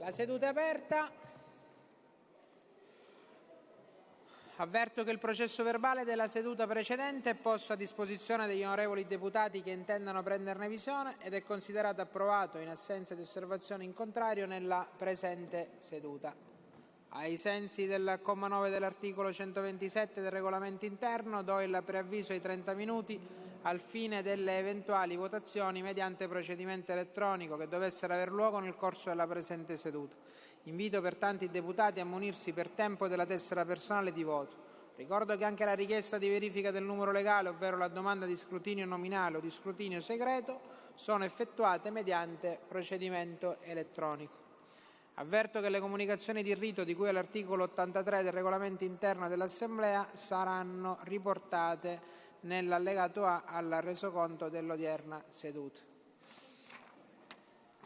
La seduta è aperta. Avverto che il processo verbale della seduta precedente è posto a disposizione degli onorevoli deputati che intendano prenderne visione ed è considerato approvato in assenza di osservazioni in contrario nella presente seduta. Ai sensi del comma 9 dell'articolo 127 del regolamento interno do il preavviso ai 30 minuti al fine delle eventuali votazioni mediante procedimento elettronico che dovessero aver luogo nel corso della presente seduta. Invito pertanto i deputati a munirsi per tempo della tessera personale di voto. Ricordo che anche la richiesta di verifica del numero legale, ovvero la domanda di scrutinio nominale o di scrutinio segreto, sono effettuate mediante procedimento elettronico. Avverto che le comunicazioni di rito di cui all'articolo 83 del regolamento interno dell'Assemblea saranno riportate nell'allegato A al resoconto dell'odierna seduta.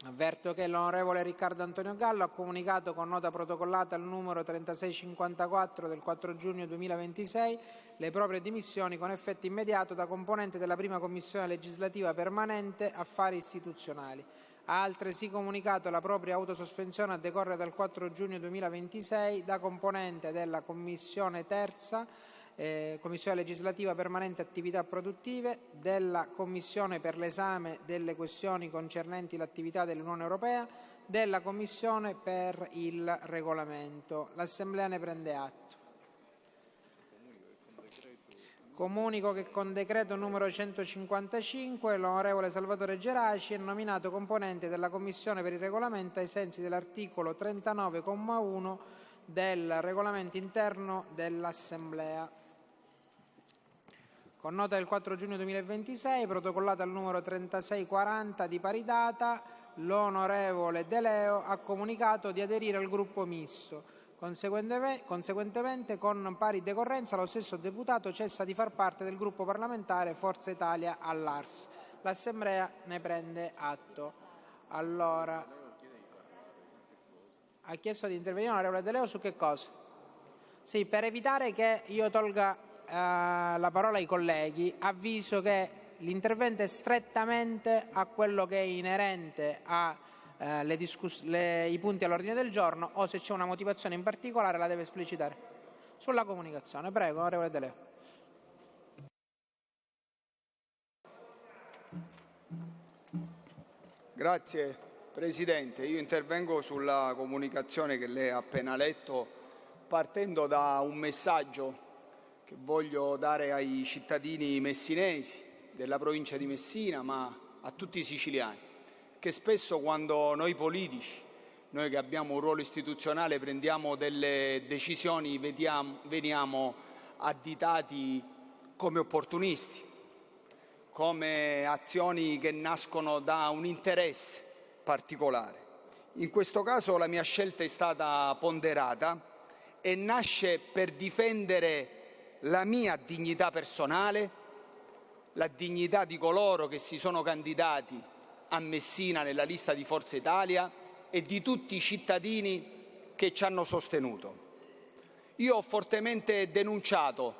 Avverto che l'onorevole Riccardo Antonio Gallo ha comunicato con nota protocollata al numero 3654 del 4 giugno 2026 le proprie dimissioni con effetto immediato da componente della prima Commissione legislativa permanente Affari Istituzionali. Ha altresì comunicato la propria autosospensione a decorrere dal 4 giugno 2026 da componente della Commissione terza Commissione legislativa permanente attività produttive, della Commissione per l'esame delle questioni concernenti l'attività dell'Unione Europea, della Commissione per il regolamento. L'Assemblea ne prende atto. Comunico che con decreto numero 155 l'onorevole Salvatore Geraci è nominato componente della Commissione per il regolamento ai sensi dell'articolo 39,1 del regolamento interno dell'Assemblea. Con nota del 4 giugno 2026, protocollata al numero 3640 di pari data, l'onorevole De Leo ha comunicato di aderire al gruppo misto. Conseguentemente, con pari decorrenza, lo stesso deputato cessa di far parte del gruppo parlamentare Forza Italia all'Ars. L'Assemblea ne prende atto. Allora, ha chiesto di intervenire l'onorevole De Leo su che cosa? Sì, per evitare che io tolga la parola ai colleghi, avviso che l'intervento è strettamente a quello che è inerente ai punti all'ordine del giorno, o se c'è una motivazione in particolare la deve esplicitare. Sulla comunicazione, prego, onorevole De Leo. Grazie Presidente, io intervengo sulla comunicazione che lei ha appena letto partendo da un messaggio che voglio dare ai cittadini messinesi, della provincia di Messina, ma a tutti i siciliani, che spesso quando noi politici, noi che abbiamo un ruolo istituzionale, prendiamo delle decisioni, veniamo additati come opportunisti, come azioni che nascono da un interesse particolare. In questo caso la mia scelta è stata ponderata e nasce per difendere la mia dignità personale, la dignità di coloro che si sono candidati a Messina nella lista di Forza Italia e di tutti i cittadini che ci hanno sostenuto. Io ho fortemente denunciato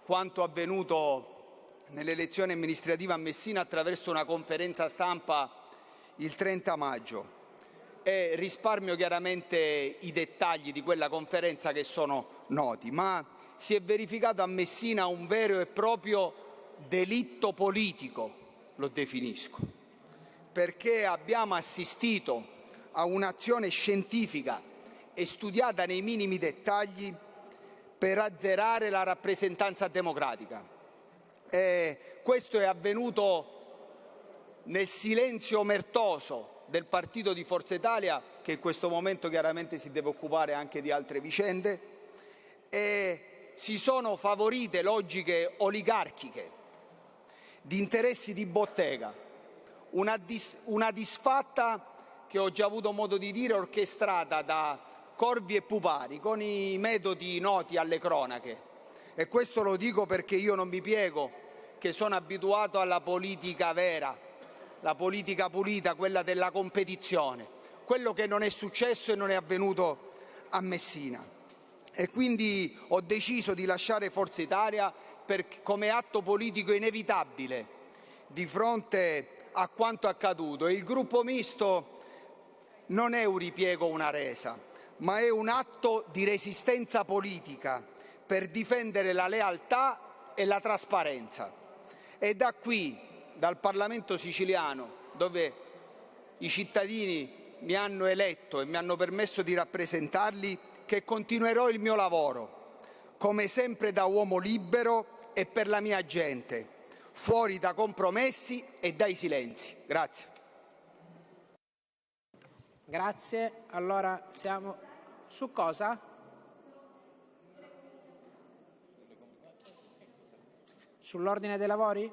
quanto avvenuto nelle elezioni amministrative a Messina attraverso una conferenza stampa il 30 maggio e risparmio chiaramente i dettagli di quella conferenza che sono noti, ma si è verificato a Messina un vero e proprio delitto politico, lo definisco, perché abbiamo assistito a un'azione scientifica e studiata nei minimi dettagli per azzerare la rappresentanza democratica. Questo è avvenuto nel silenzio omertoso del partito di Forza Italia, che in questo momento chiaramente si deve occupare anche di altre vicende, e si sono favorite logiche oligarchiche, di interessi di bottega, una disfatta che ho già avuto modo di dire orchestrata da corvi e pupari con i metodi noti alle cronache. E questo lo dico perché io non mi piego, che sono abituato alla politica vera, la politica pulita, quella della competizione, quello che non è successo e non è avvenuto a Messina. E quindi ho deciso di lasciare Forza Italia come atto politico inevitabile di fronte a quanto accaduto. E il gruppo misto non è un ripiego o una resa, ma è un atto di resistenza politica per difendere la lealtà e la trasparenza. E da qui, dal Parlamento siciliano, dove i cittadini mi hanno eletto e mi hanno permesso di rappresentarli, che continuerò il mio lavoro, come sempre da uomo libero e per la mia gente, fuori da compromessi e dai silenzi. Grazie. Grazie. Allora siamo su cosa? Sull'ordine dei lavori?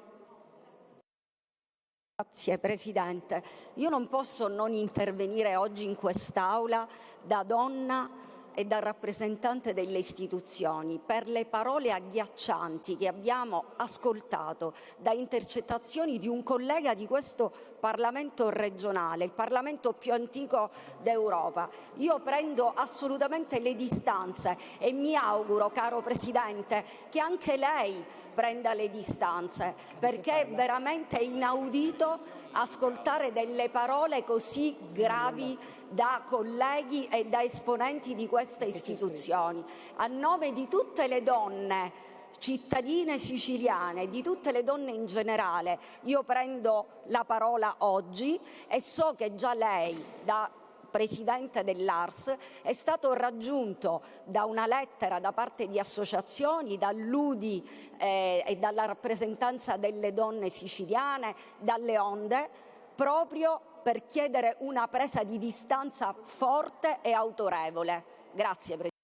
Grazie Presidente. Io non posso non intervenire oggi in quest'Aula da donna e da rappresentante delle istituzioni per le parole agghiaccianti che abbiamo ascoltato da intercettazioni di un collega di questo Parlamento regionale, il Parlamento più antico d'Europa. Io prendo assolutamente le distanze e mi auguro, caro Presidente, che anche lei prenda le distanze, perché è veramente inaudito ascoltare delle parole così gravi da colleghi e da esponenti di queste istituzioni. A nome di tutte le donne cittadine siciliane e di tutte le donne in generale, io prendo la parola oggi e so che già lei, da Presidente dell'ARS, è stato raggiunto da una lettera da parte di associazioni, dall'UDI e dalla rappresentanza delle donne siciliane, dalle onde, proprio per chiedere una presa di distanza forte e autorevole. Grazie Presidente.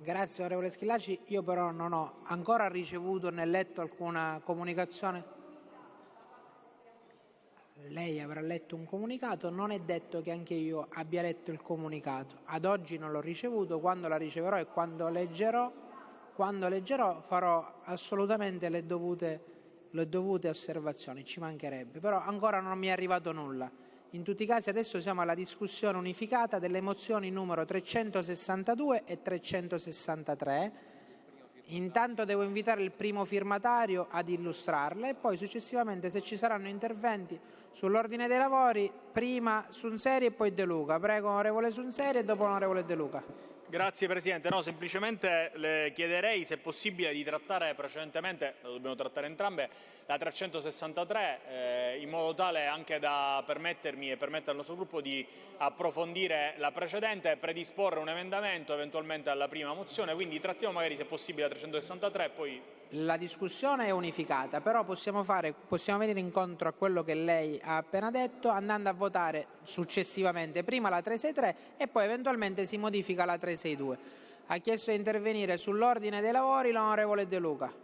Grazie onorevole Schillaci. Io però non ho ancora ricevuto né letto alcuna comunicazione. Lei avrà letto un comunicato, non è detto che anche io abbia letto il comunicato. Ad oggi non l'ho ricevuto, quando la riceverò e quando leggerò farò assolutamente le dovute osservazioni, ci mancherebbe. Però ancora non mi è arrivato nulla. In tutti i casi adesso siamo alla discussione unificata delle mozioni numero 362 e 363. Intanto devo invitare il primo firmatario ad illustrarle e poi successivamente, se ci saranno interventi sull'ordine dei lavori, prima Sunseri e poi De Luca. Prego onorevole Sunseri e dopo onorevole De Luca. Grazie Presidente, no, semplicemente le chiederei se è possibile di trattare precedentemente, lo dobbiamo trattare entrambe, la 363 in modo tale anche da permettermi e permettere al nostro gruppo di approfondire la precedente, predisporre un emendamento eventualmente alla prima mozione, quindi trattiamo magari se è possibile la 363 e poi... La discussione è unificata, però possiamo venire incontro a quello che lei ha appena detto andando a votare successivamente prima la 363 e poi eventualmente si modifica la 362. Ha chiesto di intervenire sull'ordine dei lavori l'onorevole De Luca.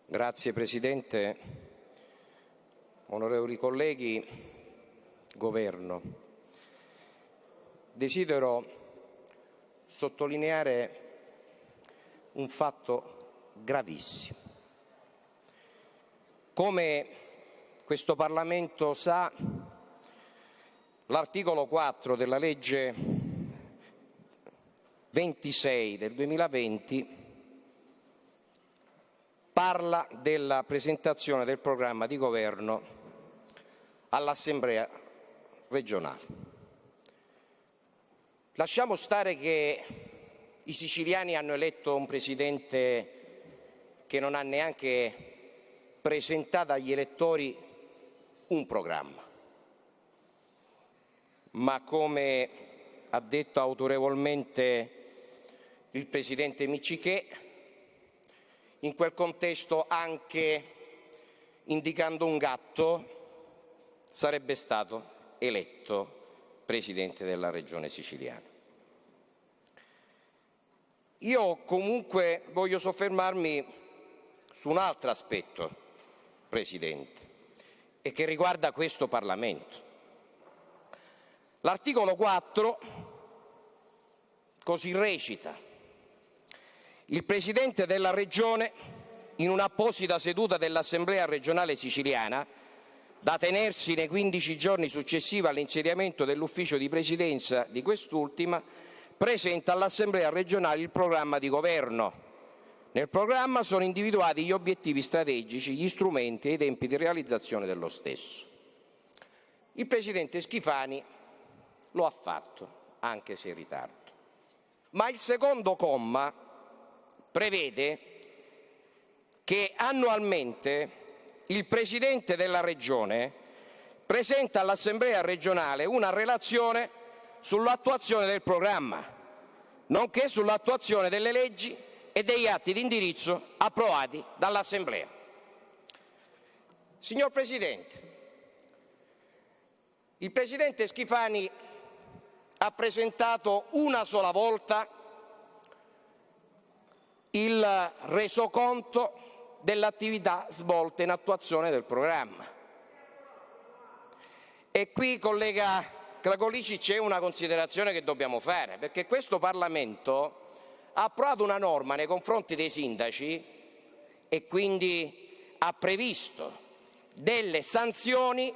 Grazie Presidente, onorevoli colleghi, Governo. Desidero sottolineare un fatto gravissimo. Come questo Parlamento sa, l'articolo 4 della legge 26 del 2020 parla della presentazione del programma di governo all'Assemblea regionale. Lasciamo stare che i siciliani hanno eletto un Presidente che non ha neanche presentato agli elettori un programma, ma come ha detto autorevolmente il Presidente Miccichè, in quel contesto anche indicando un gatto sarebbe stato eletto Presidente della Regione siciliana. Io comunque voglio soffermarmi su un altro aspetto, Presidente, e che riguarda questo Parlamento. L'articolo 4 così recita: il Presidente della Regione, in un'apposita seduta dell'Assemblea regionale siciliana, da tenersi nei 15 giorni successivi all'insediamento dell'ufficio di presidenza di quest'ultima, presenta all'Assemblea regionale il programma di governo. Nel programma sono individuati gli obiettivi strategici, gli strumenti e i tempi di realizzazione dello stesso. Il presidente Schifani lo ha fatto, anche se in ritardo. Ma il secondo comma prevede che annualmente il Presidente della Regione presenta all'Assemblea regionale una relazione sull'attuazione del programma, nonché sull'attuazione delle leggi e degli atti di indirizzo approvati dall'Assemblea. Signor Presidente, il Presidente Schifani ha presentato una sola volta il resoconto dell'attività svolta in attuazione del programma. E qui, collega Cracolici, c'è una considerazione che dobbiamo fare, perché questo Parlamento ha approvato una norma nei confronti dei sindaci e quindi ha previsto delle sanzioni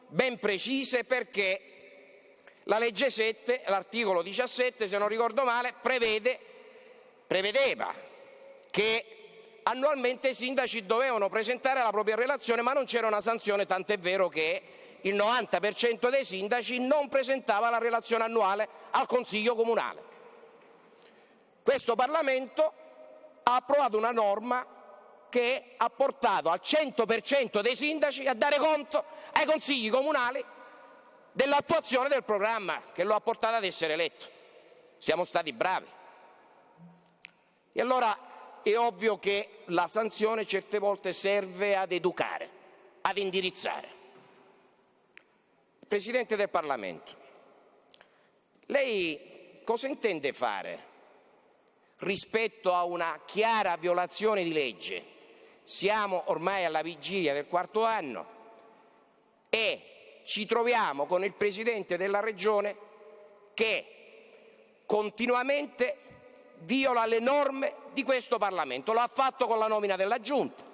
ben precise, perché la legge 7, l'articolo 17, se non ricordo male, prevedeva che annualmente i sindaci dovevano presentare la propria relazione, ma non c'era una sanzione, tant'è vero che il 90% dei sindaci non presentava la relazione annuale al Consiglio Comunale. Questo Parlamento ha approvato una norma che ha portato al 100% dei sindaci a dare conto ai Consigli Comunali dell'attuazione del programma che lo ha portato ad essere eletto. Siamo stati bravi. E allora è ovvio che la sanzione certe volte serve ad educare, ad indirizzare. Presidente del Parlamento, lei cosa intende fare rispetto a una chiara violazione di legge? Siamo ormai alla vigilia del 4º anno e ci troviamo con il Presidente della Regione che continuamente viola le norme di questo Parlamento. Lo ha fatto con la nomina della Giunta.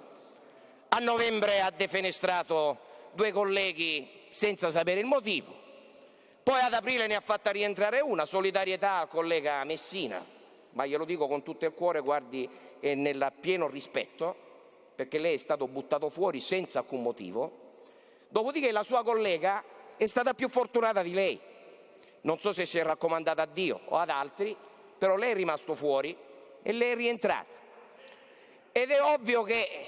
A novembre ha defenestrato 2 colleghi senza sapere il motivo. Poi ad aprile ne ha fatta rientrare una, solidarietà al collega Messina, ma glielo dico con tutto il cuore, guardi, nel pieno rispetto, perché lei è stato buttato fuori senza alcun motivo. Dopodiché la sua collega è stata più fortunata di lei. Non so se si è raccomandata a Dio o ad altri, però lei è rimasto fuori e lei è rientrata. Ed è ovvio che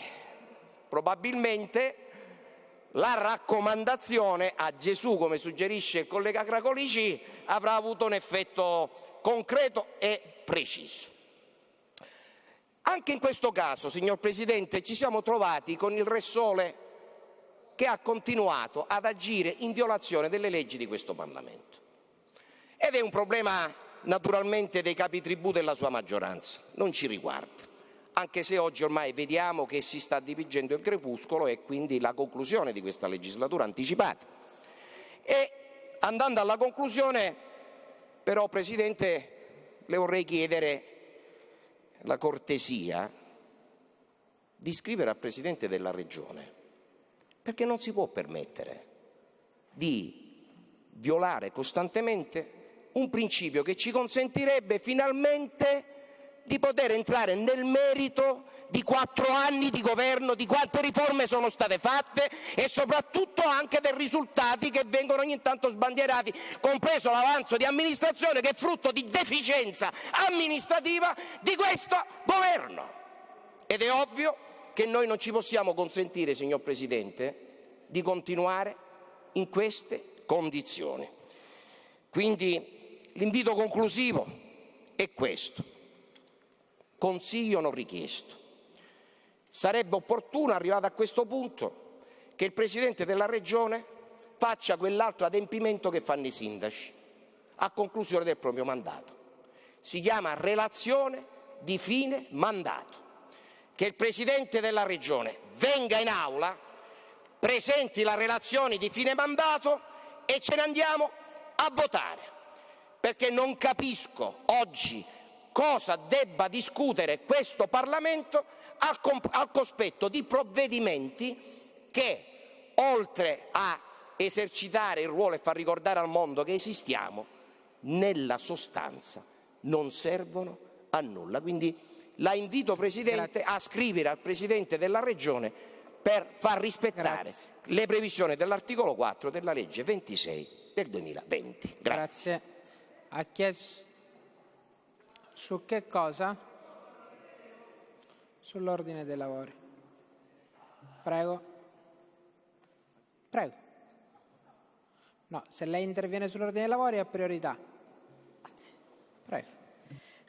probabilmente la raccomandazione a Gesù, come suggerisce il collega Cracolici, avrà avuto un effetto concreto e preciso. Anche in questo caso, signor Presidente, ci siamo trovati con il Re Sole che ha continuato ad agire in violazione delle leggi di questo Parlamento. Ed è un problema naturalmente dei capi tribù della sua maggioranza, non ci riguarda, anche se oggi ormai vediamo che si sta dipingendo il crepuscolo e quindi la conclusione di questa legislatura anticipata. E andando alla conclusione, però, Presidente, le vorrei chiedere la cortesia di scrivere al Presidente della Regione, perché non si può permettere di violare costantemente un principio che ci consentirebbe finalmente di poter entrare nel merito di 4 anni di governo, di quante riforme sono state fatte e soprattutto anche dei risultati che vengono ogni tanto sbandierati, compreso l'avanzo di amministrazione che è frutto di deficienza amministrativa di questo governo. Ed è ovvio che noi non ci possiamo consentire, signor Presidente, di continuare in queste condizioni. Quindi l'invito conclusivo è questo. Consiglio non richiesto. Sarebbe opportuno, arrivato a questo punto, che il Presidente della Regione faccia quell'altro adempimento che fanno i sindaci a conclusione del proprio mandato. Si chiama relazione di fine mandato. Che il Presidente della Regione venga in aula, presenti la relazione di fine mandato e ce ne andiamo a votare. Perché non capisco oggi cosa debba discutere questo Parlamento al cospetto di provvedimenti che oltre a esercitare il ruolo e far ricordare al mondo che esistiamo, nella sostanza non servono a nulla. Quindi la invito, Presidente, a scrivere al Presidente della Regione per far rispettare le previsioni dell'articolo 4 della legge 26 del 2020. Grazie. Ha chiesto su che cosa? Sull'ordine dei lavori. Prego. Prego. No, se lei interviene sull'ordine dei lavori ha priorità. Prego.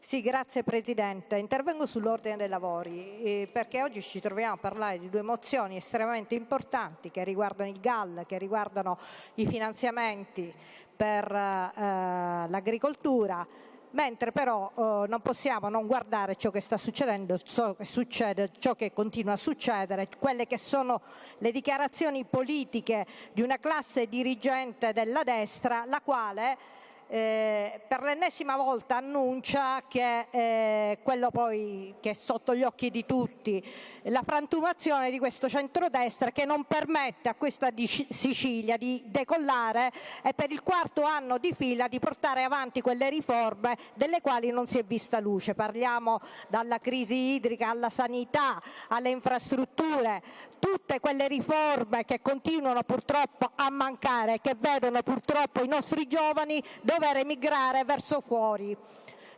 Sì, grazie Presidente. Intervengo sull'ordine dei lavori perché oggi ci troviamo a parlare di due mozioni estremamente importanti che riguardano il GAL, che riguardano i finanziamenti per l'agricoltura, mentre però non possiamo non guardare ciò che sta succedendo, ciò che continua a succedere, quelle che sono le dichiarazioni politiche di una classe dirigente della destra, la quale per l'ennesima volta annuncia che quello poi che è sotto gli occhi di tutti, la frantumazione di questo centrodestra che non permette a questa Sicilia di decollare e per il quarto anno di fila di portare avanti quelle riforme delle quali non si è vista luce. Parliamo dalla crisi idrica alla sanità, alle infrastrutture, tutte quelle riforme che continuano purtroppo a mancare, che vedono purtroppo i nostri giovani dover emigrare verso fuori.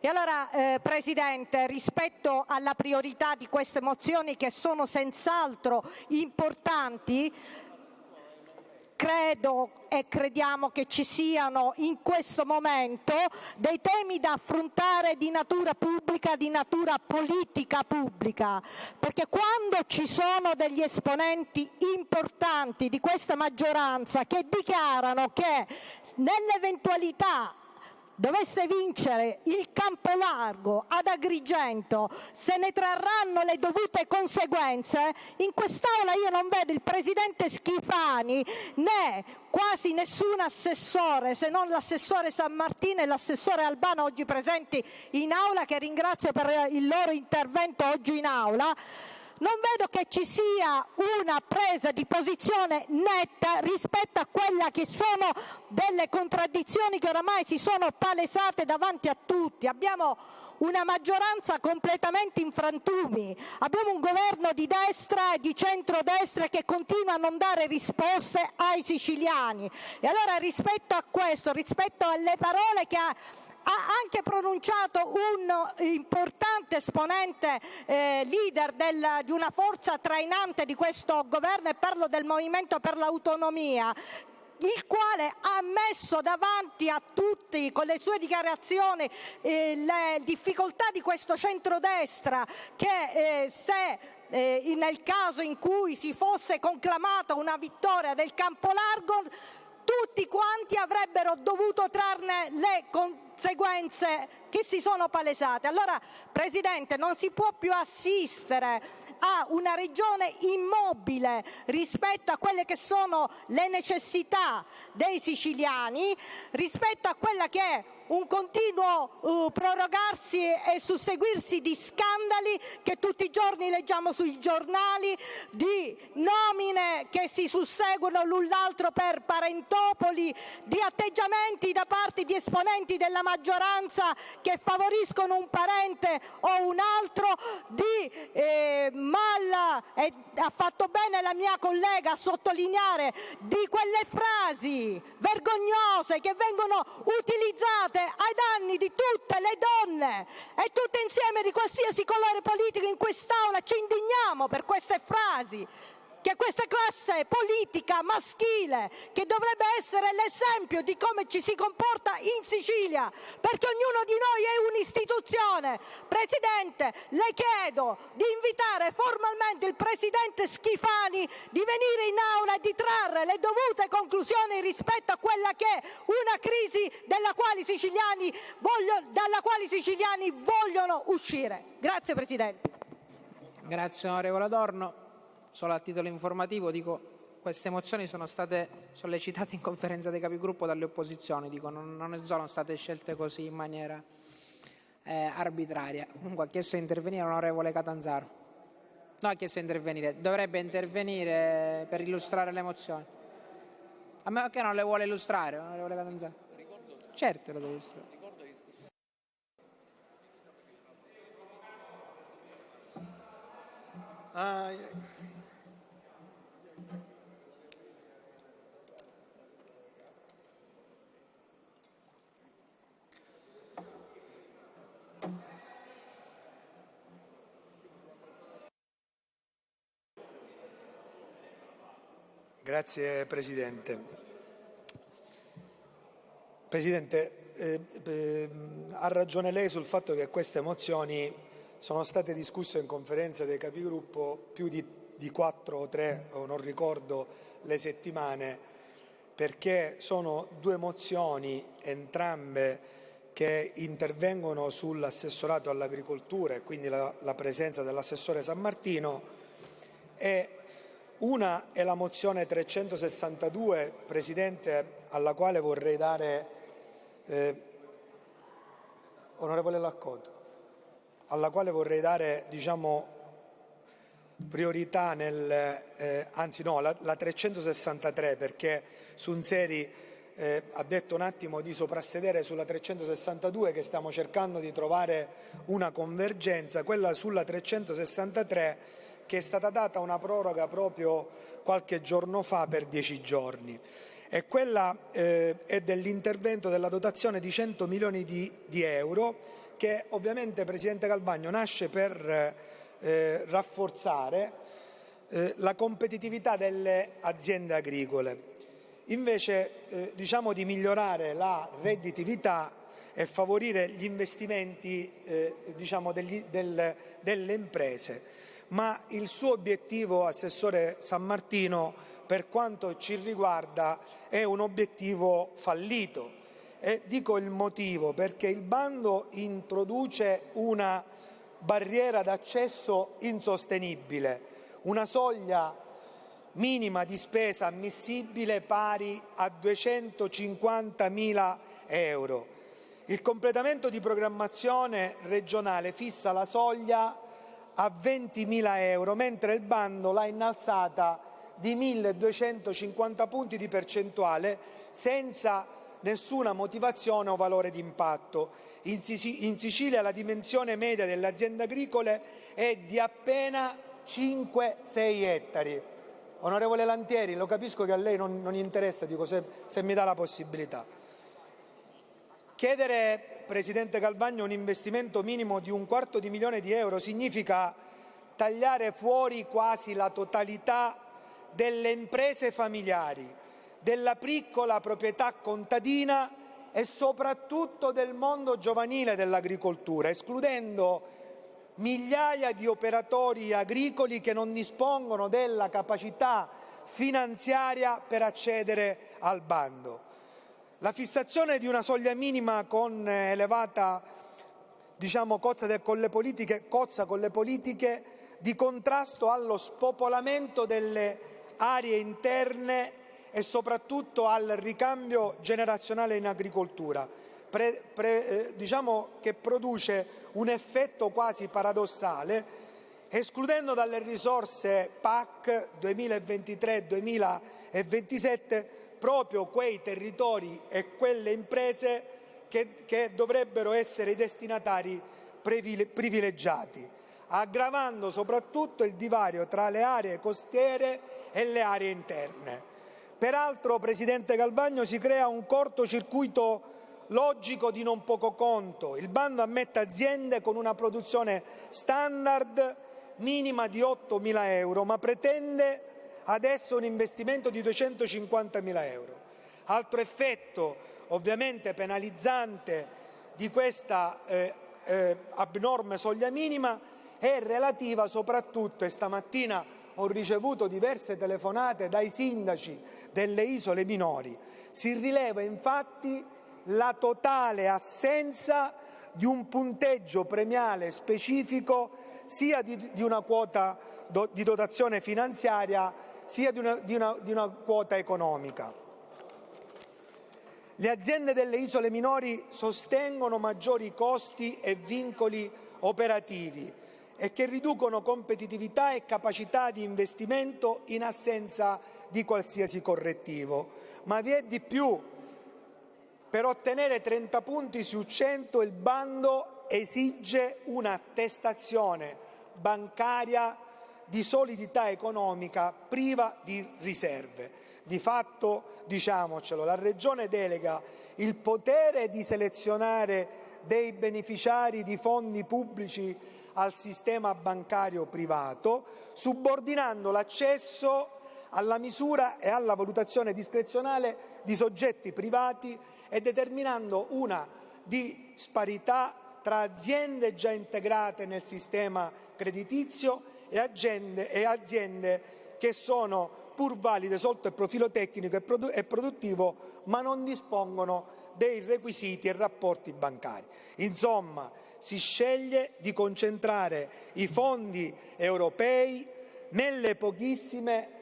E allora, Presidente, rispetto alla priorità di queste mozioni che sono senz'altro importanti, credo e crediamo che ci siano in questo momento dei temi da affrontare di natura pubblica, di natura politica pubblica, perché quando ci sono degli esponenti importanti di questa maggioranza che dichiarano che nell'eventualità dovesse vincere il Campolargo ad Agrigento se ne trarranno le dovute conseguenze, in quest'Aula io non vedo il Presidente Schifani né quasi nessun assessore, se non l'assessore San Martino e l'assessore Albano oggi presenti in Aula, che ringrazio per il loro intervento oggi in Aula. Non vedo che ci sia una presa di posizione netta rispetto a quella che sono delle contraddizioni che oramai si sono palesate davanti a tutti. Abbiamo una maggioranza completamente in frantumi, abbiamo un governo di destra e di centrodestra che continua a non dare risposte ai siciliani. E allora rispetto a questo, rispetto alle parole che ha anche pronunciato un importante esponente leader di una forza trainante di questo governo, e parlo del Movimento per l'Autonomia, il quale ha messo davanti a tutti con le sue dichiarazioni le difficoltà di questo centrodestra che nel caso in cui si fosse conclamata una vittoria del Campolargo tutti quanti avrebbero dovuto trarne le conseguenze che si sono palesate. Allora, Presidente, non si può più assistere a una regione immobile rispetto a quelle che sono le necessità dei siciliani, rispetto a quella che è un continuo prorogarsi e susseguirsi di scandali che tutti i giorni leggiamo sui giornali, di nomine che si susseguono l'un l'altro per parentopoli, di atteggiamenti da parte di esponenti della maggioranza che favoriscono un parente o un altro, e ha fatto bene la mia collega a sottolineare, di quelle frasi vergognose che vengono utilizzate ai danni di tutte le donne e tutte insieme di qualsiasi colore politico in quest'Aula ci indigniamo per queste frasi, che questa classe politica maschile, che dovrebbe essere l'esempio di come ci si comporta in Sicilia, perché ognuno di noi è un'istituzione. Presidente, le chiedo di invitare formalmente il Presidente Schifani di venire in Aula e di trarre le dovute conclusioni rispetto a quella che è una crisi dalla quale i siciliani vogliono uscire. Grazie Presidente. Grazie onorevole Adorno. Solo a titolo informativo dico, queste mozioni sono state sollecitate in conferenza dei capigruppo dalle opposizioni, dico, non sono state scelte così in maniera arbitraria. Comunque ha chiesto di intervenire l'onorevole Catanzaro. No, ha chiesto di intervenire. Dovrebbe intervenire per illustrare le mozioni. A meno che non le vuole illustrare, onorevole Catanzaro. Certo, lo deve illustrare. Grazie Presidente. Presidente, ha ragione lei sul fatto che queste mozioni sono state discusse in conferenza dei capigruppo più di 4 o 3, o non ricordo le settimane, perché sono 2 mozioni, entrambe che intervengono sull'assessorato all'agricoltura e quindi la presenza dell'assessore San Martino, e una è la mozione 362, Presidente, alla quale vorrei dare, onorevole Laccoto, alla quale vorrei dare priorità anzi no, la 363, perché Sunseri ha detto un attimo di soprassedere sulla 362, che stiamo cercando di trovare una convergenza. Quella sulla 363, che è stata data una proroga proprio qualche giorno fa per 10 giorni. E quella è dell'intervento della dotazione di 100 milioni di euro, che ovviamente, Presidente Calvagno, nasce per rafforzare la competitività delle aziende agricole. Invece di migliorare la redditività e favorire gli investimenti delle imprese. Ma il suo obiettivo, Assessore San Martino, per quanto ci riguarda, è un obiettivo fallito. E dico il motivo: perché il bando introduce una barriera d'accesso insostenibile, una soglia minima di spesa ammissibile pari a 250.000 euro. Il completamento di programmazione regionale fissa la soglia a 20.000 euro, mentre il bando l'ha innalzata di 1.250 punti di percentuale, senza nessuna motivazione o valore di impatto. In Sicilia la dimensione media delle aziende agricole è di appena 5-6 ettari. Onorevole Lantieri, lo capisco che a lei non interessa, dico se mi dà la possibilità. Chiedere, Presidente Calvagno, un investimento minimo di $250.000 di euro significa tagliare fuori quasi la totalità delle imprese familiari, della piccola proprietà contadina e soprattutto del mondo giovanile dell'agricoltura, escludendo migliaia di operatori agricoli che non dispongono della capacità finanziaria per accedere al bando. La fissazione di una soglia minima con elevata cozza con le politiche di contrasto allo spopolamento delle aree interne e soprattutto al ricambio generazionale in agricoltura, che produce un effetto quasi paradossale, escludendo dalle risorse PAC 2023-2027 proprio quei territori e quelle imprese che dovrebbero essere i destinatari privilegiati, aggravando soprattutto il divario tra le aree costiere e le aree interne. Peraltro, Presidente Calvagno, si crea un cortocircuito logico di non poco conto. Il bando ammette aziende con una produzione standard minima di 8.000 euro, ma pretende adesso un investimento di 250.000 euro. Altro effetto ovviamente penalizzante di questa abnorme soglia minima è relativa soprattutto, e stamattina ho ricevuto diverse telefonate dai sindaci delle isole minori, si rileva infatti la totale assenza di un punteggio premiale specifico sia di una quota di dotazione finanziaria sia di una quota economica. Le aziende delle isole minori sostengono maggiori costi e vincoli operativi e che riducono competitività e capacità di investimento in assenza di qualsiasi correttivo. Ma vi è di più. Per ottenere 30 punti su 100 il bando esige un'attestazione bancaria di solidità economica priva di riserve. Di fatto, diciamocelo, la Regione delega il potere di selezionare dei beneficiari di fondi pubblici al sistema bancario privato, subordinando l'accesso alla misura e alla valutazione discrezionale di soggetti privati e determinando una disparità tra aziende già integrate nel sistema creditizio e aziende che sono pur valide sotto il profilo tecnico e produttivo, ma non dispongono dei requisiti e rapporti bancari. Insomma, si sceglie di concentrare i fondi europei nelle pochissime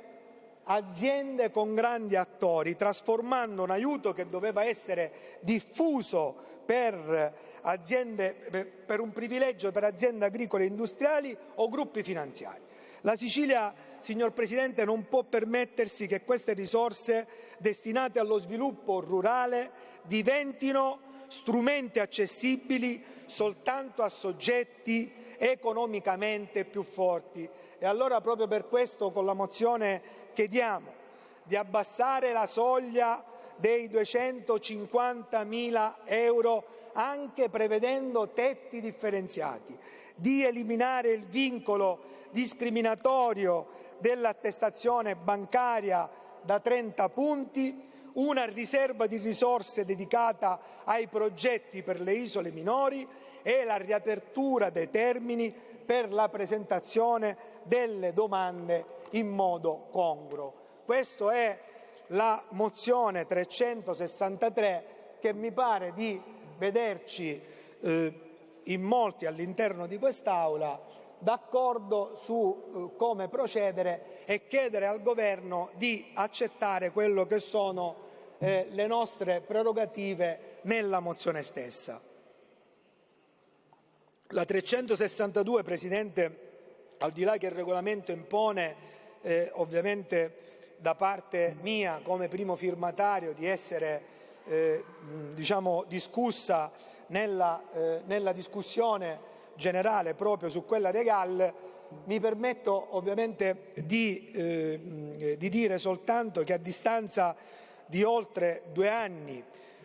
aziende con grandi attori, trasformando un aiuto che doveva essere diffuso per un privilegio per aziende agricole e industriali o gruppi finanziari. La Sicilia, signor Presidente, non può permettersi che queste risorse destinate allo sviluppo rurale diventino strumenti accessibili soltanto a soggetti economicamente più forti. E allora, proprio per questo, con la mozione chiediamo di abbassare la soglia dei 250.000 euro, anche prevedendo tetti differenziati, di eliminare il vincolo discriminatorio dell'attestazione bancaria da 30 punti, una riserva di risorse dedicata ai progetti per le isole minori e la riapertura dei termini per la presentazione delle domande in modo congruo. Questa è la mozione 363 che mi pare di vederci in molti all'interno di quest'Aula d'accordo su come procedere e chiedere al Governo di accettare quello che sono le nostre prerogative nella mozione stessa. La 362, Presidente, al di là che il regolamento impone ovviamente da parte mia come primo firmatario di essere discussa nella discussione generale proprio su quella dei GAL, mi permetto ovviamente di dire soltanto che a distanza di oltre 2 anni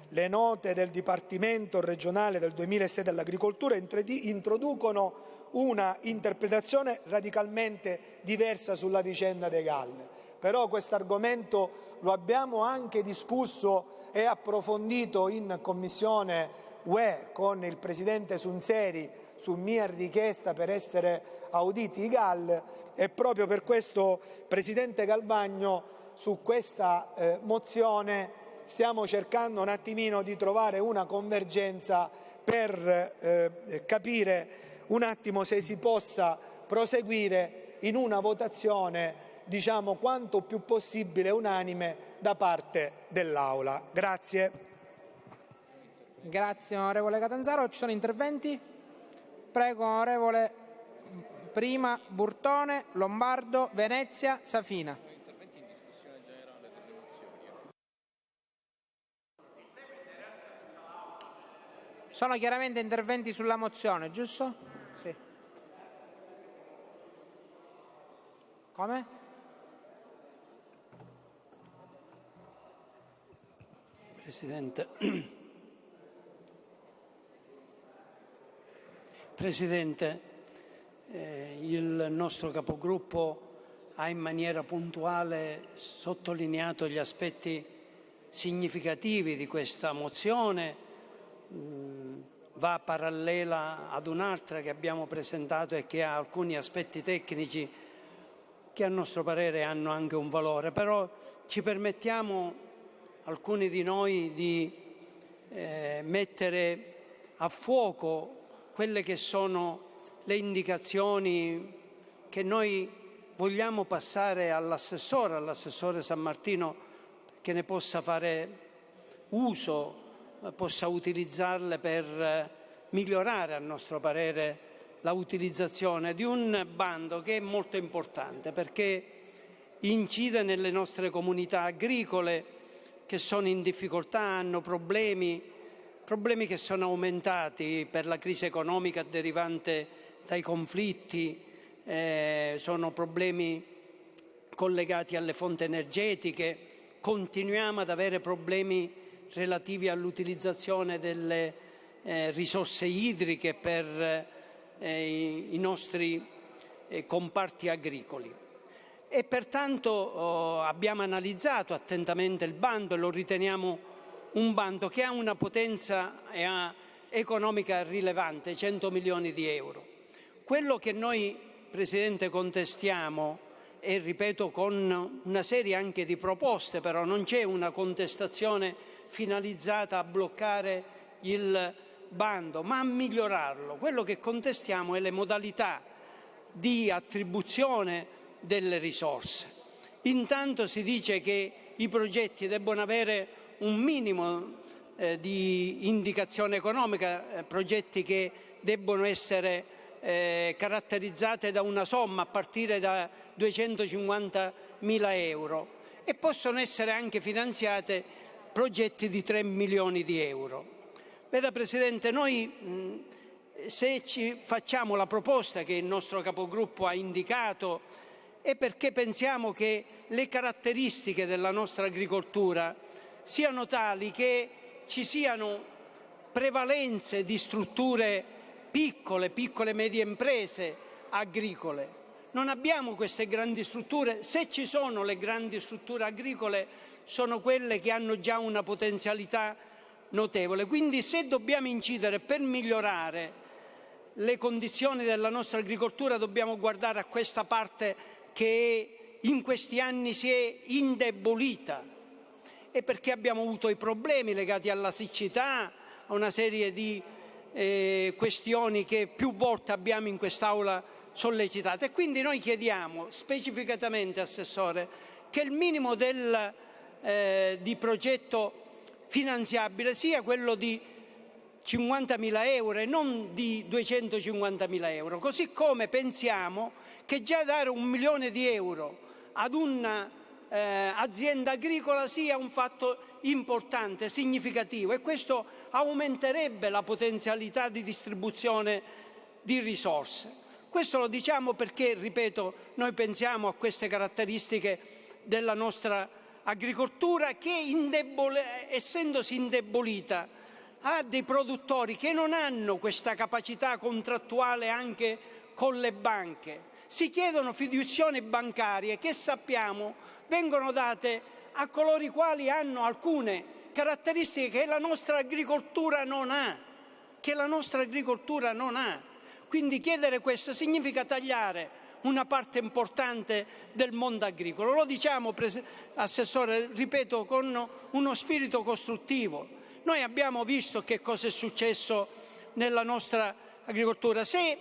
le note del Dipartimento regionale del 2006 dell'Agricoltura introducono una interpretazione radicalmente diversa sulla vicenda dei GAL. Però questo argomento lo abbiamo anche discusso e approfondito in Commissione UE con il Presidente Sunzeri su mia richiesta per essere auditi i GAL, e proprio per questo, Presidente Galvagno, su questa mozione stiamo cercando un attimino di trovare una convergenza per capire un attimo se si possa proseguire in una votazione quanto più possibile unanime da parte dell'Aula. Grazie. Grazie onorevole Catanzaro. Ci sono interventi? Prego onorevole prima Burtone, Lombardo, Venezia, Safina. Sono chiaramente interventi sulla mozione, giusto? Sì. Come? Presidente, il nostro capogruppo ha in maniera puntuale sottolineato gli aspetti significativi di questa mozione, va parallela ad un'altra che abbiamo presentato e che ha alcuni aspetti tecnici che a nostro parere hanno anche un valore, però ci permettiamo alcuni di noi di mettere a fuoco quelle che sono le indicazioni che noi vogliamo passare all'assessore Sammartino, che ne possa fare uso, possa utilizzarle per migliorare, a nostro parere, la utilizzazione di un bando che è molto importante perché incide nelle nostre comunità agricole che sono in difficoltà, hanno problemi che sono aumentati per la crisi economica derivante dai conflitti, sono problemi collegati alle fonti energetiche, continuiamo ad avere problemi relativi all'utilizzazione delle risorse idriche per i nostri comparti agricoli. E pertanto abbiamo analizzato attentamente il bando e lo riteniamo un bando che ha una potenza economica rilevante, 100 milioni di euro. Quello che noi, Presidente, contestiamo, e ripeto con una serie anche di proposte, però non c'è una contestazione finalizzata a bloccare il bando, ma a migliorarlo. Quello che contestiamo è le modalità di attribuzione delle risorse. Intanto si dice che i progetti debbono avere un minimo di indicazione economica, progetti che debbono essere caratterizzati da una somma a partire da 250.000 euro e possono essere anche finanziati progetti di 3 milioni di euro. Veda Presidente, noi se ci facciamo la proposta che il nostro capogruppo ha indicato è perché pensiamo che le caratteristiche della nostra agricoltura siano tali che ci siano prevalenze di strutture piccole e medie imprese agricole. Non abbiamo queste grandi strutture, se ci sono le grandi strutture agricole sono quelle che hanno già una potenzialità notevole. Quindi se dobbiamo incidere per migliorare le condizioni della nostra agricoltura dobbiamo guardare a questa parte che in questi anni si è indebolita e perché abbiamo avuto i problemi legati alla siccità, a una serie di questioni che più volte abbiamo in quest'Aula sollecitato. E quindi noi chiediamo specificatamente, Assessore, che il minimo di progetto finanziabile sia quello di 50.000 euro e non di 250.000 euro, così come pensiamo che già dare 1 milione di euro ad un'azienda agricola sia un fatto importante, significativo, e questo aumenterebbe la potenzialità di distribuzione di risorse. Questo lo diciamo perché, ripeto, noi pensiamo a queste caratteristiche della nostra agricoltura che, essendosi indebolita, ha dei produttori che non hanno questa capacità contrattuale anche con le banche. Si chiedono fiduzioni bancarie che sappiamo vengono date a coloro i quali hanno alcune caratteristiche che la nostra agricoltura non ha. Quindi chiedere questo significa tagliare una parte importante del mondo agricolo. Lo diciamo, Assessore, ripeto, con uno spirito costruttivo. Noi abbiamo visto che cosa è successo nella nostra agricoltura. Se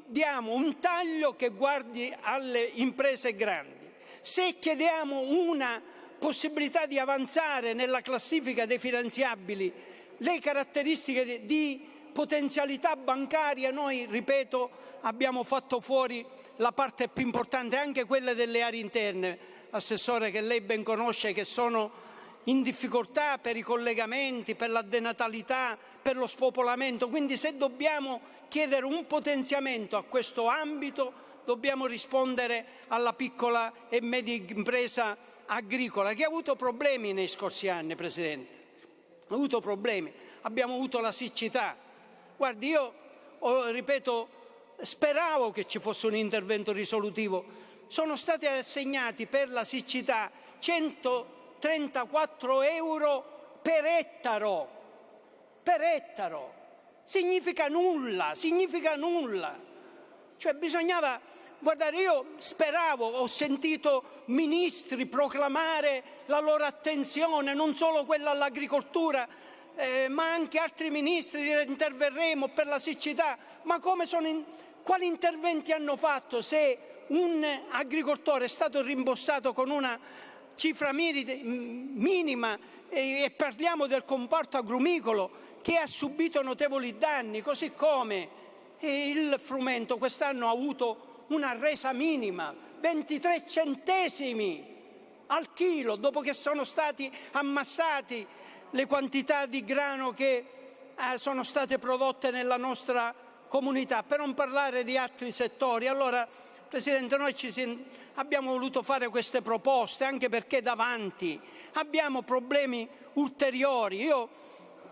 diamo un taglio che guardi alle imprese grandi, se chiediamo una possibilità di avanzare nella classifica dei finanziabili, le caratteristiche di potenzialità bancaria, noi, ripeto, abbiamo fatto fuori la parte più importante, anche quelle delle aree interne, Assessore, che lei ben conosce, che sono in difficoltà per i collegamenti, per la denatalità, per lo spopolamento. Quindi se dobbiamo chiedere un potenziamento a questo ambito, dobbiamo rispondere alla piccola e media impresa agricola, che ha avuto problemi nei scorsi anni, Presidente. Ha avuto problemi, abbiamo avuto la siccità. Guardi, io, ripeto, speravo che ci fosse un intervento risolutivo. Sono stati assegnati per la siccità 134 euro per ettaro. Significa nulla. Cioè bisognava, guardare, io speravo, ho sentito ministri proclamare la loro attenzione, non solo quella all'agricoltura, ma anche altri ministri dire interverremo per la siccità. Ma quali interventi hanno fatto se un agricoltore è stato rimborsato con una cifra minima e parliamo del comparto agrumicolo che ha subito notevoli danni, così come E il frumento quest'anno ha avuto una resa minima, 23 centesimi al chilo, dopo che sono stati ammassati le quantità di grano che sono state prodotte nella nostra comunità, per non parlare di altri settori. Allora, Presidente, noi abbiamo voluto fare queste proposte anche perché davanti abbiamo problemi ulteriori. Io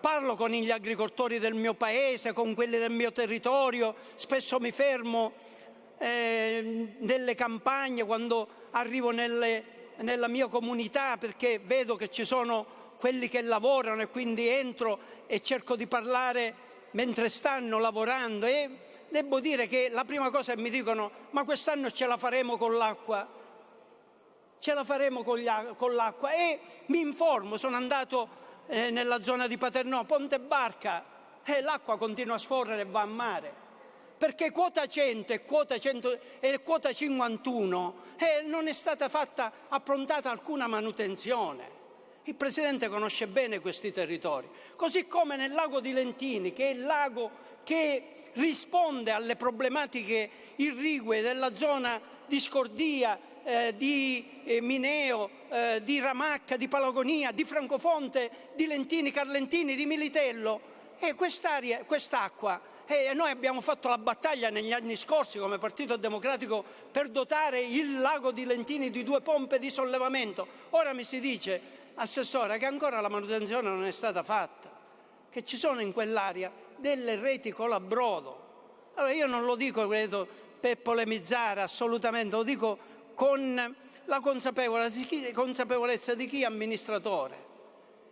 parlo con gli agricoltori del mio paese, con quelli del mio territorio, spesso mi fermo nelle campagne quando arrivo nella mia comunità, perché vedo che ci sono quelli che lavorano e quindi entro e cerco di parlare mentre stanno lavorando, e devo dire che la prima cosa che mi dicono: ma quest'anno ce la faremo con l'acqua? Ce la faremo con l'acqua? E mi informo, sono andato nella zona di Paternò, Ponte Barca, l'acqua continua a scorrere e va a mare. Perché quota 100 e quota 51 non è stata approntata alcuna manutenzione. Il Presidente conosce bene questi territori, così come nel lago di Lentini, che è il lago che risponde alle problematiche irrigue della zona di Scordia, di Mineo, di Ramacca, di Palagonia, di Francofonte, di Lentini, Carlentini, di Militello. E quest'acqua, noi abbiamo fatto la battaglia negli anni scorsi come Partito Democratico per dotare il lago di Lentini di 2 pompe di sollevamento. Ora mi si dice, Assessore, che ancora la manutenzione non è stata fatta, che ci sono in quell'area delle reti colabrodo. Allora io non lo dico, credo, per polemizzare assolutamente, lo dico con la consapevolezza di chi è amministratore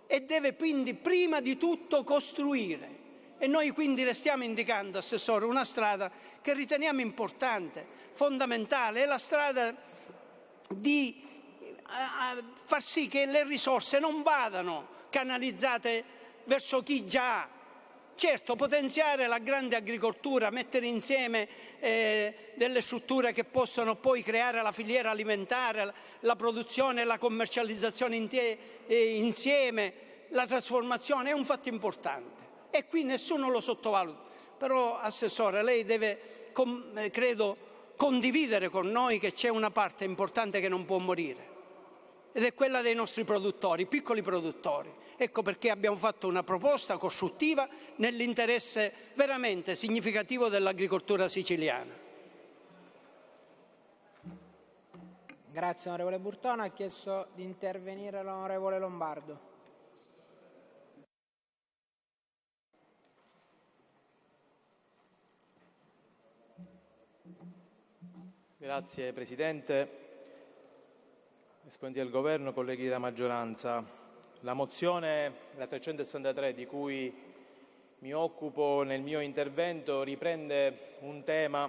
e deve quindi prima di tutto costruire. E noi quindi le stiamo indicando, Assessore, una strada che riteniamo importante, fondamentale, è la strada di far sì che le risorse non vadano canalizzate verso chi già ha. Certo, potenziare la grande agricoltura, mettere insieme delle strutture che possono poi creare la filiera alimentare, la produzione e la commercializzazione insieme, la trasformazione, è un fatto importante e qui nessuno lo sottovaluta. Però, Assessore, lei deve, credo, condividere con noi che c'è una parte importante che non può morire, ed è quella dei nostri produttori, piccoli produttori. Ecco perché abbiamo fatto una proposta costruttiva nell'interesse veramente significativo dell'agricoltura siciliana. Grazie onorevole Burtone. Ha chiesto di intervenire l'onorevole Lombardo. Grazie Presidente, esponenti del Governo, colleghi della maggioranza. La mozione, la 363, di cui mi occupo nel mio intervento, riprende un tema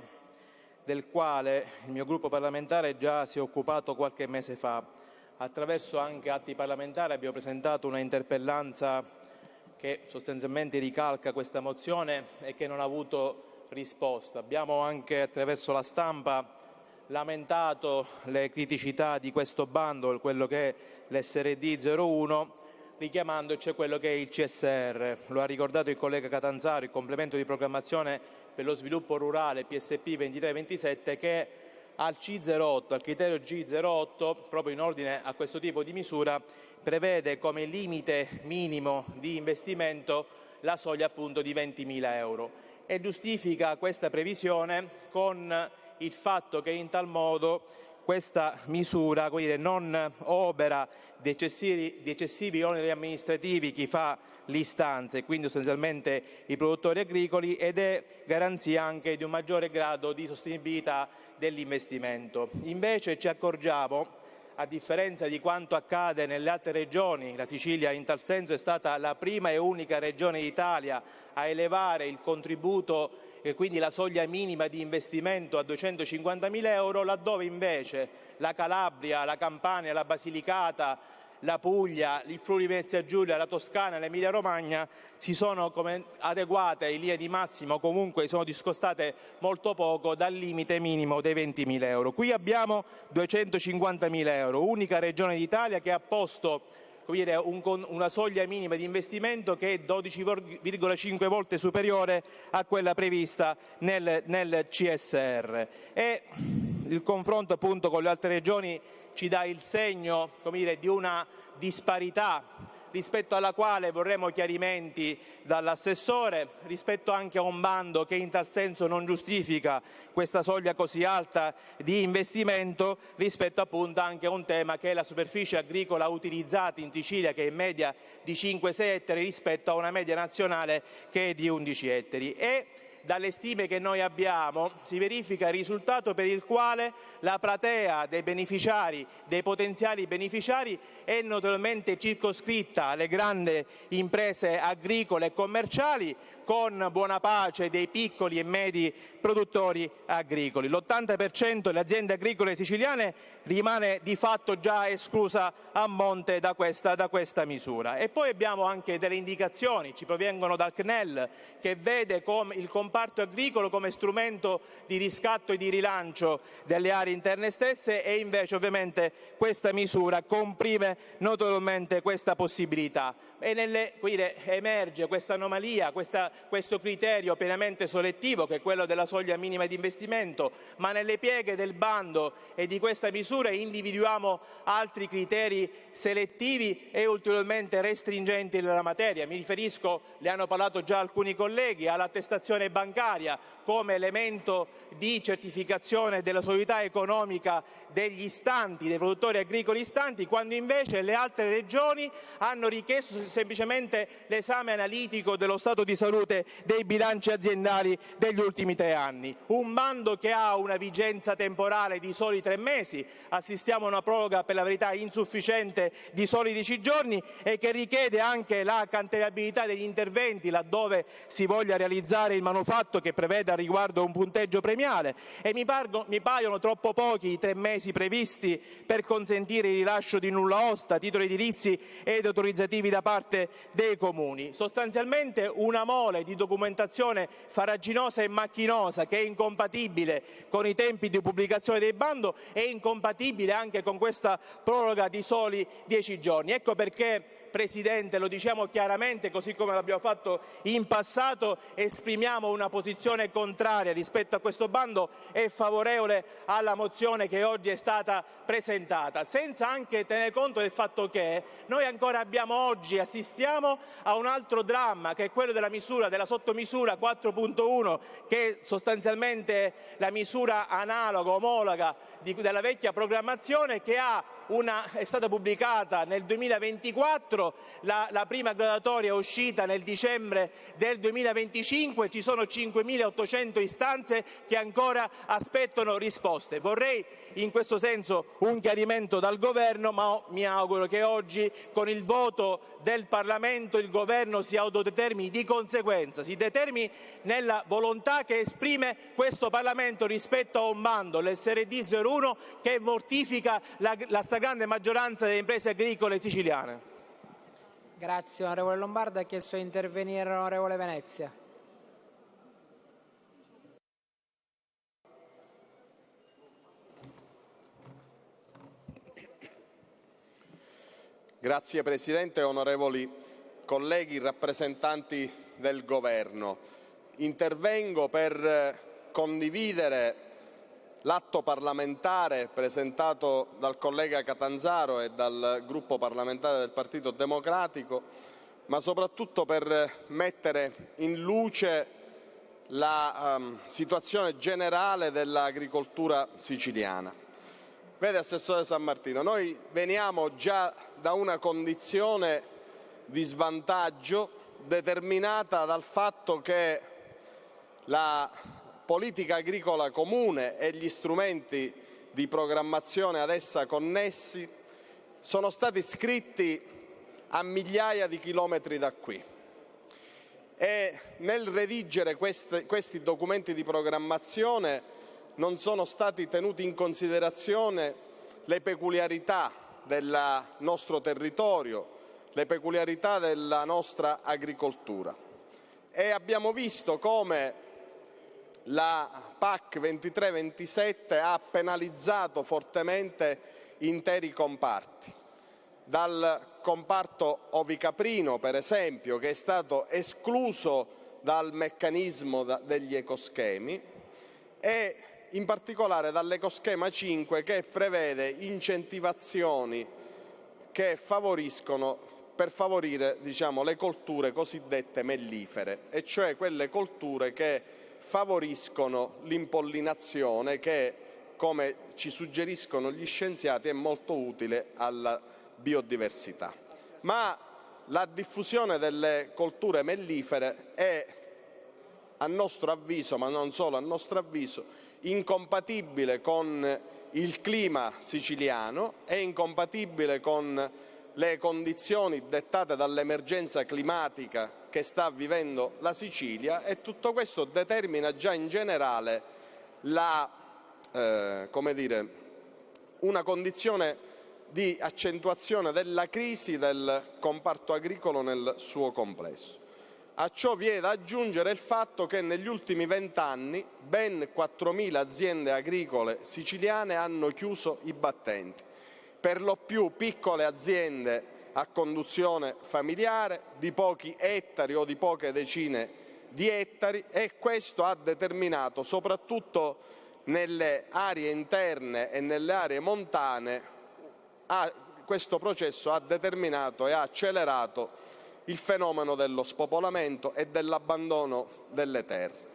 del quale il mio gruppo parlamentare già si è occupato qualche mese fa. Attraverso anche atti parlamentari abbiamo presentato una interpellanza che sostanzialmente ricalca questa mozione e che non ha avuto risposta. Abbiamo anche attraverso la stampa lamentato le criticità di questo bundle, quello che è l'SRD 01, richiamandoci quello che è il CSR. Lo ha ricordato il collega Catanzaro, il complemento di programmazione per lo sviluppo rurale PSP 23-27, che al C08, al criterio G08, proprio in ordine a questo tipo di misura, prevede come limite minimo di investimento la soglia appunto di 20.000 euro e giustifica questa previsione con il fatto che in tal modo questa misura non obera di eccessivi oneri amministrativi chi fa l'istanza e quindi sostanzialmente i produttori agricoli, ed è garanzia anche di un maggiore grado di sostenibilità dell'investimento. Invece ci accorgiamo, a differenza di quanto accade nelle altre regioni, la Sicilia in tal senso è stata la prima e unica regione d'Italia a elevare il contributo e quindi la soglia minima di investimento a 250.000 euro, laddove invece la Calabria, la Campania, la Basilicata, la Puglia, il Friuli Venezia Giulia, la Toscana e l'Emilia Romagna si sono adeguate in linea di massimo, comunque sono discostate molto poco dal limite minimo dei 20.000 euro. Qui abbiamo 250.000 euro, unica regione d'Italia che ha posto una soglia minima di investimento che è 12,5 volte superiore a quella prevista nel CSR. E il confronto appunto con le altre regioni ci dà il segno di una disparità rispetto alla quale vorremmo chiarimenti dall'assessore, rispetto anche a un bando che in tal senso non giustifica questa soglia così alta di investimento, rispetto appunto anche a un tema che è la superficie agricola utilizzata in Sicilia, che è in media di 5-6 ettari rispetto a una media nazionale che è di 11 ettari. E dalle stime che noi abbiamo si verifica il risultato per il quale la platea dei beneficiari, dei potenziali beneficiari, è notevolmente circoscritta alle grandi imprese agricole e commerciali, con buona pace dei piccoli e medi produttori agricoli. L'80% delle aziende agricole siciliane rimane di fatto già esclusa a monte da questa misura. E poi abbiamo anche delle indicazioni, ci provengono dal CNEL, che vede il comparto agricolo come strumento di riscatto e di rilancio delle aree interne stesse, e invece ovviamente questa misura comprime notevolmente questa possibilità. E emerge questa anomalia, questo criterio pienamente selettivo, che è quello della soglia minima di investimento, ma nelle pieghe del bando e di questa misura individuiamo altri criteri selettivi e ulteriormente restringenti nella materia. Mi riferisco, ne hanno parlato già alcuni colleghi, all'attestazione bancaria come elemento di certificazione della solidità economica degli istanti, dei produttori agricoli istanti, quando invece le altre regioni hanno richiesto semplicemente l'esame analitico dello stato di salute dei bilanci aziendali degli ultimi 3 anni. Un bando che ha una vigenza temporale di soli 3 mesi, assistiamo a una proroga per la verità insufficiente di soli 10 giorni, e che richiede anche la cantierabilità degli interventi laddove si voglia realizzare il manufatto che prevede al riguardo un punteggio premiale. E mi paiono troppo pochi i 3 mesi previsti per consentire il rilascio di nulla osta, titoli edilizi ed autorizzativi da parte dei comuni. Sostanzialmente una mole di documentazione farraginosa e macchinosa, che è incompatibile con i tempi di pubblicazione del bando e incompatibile anche con questa proroga di soli 10 giorni. Ecco perché, Presidente, lo diciamo chiaramente, così come l'abbiamo fatto in passato, esprimiamo una posizione contraria rispetto a questo bando e favorevole alla mozione che oggi è stata presentata, senza anche tenere conto del fatto che noi ancora oggi assistiamo a un altro dramma, che è quello della sottomisura 4.1, che è sostanzialmente la misura analoga, omologa della vecchia programmazione, che è stata pubblicata nel 2024, la prima graduatoria è uscita nel dicembre del 2025, ci sono 5.800 istanze che ancora aspettano risposte. Vorrei in questo senso un chiarimento dal Governo, ma mi auguro che oggi, con il voto del Parlamento, il Governo si autodetermini di conseguenza, si determini nella volontà che esprime questo Parlamento rispetto a un bando, l'SRD 01, che mortifica la stragrande maggioranza delle imprese agricole siciliane. Grazie onorevole Lombardo. Ha chiesto di intervenire l'onorevole Venezia. Grazie Presidente, onorevoli colleghi, rappresentanti del Governo. Intervengo per condividere l'atto parlamentare presentato dal collega Catanzaro e dal gruppo parlamentare del Partito Democratico, ma soprattutto per mettere in luce la situazione generale dell'agricoltura siciliana. Vede, Assessore San Martino, noi veniamo già da una condizione di svantaggio determinata dal fatto che la politica agricola comune e gli strumenti di programmazione ad essa connessi sono stati scritti a migliaia di chilometri da qui, e nel redigere questi documenti di programmazione non sono stati tenuti in considerazione le peculiarità del nostro territorio, le peculiarità della nostra agricoltura, e abbiamo visto come la PAC 23-27 ha penalizzato fortemente interi comparti, dal comparto ovicaprino, per esempio, che è stato escluso dal meccanismo degli ecoschemi, e in particolare dall'ecoschema 5, che prevede incentivazioni che per favorire le colture cosiddette mellifere, e cioè quelle colture che favoriscono l'impollinazione che, come ci suggeriscono gli scienziati, è molto utile alla biodiversità. Ma la diffusione delle colture mellifere è, a nostro avviso, ma non solo a nostro avviso, incompatibile con il clima siciliano, è incompatibile con le condizioni dettate dall'emergenza climatica che sta vivendo la Sicilia, e tutto questo determina già in generale una condizione di accentuazione della crisi del comparto agricolo nel suo complesso. A ciò vi è da aggiungere il fatto che negli ultimi 20 anni ben 4.000 aziende agricole siciliane hanno chiuso i battenti, per lo più piccole aziende a conduzione familiare, di pochi ettari o di poche decine di ettari, e questo ha determinato, soprattutto nelle aree interne e nelle aree montane, questo processo ha determinato e ha accelerato il fenomeno dello spopolamento e dell'abbandono delle terre.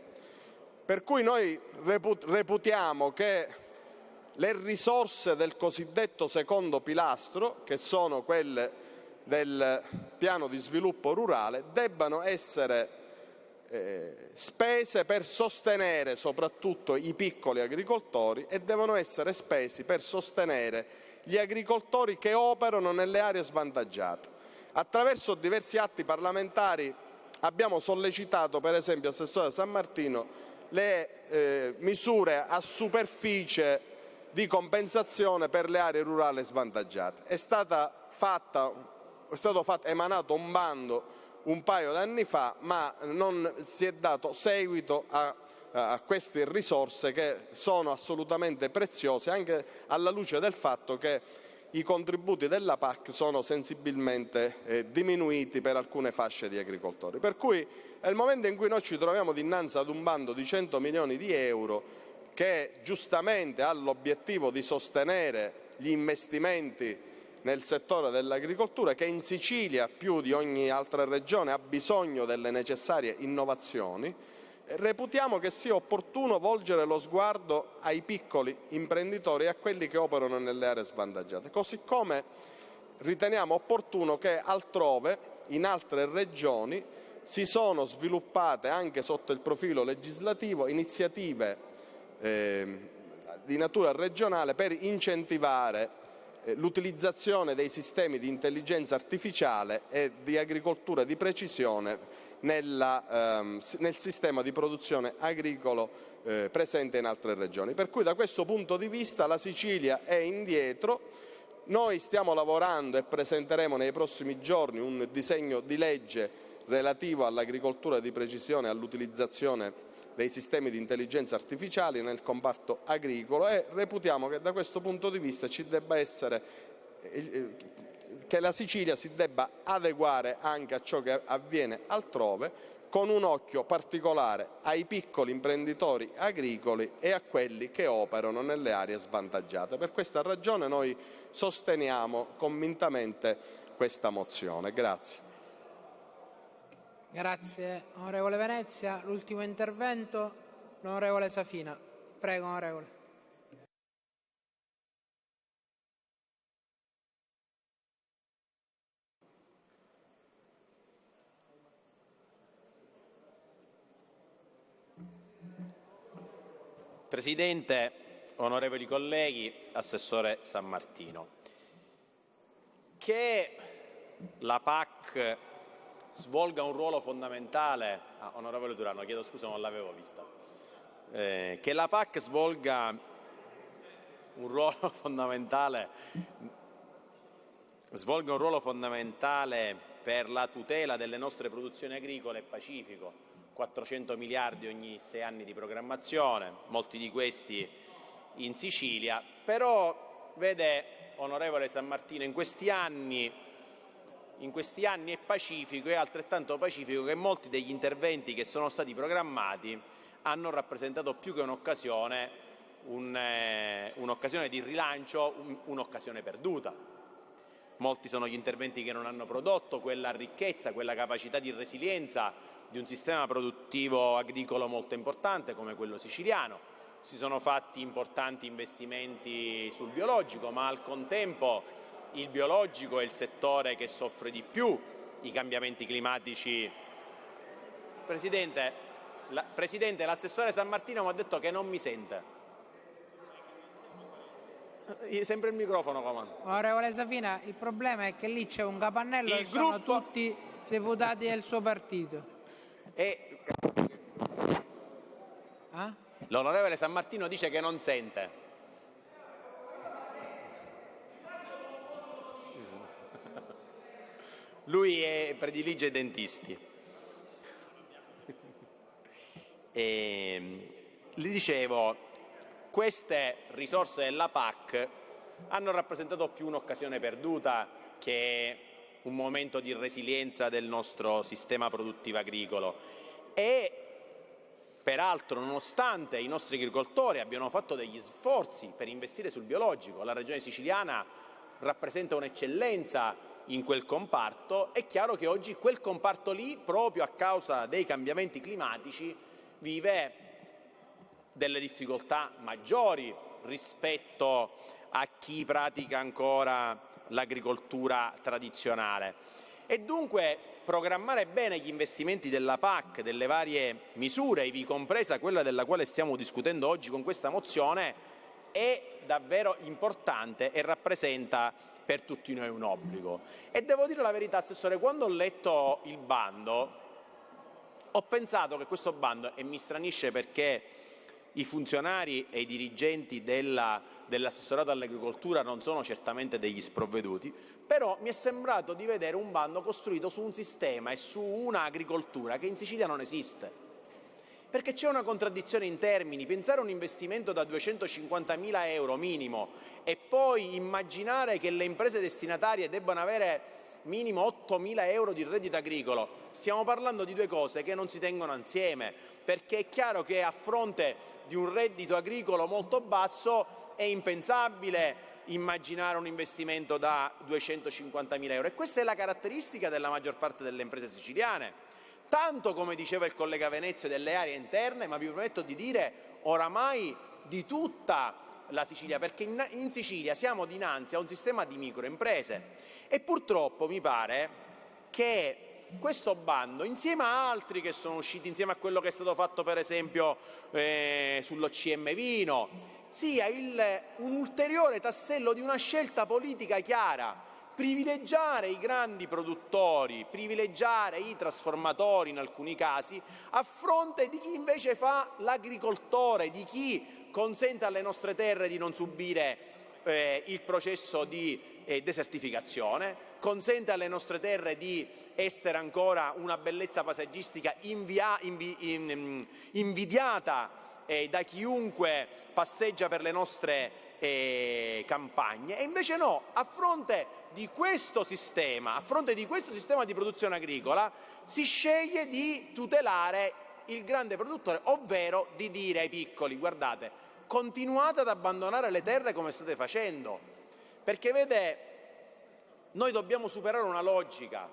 Per cui noi reputiamo che le risorse del cosiddetto secondo pilastro, che sono quelle del piano di sviluppo rurale, debbano essere spese per sostenere soprattutto i piccoli agricoltori, e devono essere spesi per sostenere gli agricoltori che operano nelle aree svantaggiate. Attraverso diversi atti parlamentari abbiamo sollecitato, per esempio, Assessore San Martino, le misure a superficie di compensazione per le aree rurali svantaggiate. È stato emanato un bando un paio d'anni fa, ma non si è dato seguito a queste risorse, che sono assolutamente preziose, anche alla luce del fatto che i contributi della PAC sono sensibilmente diminuiti per alcune fasce di agricoltori. Per cui nel momento in cui noi ci troviamo dinanzi ad un bando di 100 milioni di euro, che giustamente ha l'obiettivo di sostenere gli investimenti nel settore dell'agricoltura, che in Sicilia più di ogni altra regione ha bisogno delle necessarie innovazioni, reputiamo che sia opportuno volgere lo sguardo ai piccoli imprenditori e a quelli che operano nelle aree svantaggiate, così come riteniamo opportuno che altrove, in altre regioni, si sono sviluppate anche sotto il profilo legislativo iniziative di natura regionale per incentivare l'utilizzazione dei sistemi di intelligenza artificiale e di agricoltura di precisione nel sistema di produzione agricolo presente in altre regioni. Per cui da questo punto di vista la Sicilia è indietro. Noi stiamo lavorando e presenteremo nei prossimi giorni un disegno di legge relativo all'agricoltura di precisione e all'utilizzazione dei sistemi di intelligenza artificiali nel comparto agricolo, e reputiamo che da questo punto di vista che la Sicilia si debba adeguare anche a ciò che avviene altrove, con un occhio particolare ai piccoli imprenditori agricoli e a quelli che operano nelle aree svantaggiate. Per questa ragione noi sosteniamo convintamente questa mozione. Grazie. Grazie onorevole Venezia. L'ultimo intervento, l'onorevole Safina. Prego, onorevole. Presidente, onorevoli colleghi, Assessore San Martino, che la PAC svolga un ruolo fondamentale, onorevole Turano, chiedo scusa, non l'avevo vista, che la PAC svolga un ruolo fondamentale per la tutela delle nostre produzioni agricole è pacifico. 400 miliardi ogni 6 anni di programmazione, molti di questi in Sicilia, però vede, onorevole San Martino, in questi anni in questi anni è pacifico, è altrettanto pacifico che molti degli interventi che sono stati programmati hanno rappresentato più che un'occasione, un'occasione di rilancio, un'occasione perduta. Molti sono gli interventi che non hanno prodotto quella ricchezza, quella capacità di resilienza di un sistema produttivo agricolo molto importante come quello siciliano. Si sono fatti importanti investimenti sul biologico, ma al contempo il biologico è il settore che soffre di più i cambiamenti climatici. Presidente, l'assessore San Martino mi ha detto che non mi sente. Sempre il microfono comando. Onorevole Safina, il problema è che lì c'è un capannello e sono tutti deputati del suo partito. L'onorevole San Martino dice che non sente. Lui predilige i dentisti. Gli dicevo, queste risorse della PAC hanno rappresentato più un'occasione perduta che un momento di resilienza del nostro sistema produttivo agricolo e peraltro, nonostante i nostri agricoltori abbiano fatto degli sforzi per investire sul biologico, la regione siciliana rappresenta un'eccellenza in quel comparto, è chiaro che oggi quel comparto lì, proprio a causa dei cambiamenti climatici, vive delle difficoltà maggiori rispetto a chi pratica ancora l'agricoltura tradizionale. E dunque programmare bene gli investimenti della PAC, delle varie misure, ivi compresa quella della quale stiamo discutendo oggi con questa mozione, è davvero importante e rappresenta per tutti noi un obbligo. E devo dire la verità, Assessore, quando ho letto il bando ho pensato che questo bando, e mi stranisce perché i funzionari e i dirigenti dell'assessorato all'agricoltura non sono certamente degli sprovveduti, però mi è sembrato di vedere un bando costruito su un sistema e su un'agricoltura che in Sicilia non esiste. Perché c'è una contraddizione in termini, pensare a un investimento da 250.000 euro minimo e poi immaginare che le imprese destinatarie debbano avere minimo 8.000 euro di reddito agricolo, stiamo parlando di due cose che non si tengono insieme, perché è chiaro che a fronte di un reddito agricolo molto basso è impensabile immaginare un investimento da 250.000 euro e questa è la caratteristica della maggior parte delle imprese siciliane, tanto come diceva il collega Venezio delle aree interne, ma vi permetto di dire oramai di tutta la Sicilia, perché in Sicilia siamo dinanzi a un sistema di microimprese e purtroppo mi pare che questo bando, insieme a altri che sono usciti, insieme a quello che è stato fatto per esempio sull'OCM Vino, sia un ulteriore tassello di una scelta politica chiara, privilegiare i grandi produttori, privilegiare i trasformatori in alcuni casi, a fronte di chi invece fa l'agricoltore, di chi consente alle nostre terre di non subire il processo di desertificazione, consente alle nostre terre di essere ancora una bellezza paesaggistica invidiata da chiunque passeggia per le nostre campagne, e invece no, a fronte di questo sistema di produzione agricola si sceglie di tutelare il grande produttore, ovvero di dire ai piccoli: guardate, continuate ad abbandonare le terre come state facendo, perché vede, noi dobbiamo superare una logica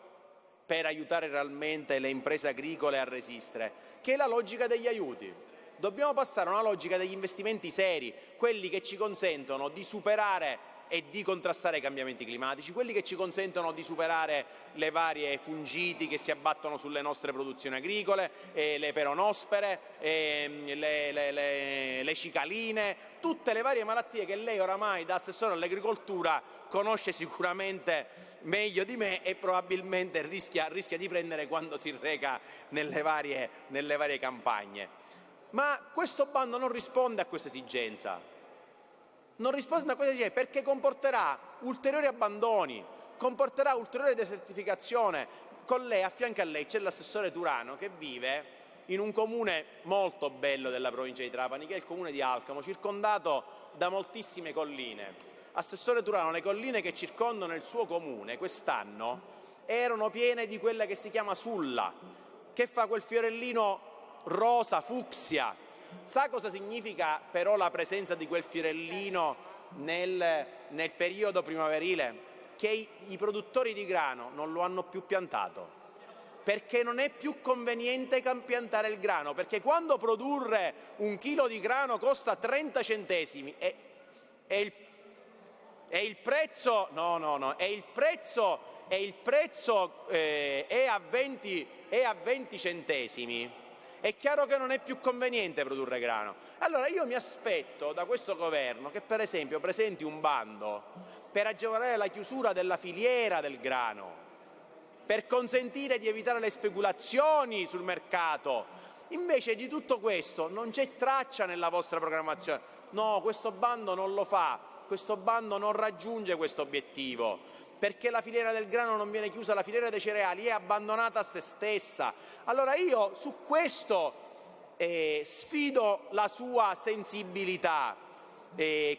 per aiutare realmente le imprese agricole a resistere, che è la logica degli aiuti. Dobbiamo passare a una logica degli investimenti seri, quelli che ci consentono di superare e di contrastare i cambiamenti climatici, quelli che ci consentono di superare le varie fungiti che si abbattono sulle nostre produzioni agricole, le peronospere, le cicaline, tutte le varie malattie che lei oramai da assessore all'agricoltura conosce sicuramente meglio di me e probabilmente rischia di prendere quando si reca nelle varie campagne. Ma questo bando non risponde a questa esigenza. Non risponde a questa esigenza perché comporterà ulteriori abbandoni, comporterà ulteriore desertificazione. Con lei, a fianco a lei, c'è l'assessore Turano che vive in un comune molto bello della provincia di Trapani, che è il comune di Alcamo, circondato da moltissime colline. Assessore Turano, le colline che circondano il suo comune quest'anno erano piene di quella che si chiama sulla, che fa quel fiorellino rosa, fucsia. Sa cosa significa però la presenza di quel fiorellino nel periodo primaverile? Che i produttori di grano non lo hanno più piantato, perché non è più conveniente piantare il grano, perché quando produrre un chilo di grano costa 30 centesimi e il prezzo è a 20 centesimi, è chiaro che non è più conveniente produrre grano. Allora io mi aspetto da questo governo che per esempio presenti un bando per agevolare la chiusura della filiera del grano, per consentire di evitare le speculazioni sul mercato. Invece di tutto questo non c'è traccia nella vostra programmazione. No, questo bando non lo fa, questo bando non raggiunge questo obiettivo, perché la filiera del grano non viene chiusa, la filiera dei cereali è abbandonata a se stessa. Allora io su questo sfido la sua sensibilità,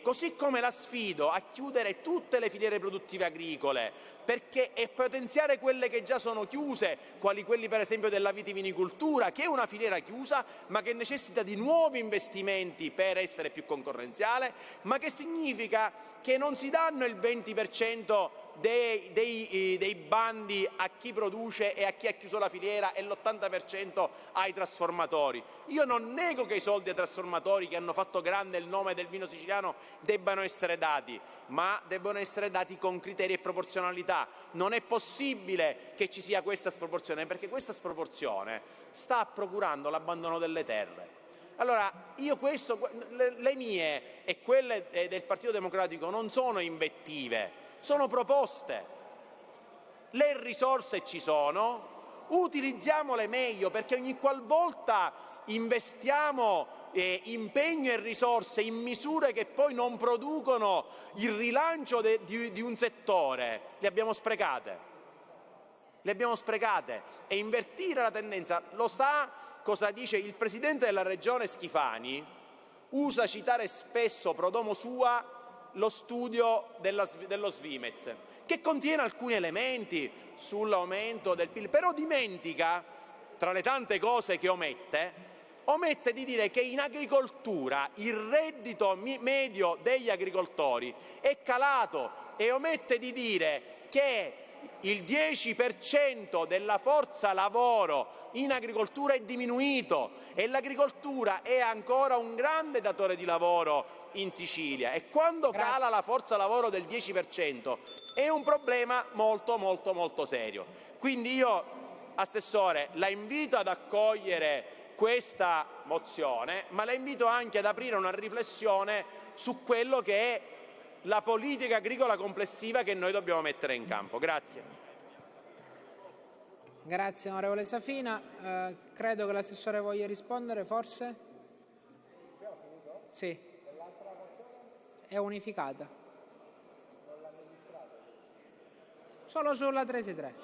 così come la sfido a chiudere tutte le filiere produttive agricole e potenziare quelle che già sono chiuse, quali quelli per esempio della vitivinicoltura, che è una filiera chiusa ma che necessita di nuovi investimenti per essere più concorrenziale, ma che significa che non si danno il 20% dei bandi a chi produce e a chi ha chiuso la filiera e l'80% ai trasformatori. Io non nego che i soldi ai trasformatori, che hanno fatto grande il nome del vino siciliano, debbano essere dati, ma debbono essere dati con criteri e proporzionalità. Non è possibile che ci sia questa sproporzione, perché questa sproporzione sta procurando l'abbandono delle terre. Allora, le mie e quelle del Partito Democratico non sono invettive, sono proposte. Le risorse ci sono, utilizziamole meglio, perché ogni qualvolta investiamo impegno e risorse in misure che poi non producono il rilancio di un settore, le abbiamo sprecate. E invertire la tendenza, lo sa cosa dice il presidente della regione Schifani? Usa citare spesso pro domo sua lo studio dello Svimez, che contiene alcuni elementi sull'aumento del PIL, però dimentica, tra le tante cose che omette di dire che in agricoltura il reddito medio degli agricoltori è calato, e omette di dire che il 10% della forza lavoro in agricoltura è diminuito e l'agricoltura è ancora un grande datore di lavoro in Sicilia, e quando cala la forza lavoro del 10% è un problema molto molto molto serio. Quindi io, Assessore, la invito ad accogliere questa mozione, ma la invito anche ad aprire una riflessione su quello che è la politica agricola complessiva che noi dobbiamo mettere in campo. Grazie. Grazie onorevole Safina. Credo che l'assessore voglia rispondere, forse? Sì. È unificata. Solo sulla 363.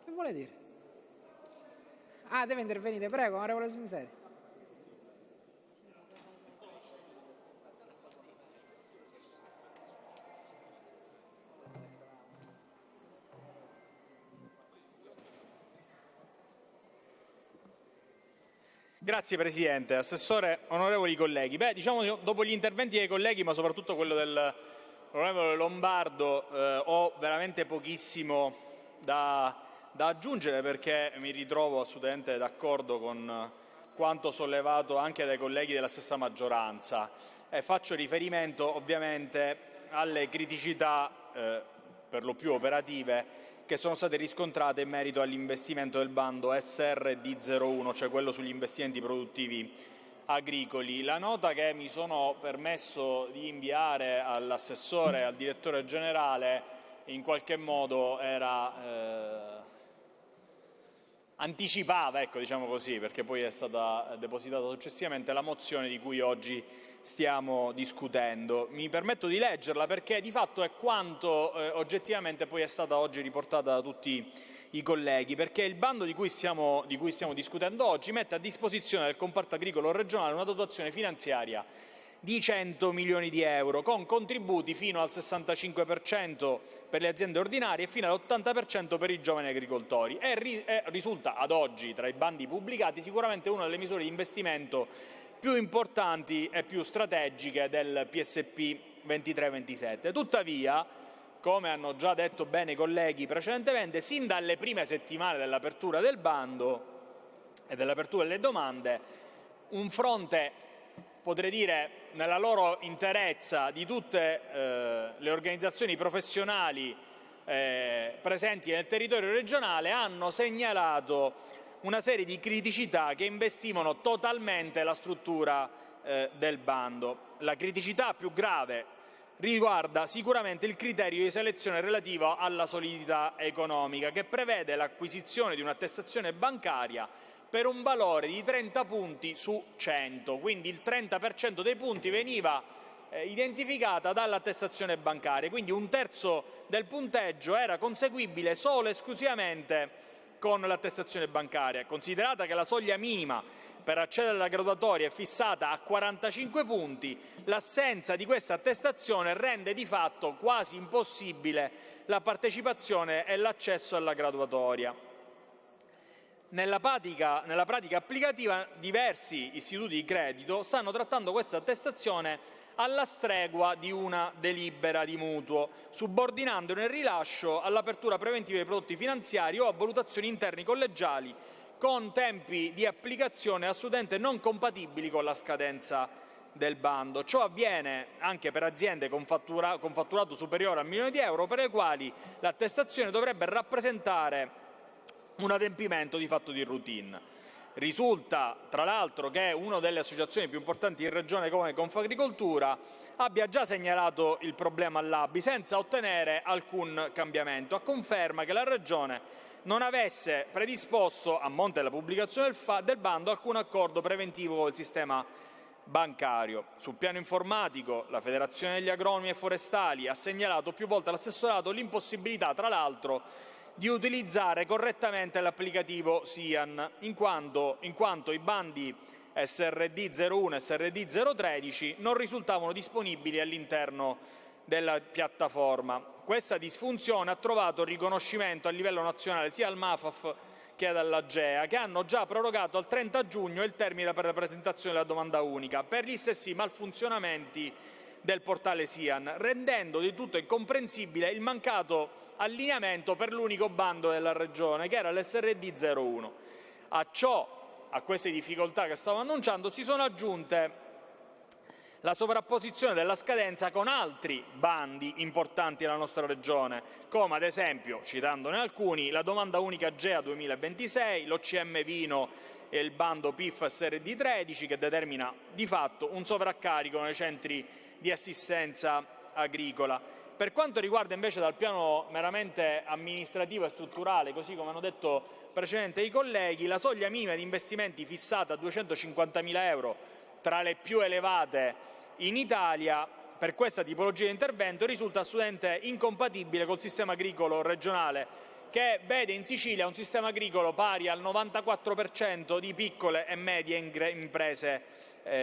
Che vuole dire? Ah, deve intervenire, prego, onorevole Sinceri. Grazie Presidente, Assessore, onorevoli colleghi. Diciamo, dopo gli interventi dei colleghi, ma soprattutto quello dell'onorevole Lombardo, ho veramente pochissimo da aggiungere, perché mi ritrovo assolutamente d'accordo con quanto sollevato anche dai colleghi della stessa maggioranza. Faccio riferimento ovviamente alle criticità per lo più operative che sono state riscontrate in merito all'investimento del bando SRD01, cioè quello sugli investimenti produttivi agricoli. La nota che mi sono permesso di inviare all'assessore e al direttore generale in qualche modo anticipava, ecco, diciamo così, perché poi è stata depositata successivamente la mozione di cui oggi stiamo discutendo. Mi permetto di leggerla perché di fatto è quanto oggettivamente poi è stata oggi riportata da tutti i colleghi, perché il bando di cui stiamo discutendo oggi mette a disposizione del comparto agricolo regionale una dotazione finanziaria di 100 milioni di euro, con contributi fino al 65% per le aziende ordinarie e fino all'80% per i giovani agricoltori. E risulta ad oggi, tra i bandi pubblicati, sicuramente una delle misure di investimento più importanti e più strategiche del PSP 23-27. Tuttavia, come hanno già detto bene i colleghi precedentemente, sin dalle prime settimane dell'apertura del bando e dell'apertura delle domande, un fronte, potrei dire nella loro interezza, di tutte le organizzazioni professionali presenti nel territorio regionale hanno segnalato una serie di criticità che investivano totalmente la struttura del bando. La criticità più grave riguarda sicuramente il criterio di selezione relativo alla solidità economica, che prevede l'acquisizione di un'attestazione bancaria per un valore di 30 punti su 100, quindi il 30% dei punti veniva identificata dall'attestazione bancaria, quindi un terzo del punteggio era conseguibile solo e esclusivamente con l'attestazione bancaria. Considerata che la soglia minima per accedere alla graduatoria è fissata a 45 punti, l'assenza di questa attestazione rende di fatto quasi impossibile la partecipazione e l'accesso alla graduatoria. Nella pratica applicativa diversi istituti di credito stanno trattando questa attestazione alla stregua di una delibera di mutuo, subordinandone il rilascio all'apertura preventiva dei prodotti finanziari o a valutazioni interni collegiali con tempi di applicazione assolutamente non compatibili con la scadenza del bando. Ciò avviene anche per aziende con fatturato superiore a 1 milione di euro, per le quali l'attestazione dovrebbe rappresentare un adempimento di fatto di routine. Risulta, tra l'altro, che una delle associazioni più importanti in regione come Confagricoltura abbia già segnalato il problema all'ABI senza ottenere alcun cambiamento, a conferma che la regione non avesse predisposto, a monte della pubblicazione del bando, alcun accordo preventivo con il sistema bancario. Sul piano informatico, la Federazione degli Agronomi e Forestali ha segnalato più volte all'assessorato l'impossibilità, tra l'altro, di utilizzare correttamente l'applicativo SIAN, in quanto i bandi SRD 01 e SRD 013 non risultavano disponibili all'interno della piattaforma. Questa disfunzione ha trovato riconoscimento a livello nazionale sia al MAFAF che dall'AGEA, che hanno già prorogato al 30 giugno il termine per la presentazione della domanda unica per gli stessi malfunzionamenti del portale SIAN, rendendo di tutto incomprensibile il mancato allineamento per l'unico bando della regione, che era l'SRD 01. A queste difficoltà che stavo annunciando si sono aggiunte la sovrapposizione della scadenza con altri bandi importanti della nostra regione, come ad esempio, citandone alcuni, la domanda unica AGEA 2026, l'OCM Vino e il bando PIF SRD 13, che determina di fatto un sovraccarico nei centri di assistenza agricola. Per quanto riguarda invece dal piano meramente amministrativo e strutturale, così come hanno detto precedentemente i colleghi, la soglia minima di investimenti fissata a 250.000 euro, tra le più elevate in Italia, per questa tipologia di intervento risulta assolutamente incompatibile col sistema agricolo regionale, che vede in Sicilia un sistema agricolo pari al 94% di piccole e medie imprese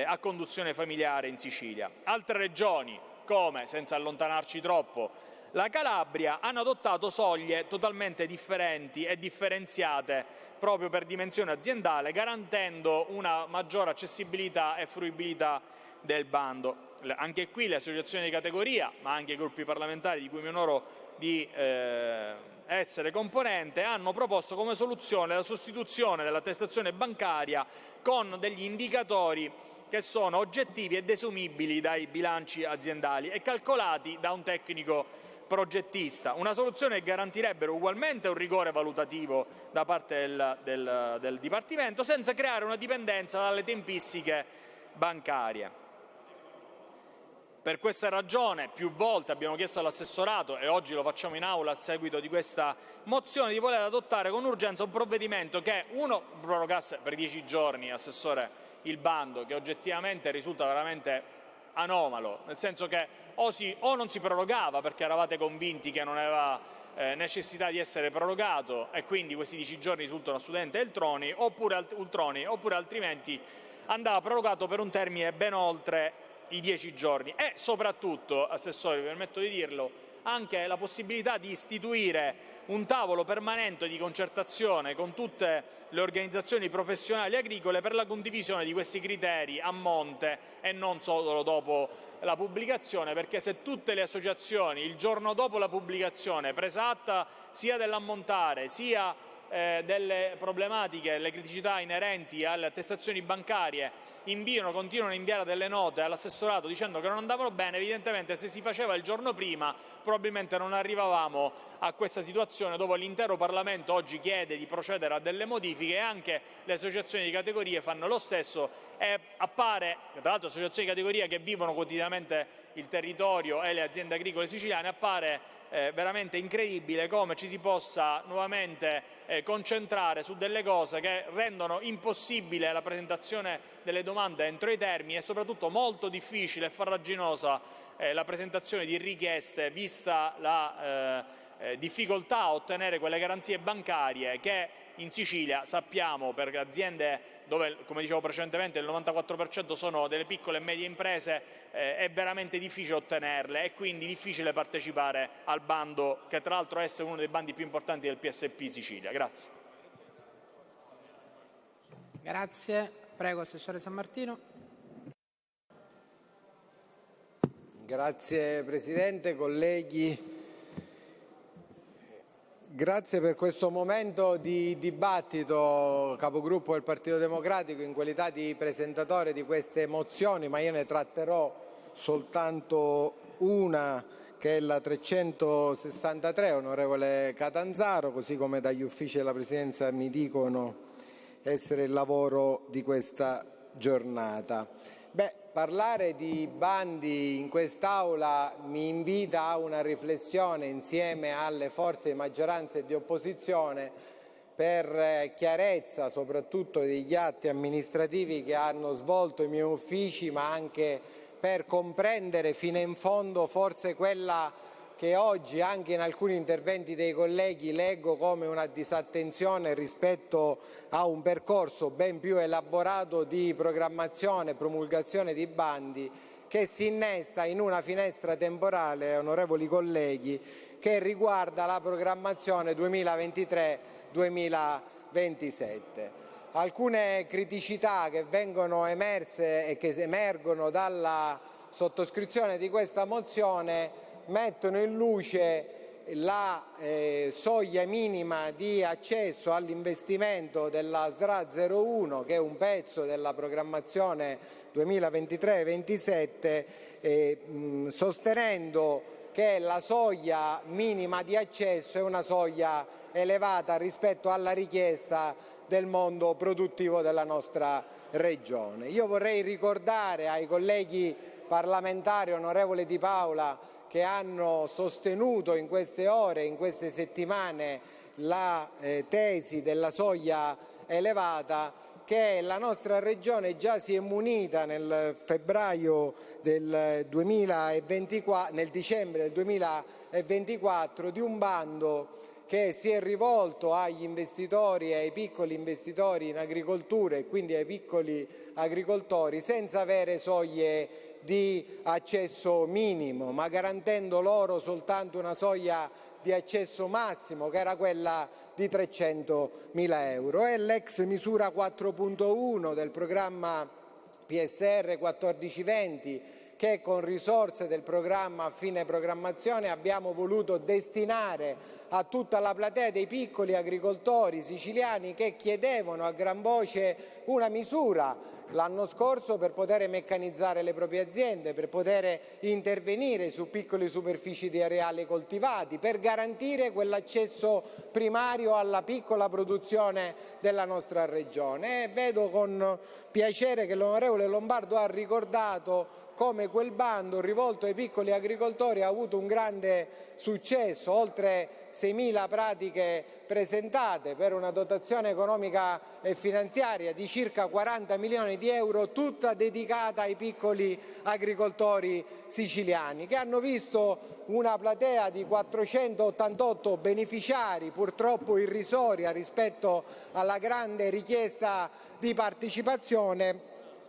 a conduzione familiare in Sicilia. Altre regioni, come, senza allontanarci troppo, la Calabria, hanno adottato soglie totalmente differenti e differenziate proprio per dimensione aziendale, garantendo una maggiore accessibilità e fruibilità del bando. Anche qui le associazioni di categoria, ma anche i gruppi parlamentari di cui mi onoro di essere componente, hanno proposto come soluzione la sostituzione dell'attestazione bancaria con degli indicatori che sono oggettivi e desumibili dai bilanci aziendali e calcolati da un tecnico progettista. Una soluzione che garantirebbe ugualmente un rigore valutativo da parte del Dipartimento, senza creare una dipendenza dalle tempistiche bancarie. Per questa ragione più volte abbiamo chiesto all'assessorato, e oggi lo facciamo in aula a seguito di questa mozione, di voler adottare con urgenza un provvedimento che, uno, prorogasse per 10 giorni, Assessore, il bando, che oggettivamente risulta veramente anomalo, nel senso che o non si prorogava perché eravate convinti che non aveva necessità di essere prorogato e quindi questi 10 giorni risultano assolutamente ultroni, oppure altrimenti andava prorogato per un termine ben oltre i 10 giorni e soprattutto, Assessore, mi permetto di dirlo, anche la possibilità di istituire un tavolo permanente di concertazione con tutte le organizzazioni professionali agricole per la condivisione di questi criteri a monte e non solo dopo la pubblicazione, perché se tutte le associazioni il giorno dopo la pubblicazione, presa atta sia dell'ammontare sia delle problematiche, le criticità inerenti alle attestazioni bancarie, continuano a inviare delle note all'assessorato dicendo che non andavano bene, evidentemente se si faceva il giorno prima probabilmente non arrivavamo a questa situazione dove l'intero Parlamento oggi chiede di procedere a delle modifiche e anche le associazioni di categoria fanno lo stesso e appare, tra l'altro associazioni di categoria che vivono quotidianamente il territorio e le aziende agricole siciliane, appare veramente incredibile come ci si possa nuovamente concentrare su delle cose che rendono impossibile la presentazione delle domande entro i termini e soprattutto molto difficile e farraginosa la presentazione di richieste, vista la difficoltà a ottenere quelle garanzie bancarie che in Sicilia sappiamo, per aziende dove, come dicevo precedentemente, il 94% sono delle piccole e medie imprese, è veramente difficile ottenerle e quindi difficile partecipare al bando, che tra l'altro è uno dei bandi più importanti del PSP Sicilia. Grazie. Grazie. Prego, Assessore San Martino. Grazie Presidente, colleghi. Grazie per questo momento di dibattito, capogruppo del Partito Democratico, in qualità di presentatore di queste mozioni, ma io ne tratterò soltanto una, che è la 363, onorevole Catanzaro, così come dagli uffici della Presidenza mi dicono essere il lavoro di questa giornata. Parlare di bandi in quest'Aula mi invita a una riflessione insieme alle forze di maggioranza e di opposizione per chiarezza soprattutto degli atti amministrativi che hanno svolto i miei uffici, ma anche per comprendere fino in fondo forse quella che oggi anche in alcuni interventi dei colleghi leggo come una disattenzione rispetto a un percorso ben più elaborato di programmazione e promulgazione di bandi che si innesta in una finestra temporale, onorevoli colleghi, che riguarda la programmazione 2023-2027. Alcune criticità che vengono emerse e che emergono dalla sottoscrizione di questa mozione mettono in luce la soglia minima di accesso all'investimento della SDRA 01, che è un pezzo della programmazione 2023-2027, sostenendo che la soglia minima di accesso è una soglia elevata rispetto alla richiesta del mondo produttivo della nostra Regione. Io vorrei ricordare ai colleghi parlamentari, onorevole Di Paola, che hanno sostenuto in queste ore, in queste settimane, la tesi della soglia elevata, che la nostra Regione già si è munita nel dicembre del 2024 di un bando che si è rivolto agli investitori e ai piccoli investitori in agricoltura e quindi ai piccoli agricoltori senza avere soglie di accesso minimo, ma garantendo loro soltanto una soglia di accesso massimo, che era quella di 300.000 euro. È l'ex misura 4.1 del programma PSR 14-20 che con risorse del programma a fine programmazione abbiamo voluto destinare a tutta la platea dei piccoli agricoltori siciliani che chiedevano a gran voce una misura l'anno scorso per poter meccanizzare le proprie aziende, per poter intervenire su piccole superfici di areali coltivati, per garantire quell'accesso primario alla piccola produzione della nostra Regione. E vedo con piacere che l'onorevole Lombardo ha ricordato come quel bando rivolto ai piccoli agricoltori ha avuto un grande successo, oltre 6.000 pratiche presentate per una dotazione economica e finanziaria di circa 40 milioni di euro, tutta dedicata ai piccoli agricoltori siciliani, che hanno visto una platea di 488 beneficiari, purtroppo irrisoria rispetto alla grande richiesta di partecipazione,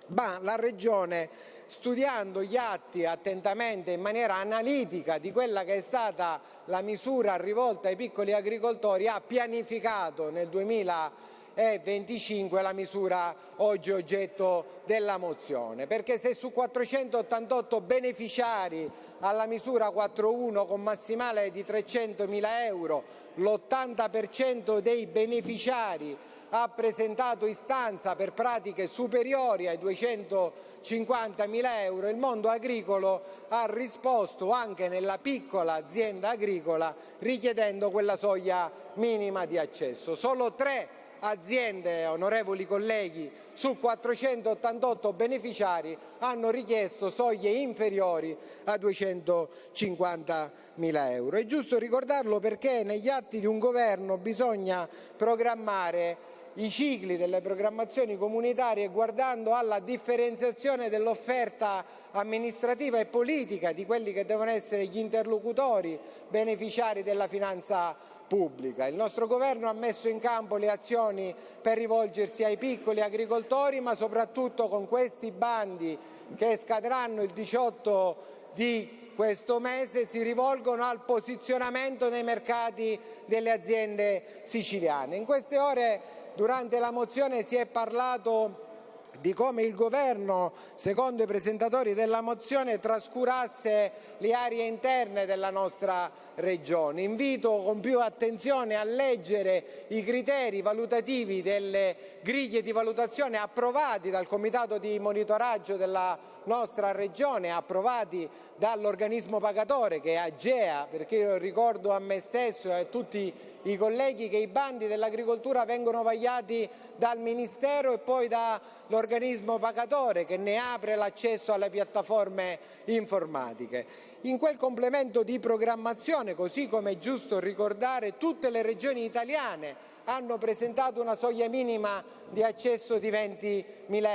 ma la Regione studiando gli atti attentamente in maniera analitica di quella che è stata la misura rivolta ai piccoli agricoltori, ha pianificato nel 2025 la misura oggi oggetto della mozione. Perché se su 488 beneficiari alla misura 4.1 con massimale di 300.000 euro l'80% dei beneficiari ha presentato istanza per pratiche superiori ai 250.000 euro, il mondo agricolo ha risposto anche nella piccola azienda agricola richiedendo quella soglia minima di accesso. Solo 3 aziende, onorevoli colleghi, su 488 beneficiari hanno richiesto soglie inferiori a 250.000 euro. È giusto ricordarlo perché negli atti di un governo bisogna programmare i cicli delle programmazioni comunitarie guardando alla differenziazione dell'offerta amministrativa e politica di quelli che devono essere gli interlocutori beneficiari della finanza pubblica. Il nostro governo ha messo in campo le azioni per rivolgersi ai piccoli agricoltori, ma soprattutto con questi bandi che scadranno il 18 di questo mese si rivolgono al posizionamento nei mercati delle aziende siciliane. In queste ore durante la mozione si è parlato di come il governo, secondo i presentatori della mozione, trascurasse le aree interne della nostra regione. Invito con più attenzione a leggere i criteri valutativi delle griglie di valutazione approvati dal comitato di monitoraggio della nostra regione, approvati dall'organismo pagatore che è AGEA, perché io ricordo a me stesso e a tutti i colleghi che i bandi dell'agricoltura vengono vagliati dal Ministero e poi dall'organismo pagatore che ne apre l'accesso alle piattaforme informatiche. In quel complemento di programmazione, così come è giusto ricordare, tutte le regioni italiane hanno presentato una soglia minima di accesso di 20.000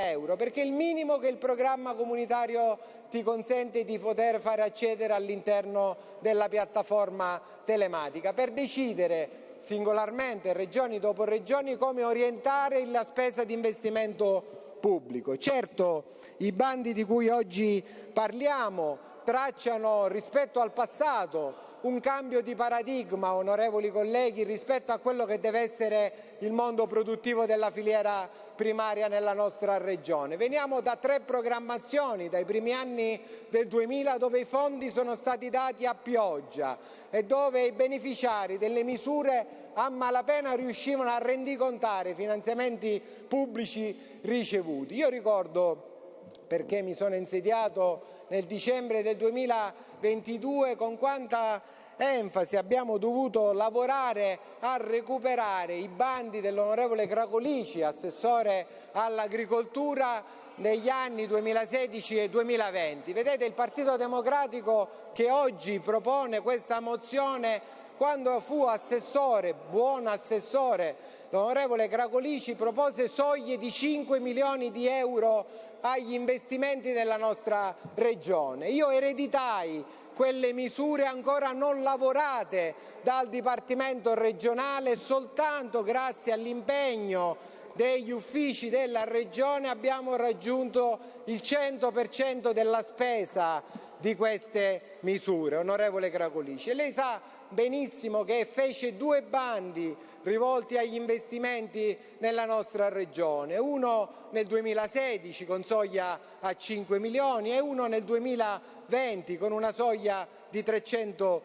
euro, perché è il minimo che il programma comunitario ti consente di poter fare accedere all'interno della piattaforma telematica, per decidere singolarmente, regioni dopo regioni, come orientare la spesa di investimento pubblico. Certo, i bandi di cui oggi parliamo tracciano rispetto al passato un cambio di paradigma, onorevoli colleghi, rispetto a quello che deve essere il mondo produttivo della filiera primaria nella nostra regione. Veniamo da 3 programmazioni, dai primi anni del 2000, dove i fondi sono stati dati a pioggia e dove i beneficiari delle misure a malapena riuscivano a rendicontare i finanziamenti pubblici ricevuti. Io ricordo, perché mi sono insediato nel dicembre del 2022, con quanta enfasi abbiamo dovuto lavorare a recuperare i bandi dell'onorevole Cracolici, assessore all'agricoltura, negli anni 2016 e 2020. Vedete, il Partito Democratico che oggi propone questa mozione, quando fu assessore, buon assessore, l'onorevole Cracolici propose soglie di 5 milioni di euro agli investimenti della nostra regione. Io ereditai quelle misure ancora non lavorate dal Dipartimento regionale, soltanto grazie all'impegno degli uffici della regione abbiamo raggiunto il 100% della spesa di queste misure, onorevole Cracolici. E lei sa benissimo che fece 2 bandi rivolti agli investimenti nella nostra regione, uno nel 2016 con soglia a 5 milioni e uno nel 2020 con una soglia di 300.000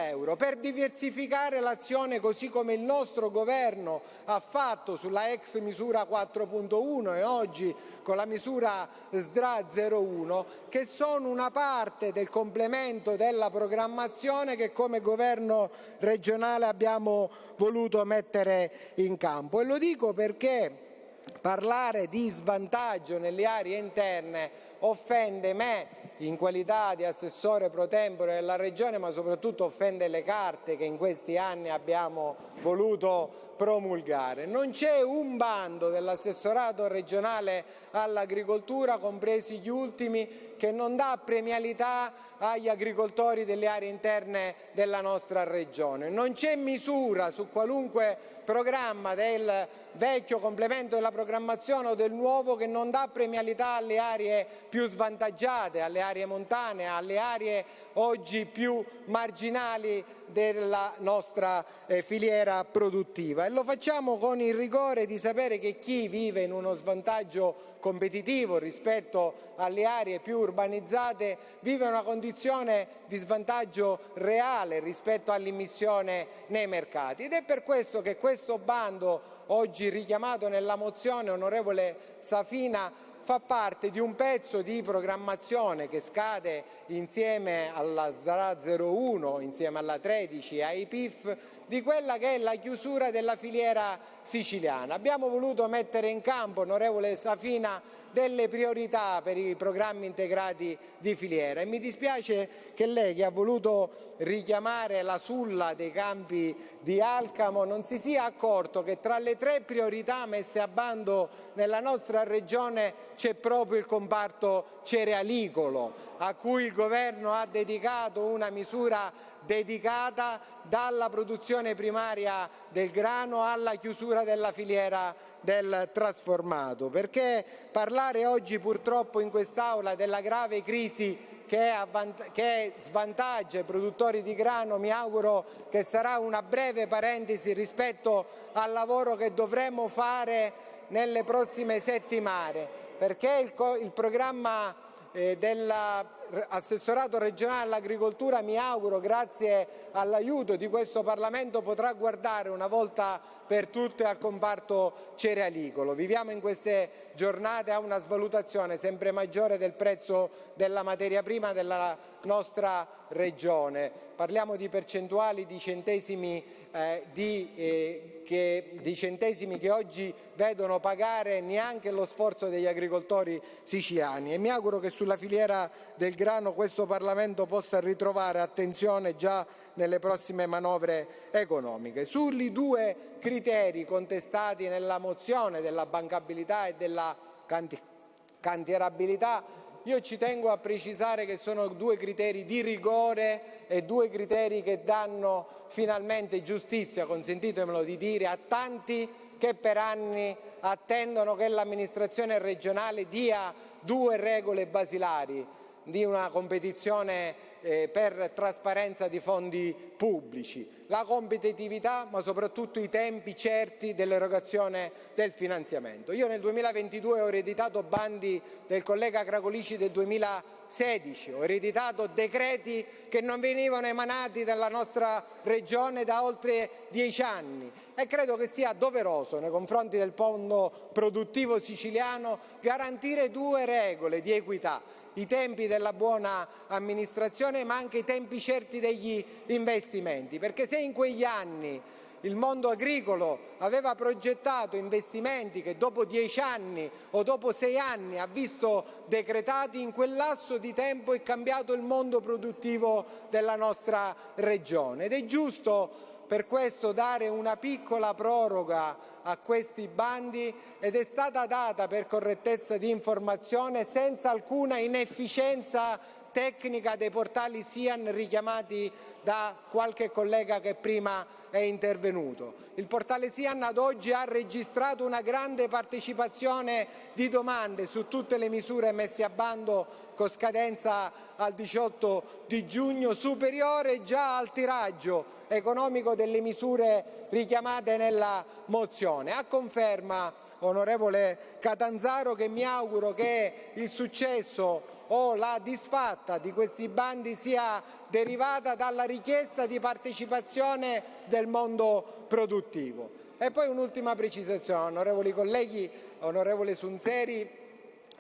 euro, per diversificare l'azione, così come il nostro governo ha fatto sulla ex misura 4.1 e oggi con la misura SDRA 01, che sono una parte del complemento della programmazione che come governo regionale abbiamo voluto mettere in campo. E lo dico perché parlare di svantaggio nelle aree interne offende me in qualità di assessore pro tempore della regione, ma soprattutto offende le carte che in questi anni abbiamo voluto promulgare. Non c'è un bando dell'assessorato regionale all'agricoltura, compresi gli ultimi, che non dà premialità agli agricoltori delle aree interne della nostra regione. Non c'è misura su qualunque programma del vecchio complemento della programmazione o del nuovo che non dà premialità alle aree più svantaggiate, alle aree montane, alle aree oggi più marginali della nostra filiera produttiva, e lo facciamo con il rigore di sapere che chi vive in uno svantaggio competitivo rispetto alle aree più urbanizzate vive una condizione di svantaggio reale rispetto all'immissione nei mercati, ed è per questo che questo bando oggi richiamato nella mozione, onorevole Safina, fa parte di un pezzo di programmazione che scade insieme alla SDRA 01, insieme alla 13 e ai PIF, di quella che è la chiusura della filiera siciliana. Abbiamo voluto mettere in campo, onorevole Safina, delle priorità per i programmi integrati di filiera, e mi dispiace che lei, che ha voluto richiamare la sulla dei campi di Alcamo, non si sia accorto che tra le 3 priorità messe a bando nella nostra regione c'è proprio il comparto cerealicolo, a cui il governo ha dedicato una misura dedicata, dalla produzione primaria del grano alla chiusura della filiera del trasformato. Perché parlare oggi purtroppo in quest'Aula della grave crisi che svantaggia i produttori di grano, mi auguro che sarà una breve parentesi rispetto al lavoro che dovremo fare nelle prossime settimane, perché il programma dell'assessorato regionale all'agricoltura, mi auguro, grazie all'aiuto di questo Parlamento, potrà guardare una volta per tutte al comparto cerealicolo. Viviamo in queste giornate a una svalutazione sempre maggiore del prezzo della materia prima della nostra regione. Parliamo di percentuali di centesimi che oggi vedono pagare neanche lo sforzo degli agricoltori siciliani, e mi auguro che sulla filiera del grano questo Parlamento possa ritrovare attenzione già nelle prossime manovre economiche. Sui 2 criteri contestati nella mozione della bancabilità e della cantierabilità, io ci tengo a precisare che sono 2 criteri di rigore e 2 criteri che danno finalmente giustizia, consentitemelo di dire, a tanti che per anni attendono che l'amministrazione regionale dia 2 regole basilari di una competizione per trasparenza di fondi pubblici: la competitività, ma soprattutto i tempi certi dell'erogazione del finanziamento. Io nel 2022 ho ereditato bandi del collega Cracolici del 2016, ho ereditato decreti che non venivano emanati dalla nostra regione da oltre 10 anni, e credo che sia doveroso nei confronti del mondo produttivo siciliano garantire 2 regole di equità: i tempi della buona amministrazione, ma anche i tempi certi degli investimenti, perché se in quegli anni il mondo agricolo aveva progettato investimenti che dopo 10 anni o dopo 6 anni ha visto decretati, in quel lasso di tempo è cambiato il mondo produttivo della nostra regione, ed è giusto per questo dare una piccola proroga a questi bandi, ed è stata data per correttezza di informazione, senza alcuna inefficienza tecnica dei portali SIAN richiamati da qualche collega che prima è intervenuto. Il portale SIAN ad oggi ha registrato una grande partecipazione di domande su tutte le misure messe a bando con scadenza al 18 di giugno, superiore già al tiraggio economico delle misure richiamate nella mozione. A conferma, onorevole Catanzaro, che mi auguro che il successo o la disfatta di questi bandi sia derivata dalla richiesta di partecipazione del mondo produttivo. E poi un'ultima precisazione, onorevoli colleghi, onorevole Sunseri,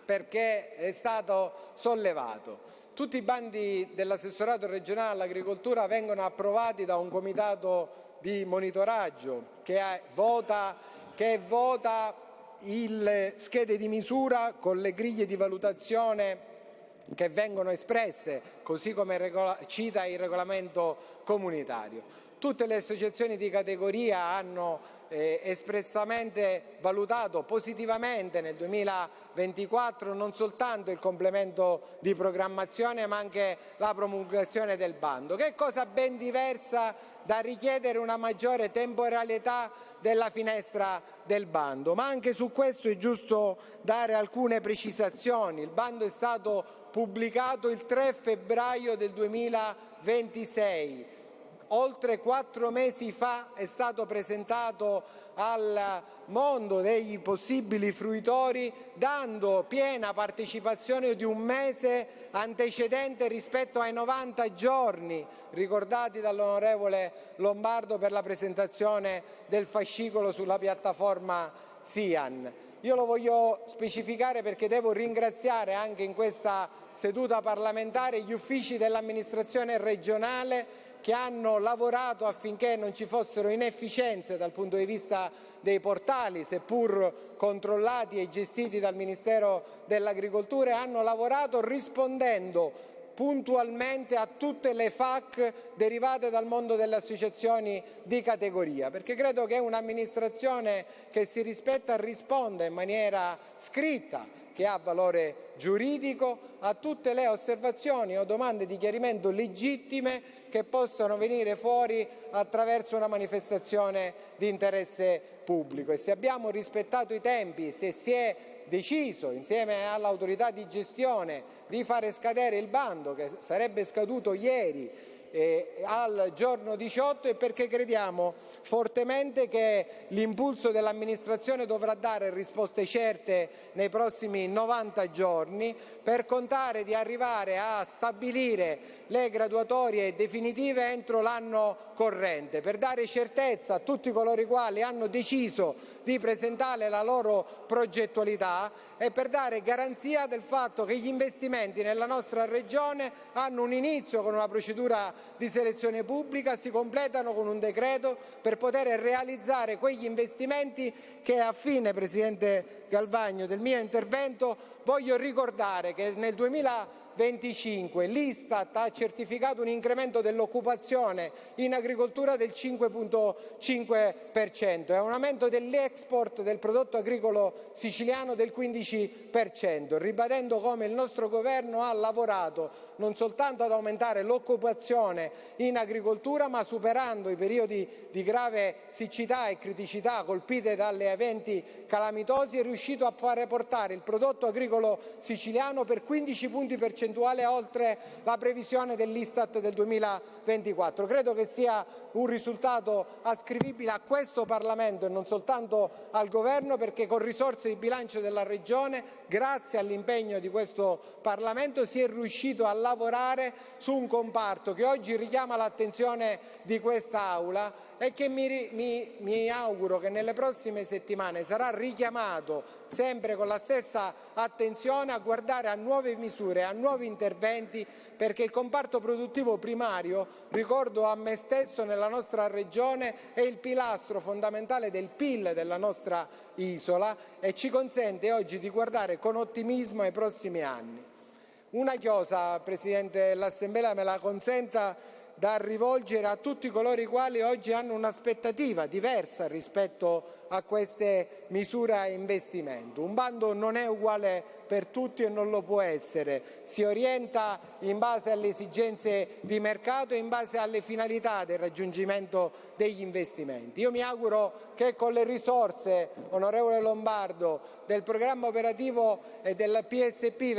perché è stato sollevato. Tutti i bandi dell'assessorato regionale all'agricoltura vengono approvati da un comitato di monitoraggio che vota le schede di misura con le griglie di valutazione che vengono espresse, così come cita il regolamento comunitario. Tutte le associazioni di categoria hanno espressamente valutato positivamente nel 2024 non soltanto il complemento di programmazione ma anche la promulgazione del bando, che è cosa ben diversa da richiedere una maggiore temporalità della finestra del bando. Ma anche su questo è giusto dare alcune precisazioni. Il bando è stato pubblicato il 3 febbraio del 2026. Oltre 4 mesi fa è stato presentato al mondo dei possibili fruitori, dando piena partecipazione di un mese antecedente rispetto ai 90 giorni ricordati dall'onorevole Lombardo per la presentazione del fascicolo sulla piattaforma SIAN. Io lo voglio specificare perché devo ringraziare anche in questa seduta parlamentare gli uffici dell'amministrazione regionale che hanno lavorato affinché non ci fossero inefficienze dal punto di vista dei portali, seppur controllati e gestiti dal Ministero dell'Agricoltura, e hanno lavorato rispondendo puntualmente a tutte le FAQ derivate dal mondo delle associazioni di categoria, perché credo che un'amministrazione che si rispetta risponda in maniera scritta, che ha valore giuridico, a tutte le osservazioni o domande di chiarimento legittime che possano venire fuori attraverso una manifestazione di interesse pubblico. E se abbiamo rispettato i tempi, se si è deciso insieme all'autorità di gestione di fare scadere il bando, che sarebbe scaduto ieri, al giorno 18, è perché crediamo fortemente che l'impulso dell'amministrazione dovrà dare risposte certe nei prossimi 90 giorni per contare di arrivare a stabilire le graduatorie definitive entro l'anno corrente, per dare certezza a tutti coloro i quali hanno deciso di presentare la loro progettualità e per dare garanzia del fatto che gli investimenti nella nostra regione hanno un inizio con una procedura di selezione pubblica, si completano con un decreto per poter realizzare quegli investimenti che, a fine, Presidente Galvagno, del mio intervento, voglio ricordare che nel 2025 l'Istat ha certificato un incremento dell'occupazione in agricoltura del 5,5% e un aumento dell'export del prodotto agricolo siciliano del 15%, ribadendo come il nostro governo ha lavorato non soltanto ad aumentare l'occupazione in agricoltura, ma superando i periodi di grave siccità e criticità colpite dalle eventi calamitosi, è riuscito a fare portare il prodotto agricolo siciliano per 15 punti percentuali oltre la previsione dell'Istat del 2024. Credo che sia un risultato ascrivibile a questo Parlamento e non soltanto al Governo, perché con risorse di bilancio della Regione, grazie all'impegno di questo Parlamento, si è riuscito a lavorare su un comparto che oggi richiama l'attenzione di quest'Aula e che mi auguro che nelle prossime settimane sarà richiamato sempre con la stessa attenzione a guardare a nuove misure, a nuovi interventi, perché il comparto produttivo primario, ricordo a me stesso, nella nostra regione è il pilastro fondamentale del PIL della nostra isola e ci consente oggi di guardare con ottimismo ai prossimi anni. Una chiosa, Presidente dell'Assemblea, me la consenta, da rivolgere a tutti coloro i quali oggi hanno un'aspettativa diversa rispetto a queste misure a investimento. Un bando non è uguale per tutti e non lo può essere, si orienta in base alle esigenze di mercato e in base alle finalità del raggiungimento degli investimenti. Io mi auguro che con le risorse, onorevole Lombardo, del programma operativo e del PSP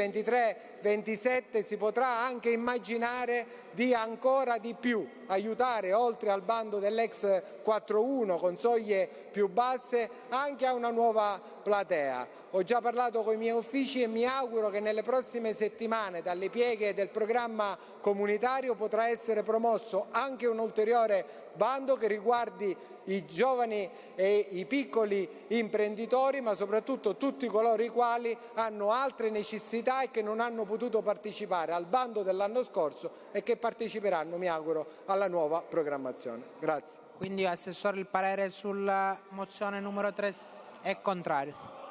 23-27 si potrà anche immaginare di ancora di più aiutare, oltre al bando dell'ex 4.1 con soglie più basse, anche a una nuova platea. Ho già parlato con i miei uffici e mi auguro che nelle prossime settimane dalle pieghe del programma comunitario potrà essere promosso anche un ulteriore bando che riguardi i giovani e i piccoli imprenditori, ma soprattutto tutti coloro i quali hanno altre necessità e che non hanno potuto partecipare al bando dell'anno scorso e che parteciperanno, mi auguro, alla nuova programmazione. Grazie. Quindi, Assessore, il parere sulla mozione numero 3 è contrario.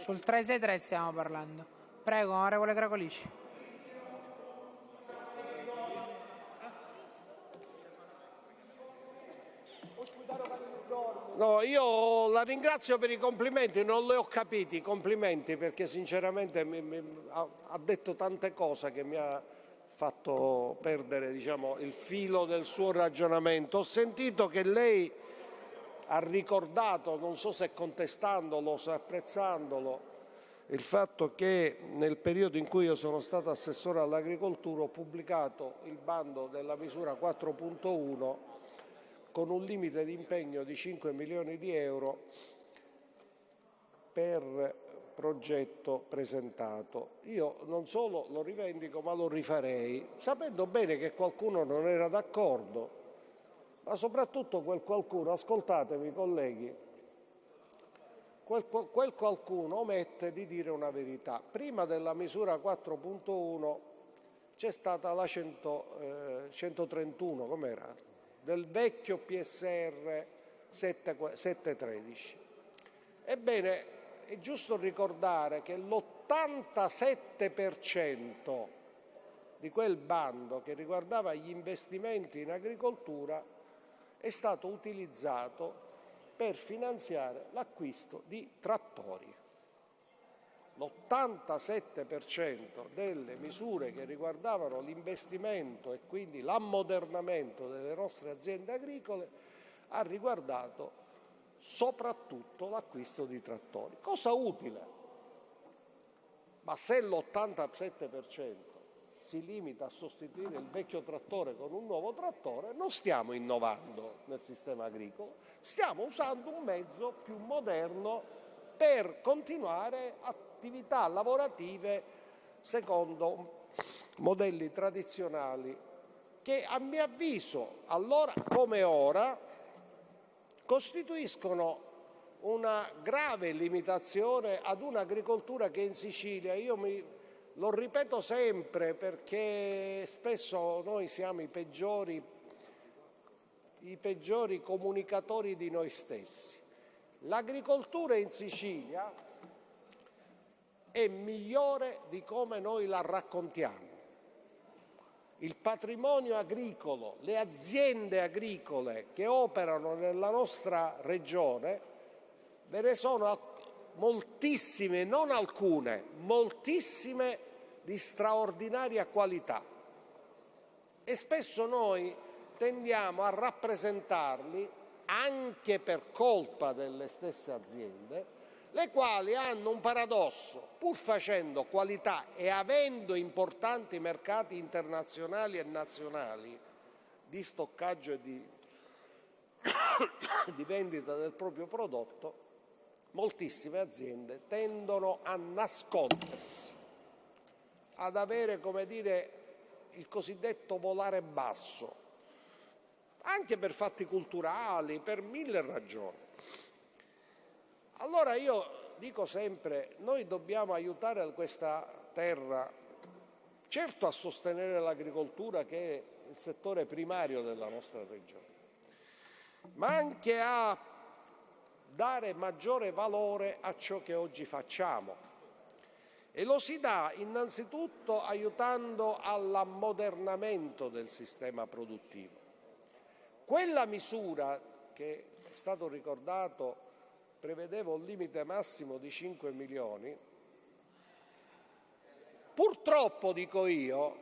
Sul 363 stiamo parlando. Prego, onorevole Gracolici. No, io la ringrazio per i complimenti, non li ho capiti i complimenti perché sinceramente ha detto tante cose che mi ha fatto perdere, diciamo, il filo del suo ragionamento. Ho sentito che lei ha ricordato, non so se contestandolo, se apprezzandolo, il fatto che nel periodo in cui io sono stato assessore all'agricoltura ho pubblicato il bando della misura 4.1 con un limite di impegno di 5 milioni di euro per progetto presentato. Io non solo lo rivendico ma lo rifarei, sapendo bene che qualcuno non era d'accordo, ma soprattutto quel qualcuno, ascoltatemi colleghi, quel qualcuno omette di dire una verità. Prima della misura 4.1 c'è stata la 131, com'era? Del vecchio PSR 713. Ebbene, è giusto ricordare che l'87% di quel bando che riguardava gli investimenti in agricoltura è stato utilizzato per finanziare l'acquisto di trattori. L'87% delle misure che riguardavano l'investimento e quindi l'ammodernamento delle nostre aziende agricole ha riguardato soprattutto l'acquisto di trattori. Cosa utile? Ma se l'87% si limita a sostituire il vecchio trattore con un nuovo trattore, non stiamo innovando nel sistema agricolo, stiamo usando un mezzo più moderno per continuare attività lavorative secondo modelli tradizionali che, a mio avviso, allora come ora, costituiscono una grave limitazione ad un'agricoltura che in Sicilia, lo ripeto sempre perché spesso noi siamo i peggiori comunicatori di noi stessi. L'agricoltura in Sicilia è migliore di come noi la raccontiamo. Il patrimonio agricolo, le aziende agricole che operano nella nostra regione, ve ne sono moltissime, non alcune, moltissime di straordinaria qualità. E spesso noi tendiamo a rappresentarli anche per colpa delle stesse aziende, le quali hanno un paradosso: pur facendo qualità e avendo importanti mercati internazionali e nazionali di stoccaggio e di vendita del proprio prodotto, moltissime aziende tendono a nascondersi, ad avere, come dire, il cosiddetto volare basso, anche per fatti culturali, per mille ragioni. Allora io dico sempre, noi dobbiamo aiutare questa terra, certo a sostenere l'agricoltura che è il settore primario della nostra regione, ma anche a dare maggiore valore a ciò che oggi facciamo. E lo si dà innanzitutto aiutando all'ammodernamento del sistema produttivo. Quella misura che è stato ricordato prevedeva un limite massimo di 5 milioni. Purtroppo, dico io,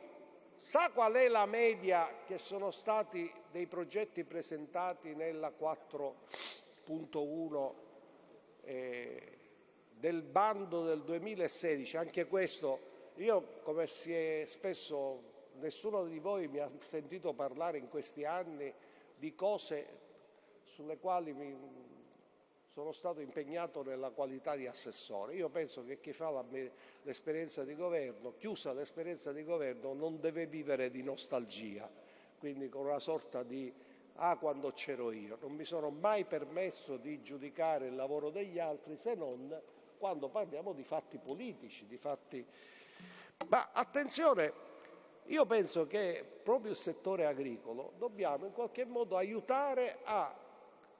sa qual è la media che sono stati dei progetti presentati nella 4.1 del bando del 2016? Anche questo, io, come si è spesso, nessuno di voi mi ha sentito parlare in questi anni di cose sulle quali sono stato impegnato nella qualità di assessore. Io penso che chi fa l'esperienza di governo, chiusa l'esperienza di governo, non deve vivere di nostalgia, quindi con una sorta di quando c'ero io. Non mi sono mai permesso di giudicare il lavoro degli altri, se non quando parliamo di fatti politici, di fatti. Ma attenzione, io penso che proprio il settore agricolo dobbiamo in qualche modo aiutare a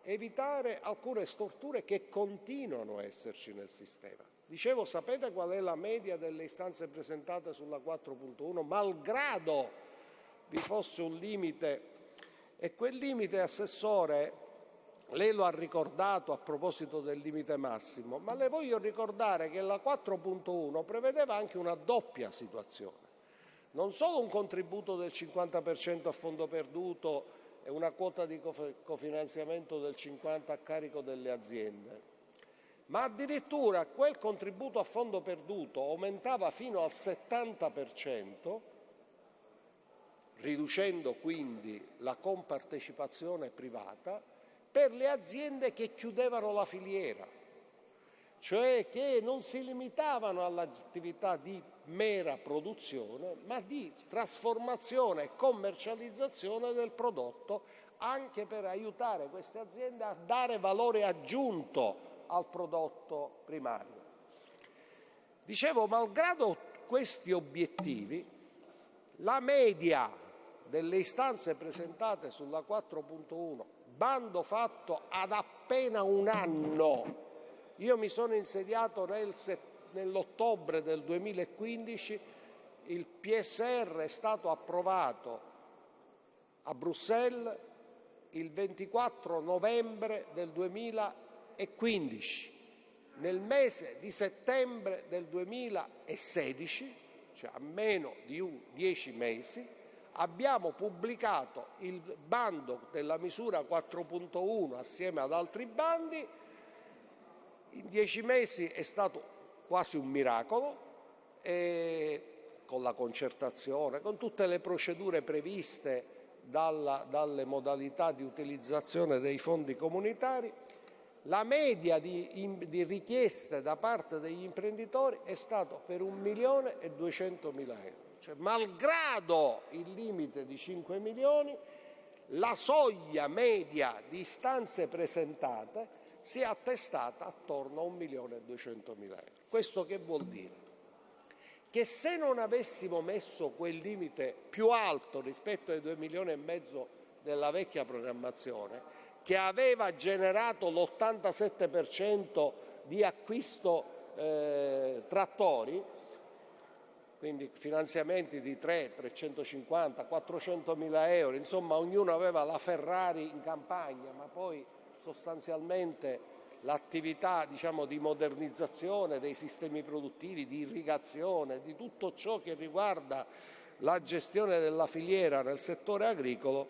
evitare alcune storture che continuano a esserci nel sistema. Dicevo, sapete qual è la media delle istanze presentate sulla 4.1? Malgrado vi fosse un limite, e quel limite, Assessore, lei lo ha ricordato a proposito del limite massimo, ma le voglio ricordare che la 4.1 prevedeva anche una doppia situazione. Non solo un contributo del 50% a fondo perduto e una quota di cofinanziamento del 50% a carico delle aziende, ma addirittura quel contributo a fondo perduto aumentava fino al 70%, riducendo quindi la compartecipazione privata per le aziende che chiudevano la filiera, cioè che non si limitavano all'attività di mera produzione, ma di trasformazione e commercializzazione del prodotto, anche per aiutare queste aziende a dare valore aggiunto al prodotto primario. Dicevo, malgrado questi obiettivi, la media delle istanze presentate sulla 4.1, bando fatto ad appena un anno, io mi sono insediato nell'ottobre del 2015, il PSR è stato approvato a Bruxelles il 24 novembre del 2015. Nel mese di settembre del 2016, cioè a meno di 10 mesi, abbiamo pubblicato il bando della misura 4.1 assieme ad altri bandi. In 10 mesi è stato quasi un miracolo, con la concertazione, con tutte le procedure previste dalle modalità di utilizzazione dei fondi comunitari. La media di richieste da parte degli imprenditori è stata per 1.200.000 euro. Cioè, malgrado il limite di 5 milioni, la soglia media di istanze presentate si è attestata attorno a 1.200.000 euro. Questo che vuol dire? Che se non avessimo messo quel limite più alto rispetto ai 2,5 milioni della vecchia programmazione, che aveva generato l'87% di acquisto trattori, quindi finanziamenti di 350, 400.000 euro, insomma ognuno aveva la Ferrari in campagna, ma poi sostanzialmente l'attività di modernizzazione dei sistemi produttivi, di irrigazione, di tutto ciò che riguarda la gestione della filiera nel settore agricolo,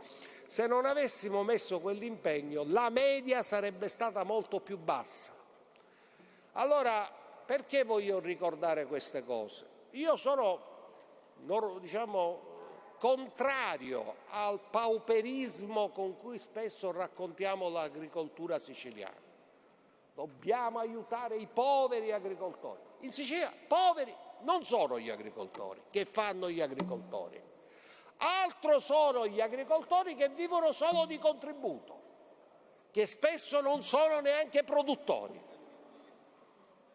se non avessimo messo quell'impegno la media sarebbe stata molto più bassa. Allora, perché voglio ricordare queste cose? Io sono contrario al pauperismo con cui spesso raccontiamo l'agricoltura siciliana. Dobbiamo aiutare i poveri agricoltori. In Sicilia poveri non sono gli agricoltori. Che fanno gli agricoltori? Altro sono gli agricoltori che vivono solo di contributo, che spesso non sono neanche produttori.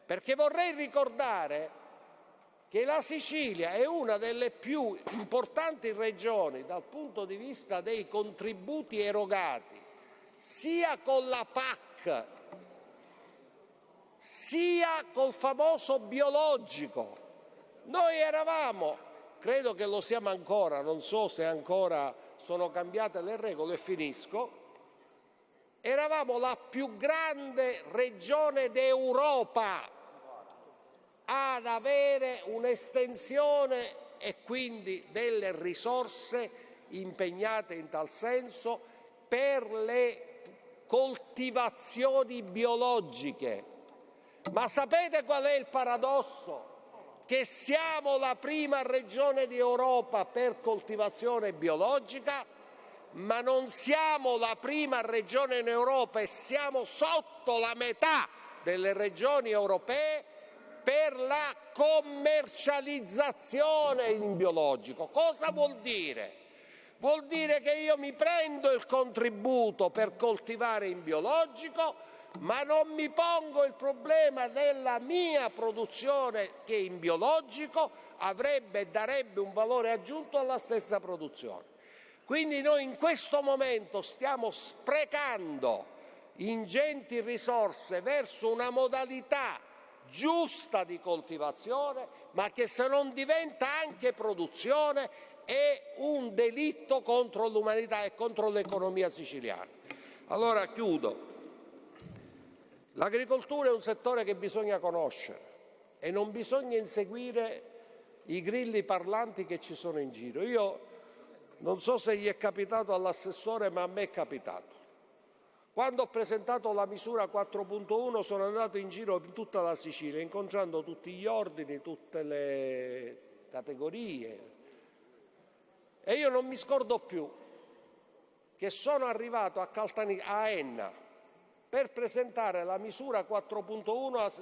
Perché vorrei ricordare che la Sicilia è una delle più importanti regioni dal punto di vista dei contributi erogati, sia con la PAC, sia col famoso biologico. Noi eravamo, credo che lo siamo ancora, non so se ancora sono cambiate le regole, e finisco, eravamo la più grande regione d'Europa ad avere un'estensione e quindi delle risorse impegnate in tal senso per le coltivazioni biologiche. Ma sapete qual è il paradosso? Che siamo la prima regione d'Europa per coltivazione biologica, ma non siamo la prima regione in Europa e siamo sotto la metà delle regioni europee per la commercializzazione in biologico. Cosa vuol dire? Vuol dire che io mi prendo il contributo per coltivare in biologico, ma non mi pongo il problema della mia produzione che in biologico avrebbe e darebbe un valore aggiunto alla stessa produzione. Quindi noi in questo momento stiamo sprecando ingenti risorse verso una modalità giusta di coltivazione, ma che se non diventa anche produzione è un delitto contro l'umanità e contro l'economia siciliana. Allora chiudo. L'agricoltura è un settore che bisogna conoscere e non bisogna inseguire i grilli parlanti che ci sono in giro. Io non so se gli è capitato all'assessore, ma a me è capitato. Quando ho presentato la misura 4.1 sono andato in giro in tutta la Sicilia, incontrando tutti gli ordini, tutte le categorie. E io non mi scordo più che sono arrivato a Enna per presentare la misura 4.1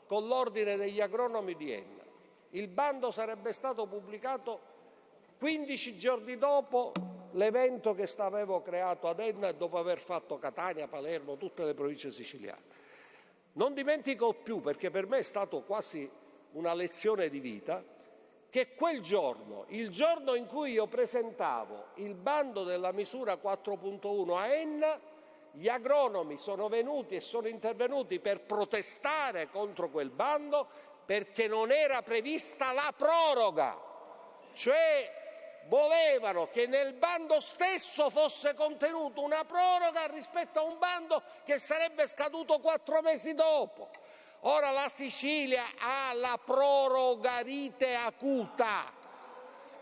con l'ordine degli agronomi di Enna. Il bando sarebbe stato pubblicato 15 giorni dopo l'evento che avevo creato ad Enna e dopo aver fatto Catania, Palermo, tutte le province siciliane. Non dimentico più, perché per me è stato quasi una lezione di vita, che quel giorno, il giorno in cui io presentavo il bando della misura 4.1 a Enna, gli agronomi sono venuti e sono intervenuti per protestare contro quel bando perché non era prevista la proroga, cioè volevano che nel bando stesso fosse contenuta una proroga rispetto a un bando che sarebbe scaduto 4 mesi dopo. Ora la Sicilia ha la prorogarite acuta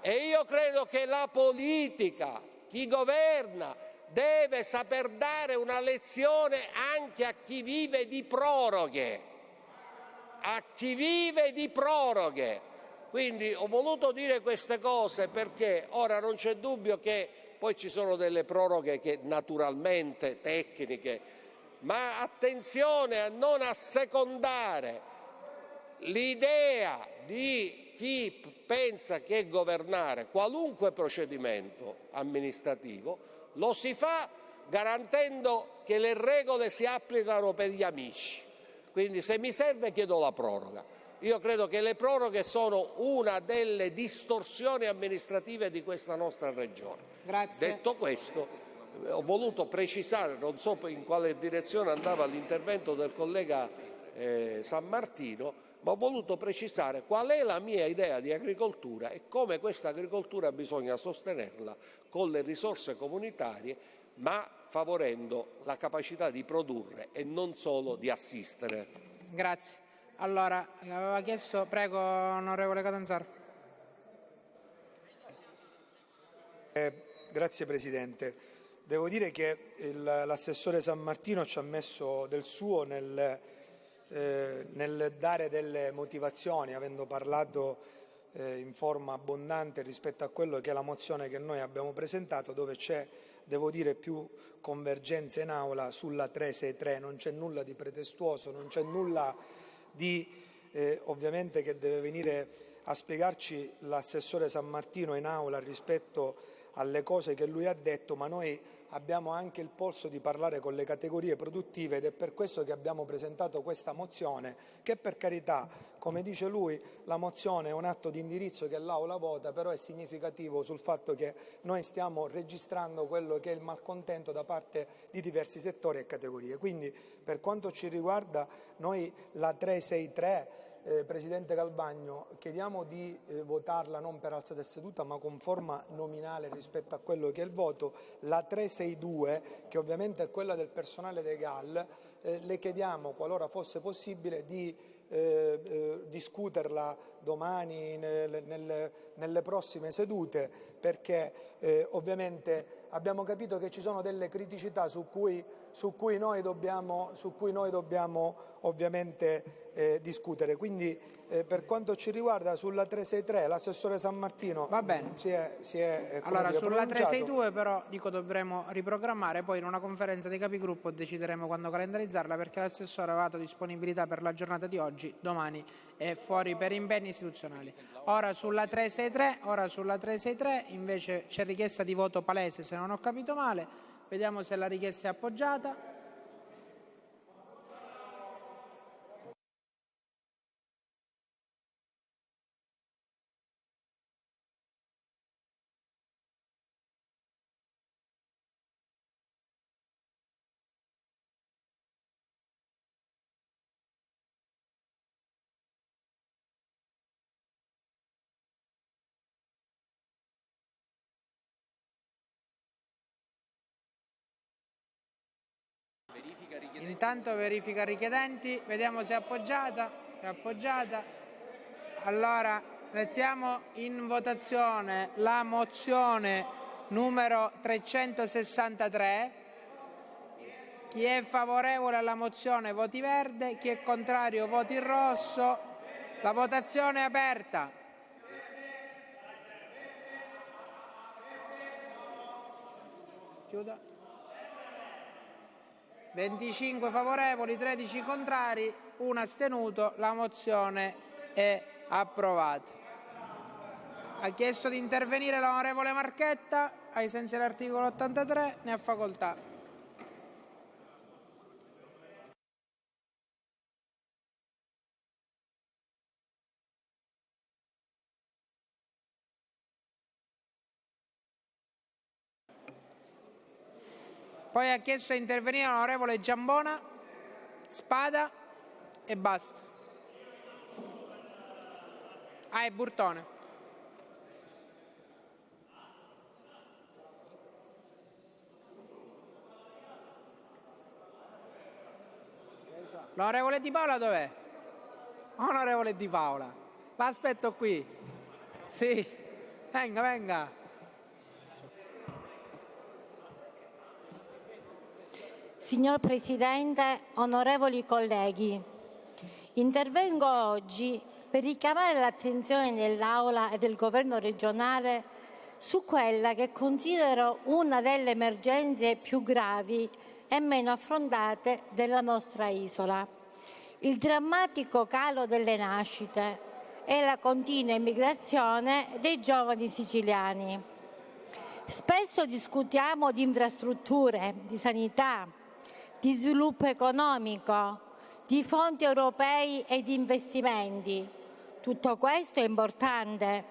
e io credo che la politica, chi governa, deve saper dare una lezione anche a chi vive di proroghe. A chi vive di proroghe. Quindi ho voluto dire queste cose perché ora non c'è dubbio che poi ci sono delle proroghe che naturalmente tecniche, ma attenzione a non assecondare l'idea di chi pensa che governare qualunque procedimento amministrativo lo si fa garantendo che le regole si applicano per gli amici. Quindi se mi serve chiedo la proroga. Io credo che le proroghe sono una delle distorsioni amministrative di questa nostra regione. Grazie. Detto questo, ho voluto precisare, non so in quale direzione andava l'intervento del collega Sammartino, ma ho voluto precisare qual è la mia idea di agricoltura e come questa agricoltura bisogna sostenerla con le risorse comunitarie, ma favorendo la capacità di produrre e non solo di assistere. Grazie. Allora, aveva chiesto, prego, onorevole Catanzaro. Grazie Presidente. Devo dire che l'assessore Sammartino ci ha messo del suo nel dare delle motivazioni, avendo parlato in forma abbondante rispetto a quello che è la mozione che noi abbiamo presentato, dove c'è, devo dire, più convergenza in aula sulla 363, non c'è nulla di pretestuoso, non c'è nulla di ovviamente che deve venire a spiegarci l'assessore Sammartino in aula rispetto alle cose che lui ha detto, ma noi abbiamo anche il polso di parlare con le categorie produttive ed è per questo che abbiamo presentato questa mozione che, per carità, come dice lui, la mozione è un atto di indirizzo che l'Aula vota, però è significativo sul fatto che noi stiamo registrando quello che è il malcontento da parte di diversi settori e categorie. Quindi, per quanto ci riguarda, noi la 363 Presidente Calvagno, chiediamo di votarla non per alzata di seduta ma con forma nominale rispetto a quello che è il voto. La 362, che ovviamente è quella del personale dei GAL, le chiediamo, qualora fosse possibile, di discuterla domani nelle prossime sedute, perché ovviamente abbiamo capito che ci sono delle criticità su cui noi dobbiamo ovviamente discutere. Quindi per quanto ci riguarda sulla 363 l'assessore Sammartino va bene. si è Allora sulla pronunciato. 362 però dico dovremo riprogrammare, poi in una conferenza dei capigruppo decideremo quando calendarizzarla, perché l'assessore ha dato disponibilità per la giornata di oggi, domani è fuori per impegni istituzionali. Ora sulla 363 invece c'è richiesta di voto palese, se non ho capito male, vediamo se la richiesta è appoggiata. Intanto verifica richiedenti, vediamo se è appoggiata. È appoggiata. Allora mettiamo in votazione la mozione numero 363. Chi è favorevole alla mozione voti verde, chi è contrario voti rosso. La votazione è aperta. Chiudo. 25 favorevoli, 13 contrari, 1 astenuto. La mozione è approvata. Ha chiesto di intervenire l'onorevole Marchetta, ai sensi dell'articolo 83, ne ha facoltà. Poi ha chiesto di intervenire l'onorevole Giambona, Spada e basta. E Burtone. L'onorevole Di Paola dov'è? Onorevole Di Paola, l'aspetto qui. Sì, venga, venga. Signor Presidente, onorevoli colleghi, intervengo oggi per richiamare l'attenzione dell'Aula e del Governo regionale su quella che considero una delle emergenze più gravi e meno affrontate della nostra isola: il drammatico calo delle nascite e la continua immigrazione dei giovani siciliani. Spesso discutiamo di infrastrutture, di sanità, di sviluppo economico, di fondi europei e di investimenti. Tutto questo è importante,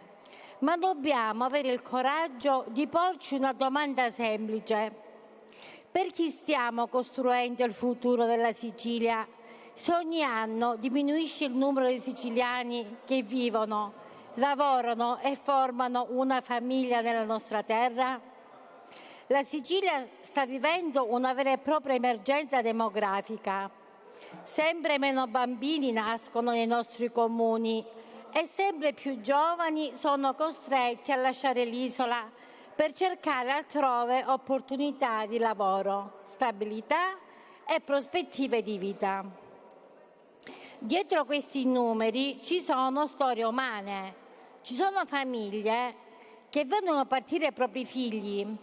ma dobbiamo avere il coraggio di porci una domanda semplice: per chi stiamo costruendo il futuro della Sicilia se ogni anno diminuisce il numero di siciliani che vivono, lavorano e formano una famiglia nella nostra terra? La Sicilia sta vivendo una vera e propria emergenza demografica. Sempre meno bambini nascono nei nostri comuni e sempre più giovani sono costretti a lasciare l'isola per cercare altrove opportunità di lavoro, stabilità e prospettive di vita. Dietro questi numeri ci sono storie umane, ci sono famiglie che vedono partire i propri figli.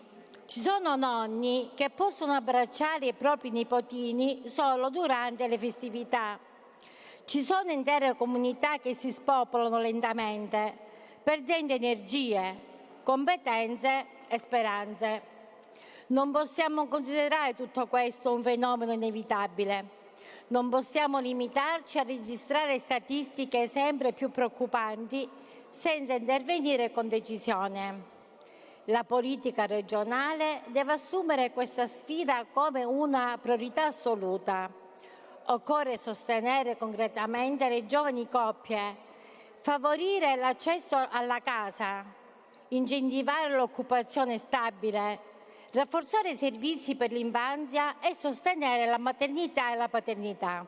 Ci sono nonni che possono abbracciare i propri nipotini solo durante le festività. Ci sono intere comunità che si spopolano lentamente, perdendo energie, competenze e speranze. Non possiamo considerare tutto questo un fenomeno inevitabile. Non possiamo limitarci a registrare statistiche sempre più preoccupanti senza intervenire con decisione. La politica regionale deve assumere questa sfida come una priorità assoluta. Occorre sostenere concretamente le giovani coppie, favorire l'accesso alla casa, incentivare l'occupazione stabile, rafforzare i servizi per l'infanzia e sostenere la maternità e la paternità.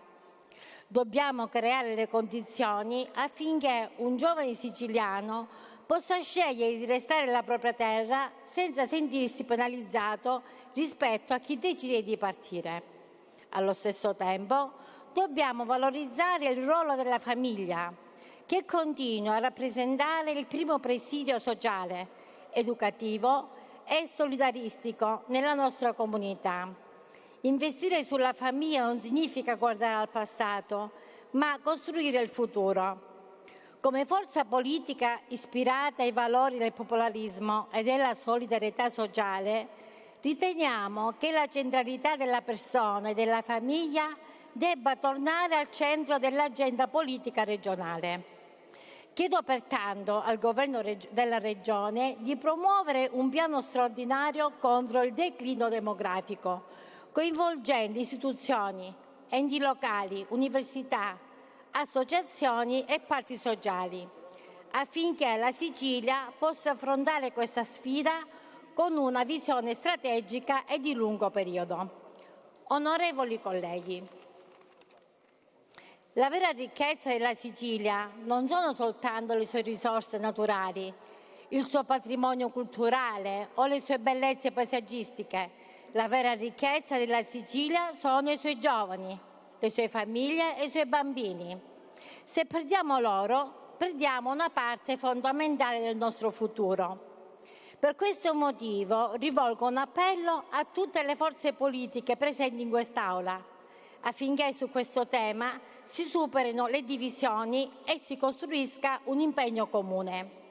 Dobbiamo creare le condizioni affinché un giovane siciliano possa scegliere di restare nella propria terra senza sentirsi penalizzato rispetto a chi decide di partire. Allo stesso tempo, dobbiamo valorizzare il ruolo della famiglia, che continua a rappresentare il primo presidio sociale, educativo e solidaristico nella nostra comunità. Investire sulla famiglia non significa guardare al passato, ma costruire il futuro. Come forza politica ispirata ai valori del popolarismo e della solidarietà sociale, riteniamo che la centralità della persona e della famiglia debba tornare al centro dell'agenda politica regionale. Chiedo pertanto al Governo della Regione di promuovere un piano straordinario contro il declino demografico, coinvolgendo istituzioni, enti locali, università, associazioni e parti sociali, affinché la Sicilia possa affrontare questa sfida con una visione strategica e di lungo periodo. Onorevoli colleghi, la vera ricchezza della Sicilia non sono soltanto le sue risorse naturali, il suo patrimonio culturale o le sue bellezze paesaggistiche. La vera ricchezza della Sicilia sono i suoi giovani, le sue famiglie e i suoi bambini. Se perdiamo loro, perdiamo una parte fondamentale del nostro futuro. Per questo motivo rivolgo un appello a tutte le forze politiche presenti in quest'Aula affinché su questo tema si superino le divisioni e si costruisca un impegno comune.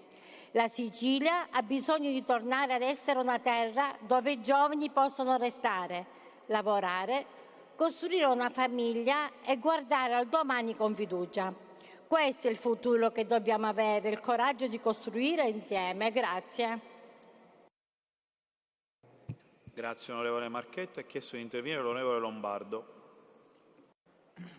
La Sicilia ha bisogno di tornare ad essere una terra dove i giovani possono restare, lavorare, costruire una famiglia e guardare al domani con fiducia. Questo è il futuro che dobbiamo avere, il coraggio di costruire insieme. Grazie. Grazie onorevole Marchetto. È chiesto di intervenire l'onorevole Lombardo.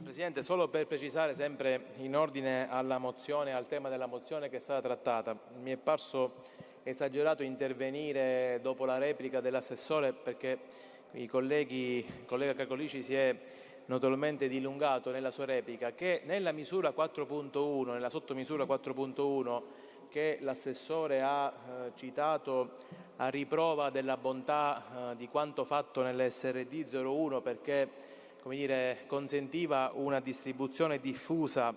Presidente, solo per precisare sempre in ordine alla mozione, al tema della mozione che è stata trattata, mi è parso esagerato intervenire dopo la replica dell'assessore perché il collega Cacolici si è notevolmente dilungato nella sua replica che nella misura 4.1, nella sottomisura 4.1 che l'assessore ha citato a riprova della bontà di quanto fatto nell'SRD 01 perché consentiva una distribuzione diffusa,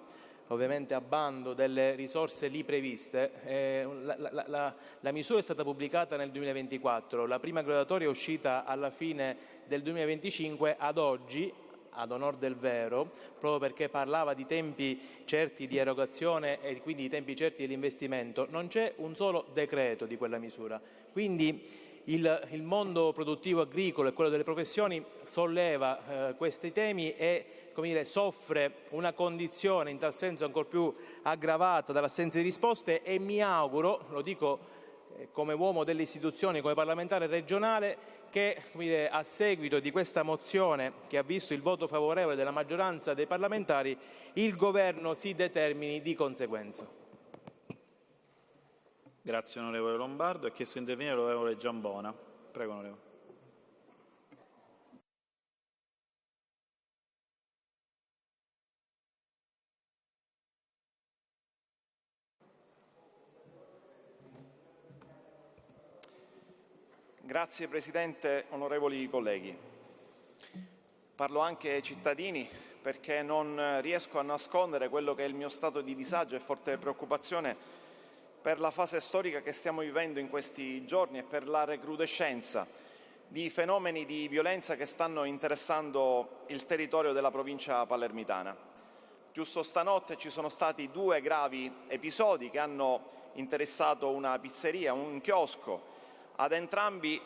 ovviamente a bando, delle risorse lì previste. La misura è stata pubblicata nel 2024, la prima graduatoria è uscita alla fine del 2025, ad oggi, ad onor del vero, proprio perché parlava di tempi certi di erogazione e quindi di tempi certi dell'investimento, non c'è un solo decreto di quella misura. Quindi il mondo produttivo agricolo e quello delle professioni solleva questi temi e soffre una condizione in tal senso ancor più aggravata dall'assenza di risposte e mi auguro, lo dico come uomo delle istituzioni, come parlamentare regionale, che a seguito di questa mozione che ha visto il voto favorevole della maggioranza dei parlamentari il Governo si determini di conseguenza. Grazie onorevole Lombardo. È chiesto di intervenire l'onorevole Giambona. Prego onorevole. Grazie Presidente, onorevoli colleghi. Parlo anche ai cittadini perché non riesco a nascondere quello che è il mio stato di disagio e forte preoccupazione per la fase storica che stiamo vivendo in questi giorni e per la recrudescenza di fenomeni di violenza che stanno interessando il territorio della provincia palermitana. Giusto stanotte ci sono stati 2 gravi episodi che hanno interessato una pizzeria, un chiosco. Ad entrambi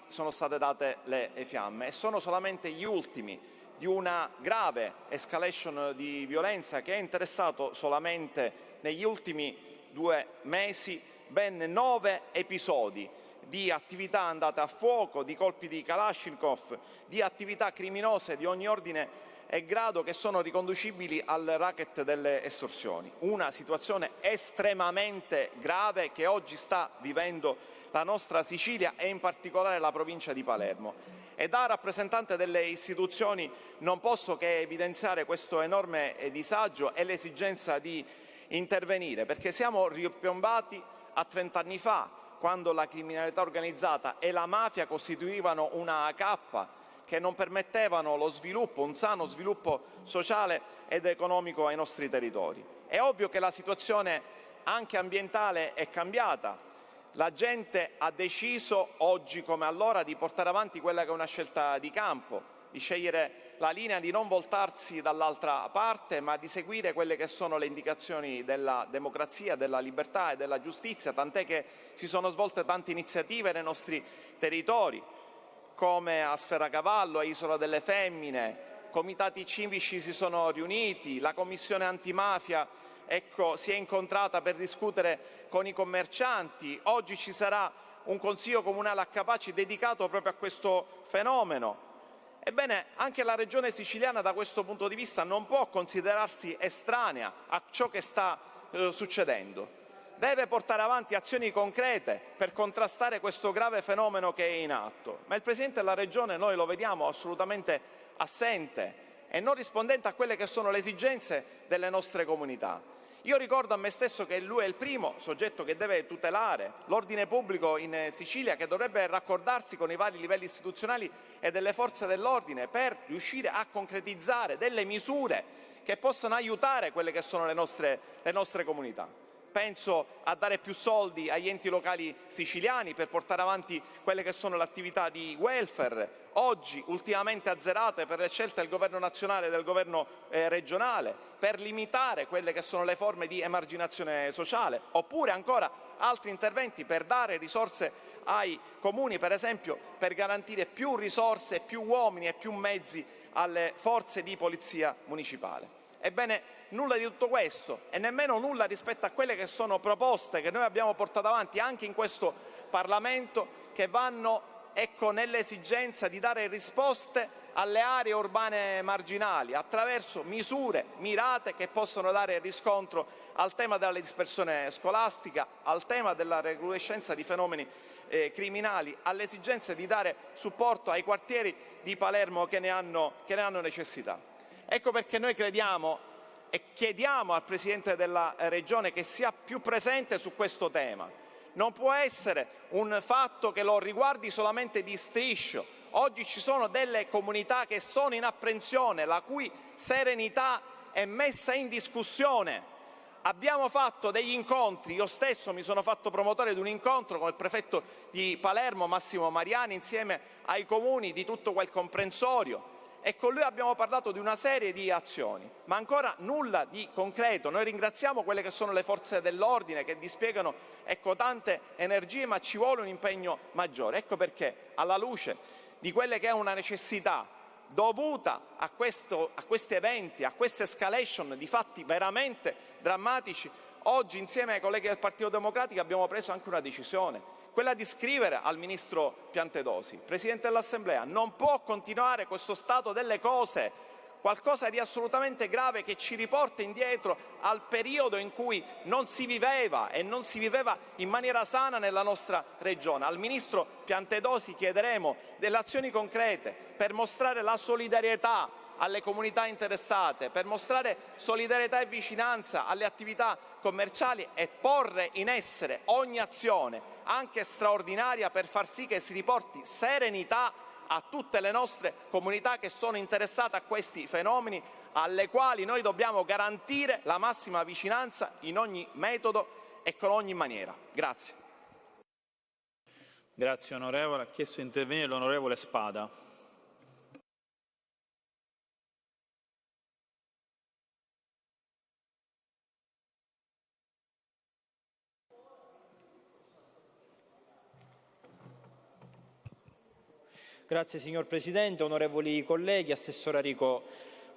sono state date le fiamme e sono solamente gli ultimi di una grave escalation di violenza che ha interessato solamente negli ultimi 2 mesi ben 9 episodi di attività andate a fuoco, di colpi di Kalashnikov, di attività criminose di ogni ordine e grado che sono riconducibili al racket delle estorsioni. Una situazione estremamente grave che oggi sta vivendo la nostra Sicilia e in particolare la provincia di Palermo. E da rappresentante delle istituzioni non posso che evidenziare questo enorme disagio e l'esigenza di intervenire, perché siamo ripiombati a 30 anni fa, quando la criminalità organizzata e la mafia costituivano una cappa che non permettevano lo sviluppo, un sano sviluppo sociale ed economico ai nostri territori. È ovvio che la situazione anche ambientale è cambiata. La gente ha deciso, oggi come allora, di portare avanti quella che è una scelta di campo, di scegliere la linea di non voltarsi dall'altra parte, ma di seguire quelle che sono le indicazioni della democrazia, della libertà e della giustizia, tant'è che si sono svolte tante iniziative nei nostri territori, come a Sferacavallo, a Isola delle Femmine, comitati civici si sono riuniti, la Commissione antimafia si è incontrata per discutere con i commercianti, oggi ci sarà un Consiglio comunale a Capaci dedicato proprio a questo fenomeno. Ebbene, anche la Regione siciliana da questo punto di vista non può considerarsi estranea a ciò che sta succedendo. deve portare avanti azioni concrete per contrastare questo grave fenomeno che è in atto. Ma il Presidente della Regione noi lo vediamo assolutamente assente e non rispondente a quelle che sono le esigenze delle nostre comunità. Io ricordo a me stesso che lui è il primo soggetto che deve tutelare l'ordine pubblico in Sicilia, che dovrebbe raccordarsi con i vari livelli istituzionali e delle forze dell'ordine per riuscire a concretizzare delle misure che possano aiutare quelle che sono le nostre comunità. Penso a dare più soldi agli enti locali siciliani per portare avanti quelle che sono le attività di welfare, oggi ultimamente azzerate per le scelte del governo nazionale e del governo regionale, per limitare quelle che sono le forme di emarginazione sociale, oppure ancora altri interventi per dare risorse ai comuni, per esempio per garantire più risorse, più uomini e più mezzi alle forze di polizia municipale. Ebbene, nulla di tutto questo e nemmeno nulla rispetto a quelle che sono proposte che noi abbiamo portato avanti anche in questo Parlamento, che vanno nell'esigenza di dare risposte alle aree urbane marginali attraverso misure mirate che possono dare riscontro al tema della dispersione scolastica, al tema della recrudescenza di fenomeni criminali, alle esigenze di dare supporto ai quartieri di Palermo che ne hanno necessità. Ecco perché noi crediamo e chiediamo al Presidente della Regione che sia più presente su questo tema. Non può essere un fatto che lo riguardi solamente di striscio. Oggi ci sono delle comunità che sono in apprensione, la cui serenità è messa in discussione. Abbiamo fatto degli incontri, io stesso mi sono fatto promotore di un incontro con il prefetto di Palermo, Massimo Mariani, insieme ai comuni di tutto quel comprensorio. E con lui abbiamo parlato di una serie di azioni, ma ancora nulla di concreto. Noi ringraziamo quelle che sono le forze dell'ordine che dispiegano tante energie, ma ci vuole un impegno maggiore. Ecco perché, alla luce di quelle che è una necessità dovuta a questi eventi, a questa escalation di fatti veramente drammatici, oggi insieme ai colleghi del Partito Democratico abbiamo preso anche una decisione, quella di scrivere al Ministro Piantedosi: Presidente dell'Assemblea, non può continuare questo stato delle cose, qualcosa di assolutamente grave che ci riporta indietro al periodo in cui non si viveva e non si viveva in maniera sana nella nostra regione. Al Ministro Piantedosi chiederemo delle azioni concrete per mostrare la solidarietà alle comunità interessate, per mostrare solidarietà e vicinanza alle attività commerciali e porre in essere ogni azione, anche straordinaria, per far sì che si riporti serenità a tutte le nostre comunità che sono interessate a questi fenomeni, alle quali noi dobbiamo garantire la massima vicinanza in ogni metodo e con ogni maniera. Grazie. Grazie onorevole. Ha chiesto di intervenire l'onorevole Spada. Grazie signor Presidente, onorevoli colleghi, Assessore Rico.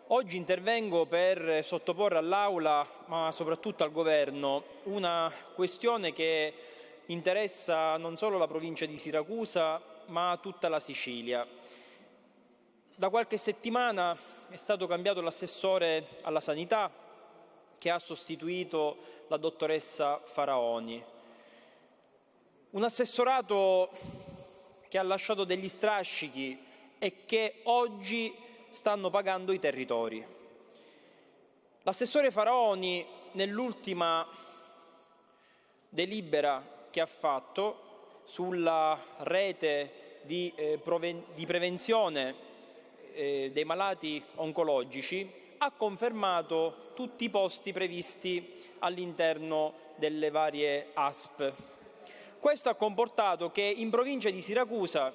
Oggi intervengo per sottoporre all'Aula, ma soprattutto al Governo, una questione che interessa non solo la provincia di Siracusa, ma tutta la Sicilia. Da qualche settimana è stato cambiato l'assessore alla sanità, che ha sostituito la dottoressa Faraoni. Un assessorato che ha lasciato degli strascichi e che oggi stanno pagando i territori. L'assessore Faraoni, nell'ultima delibera che ha fatto sulla rete di prevenzione dei malati oncologici, ha confermato tutti i posti previsti all'interno delle varie ASP. Questo ha comportato che in provincia di Siracusa,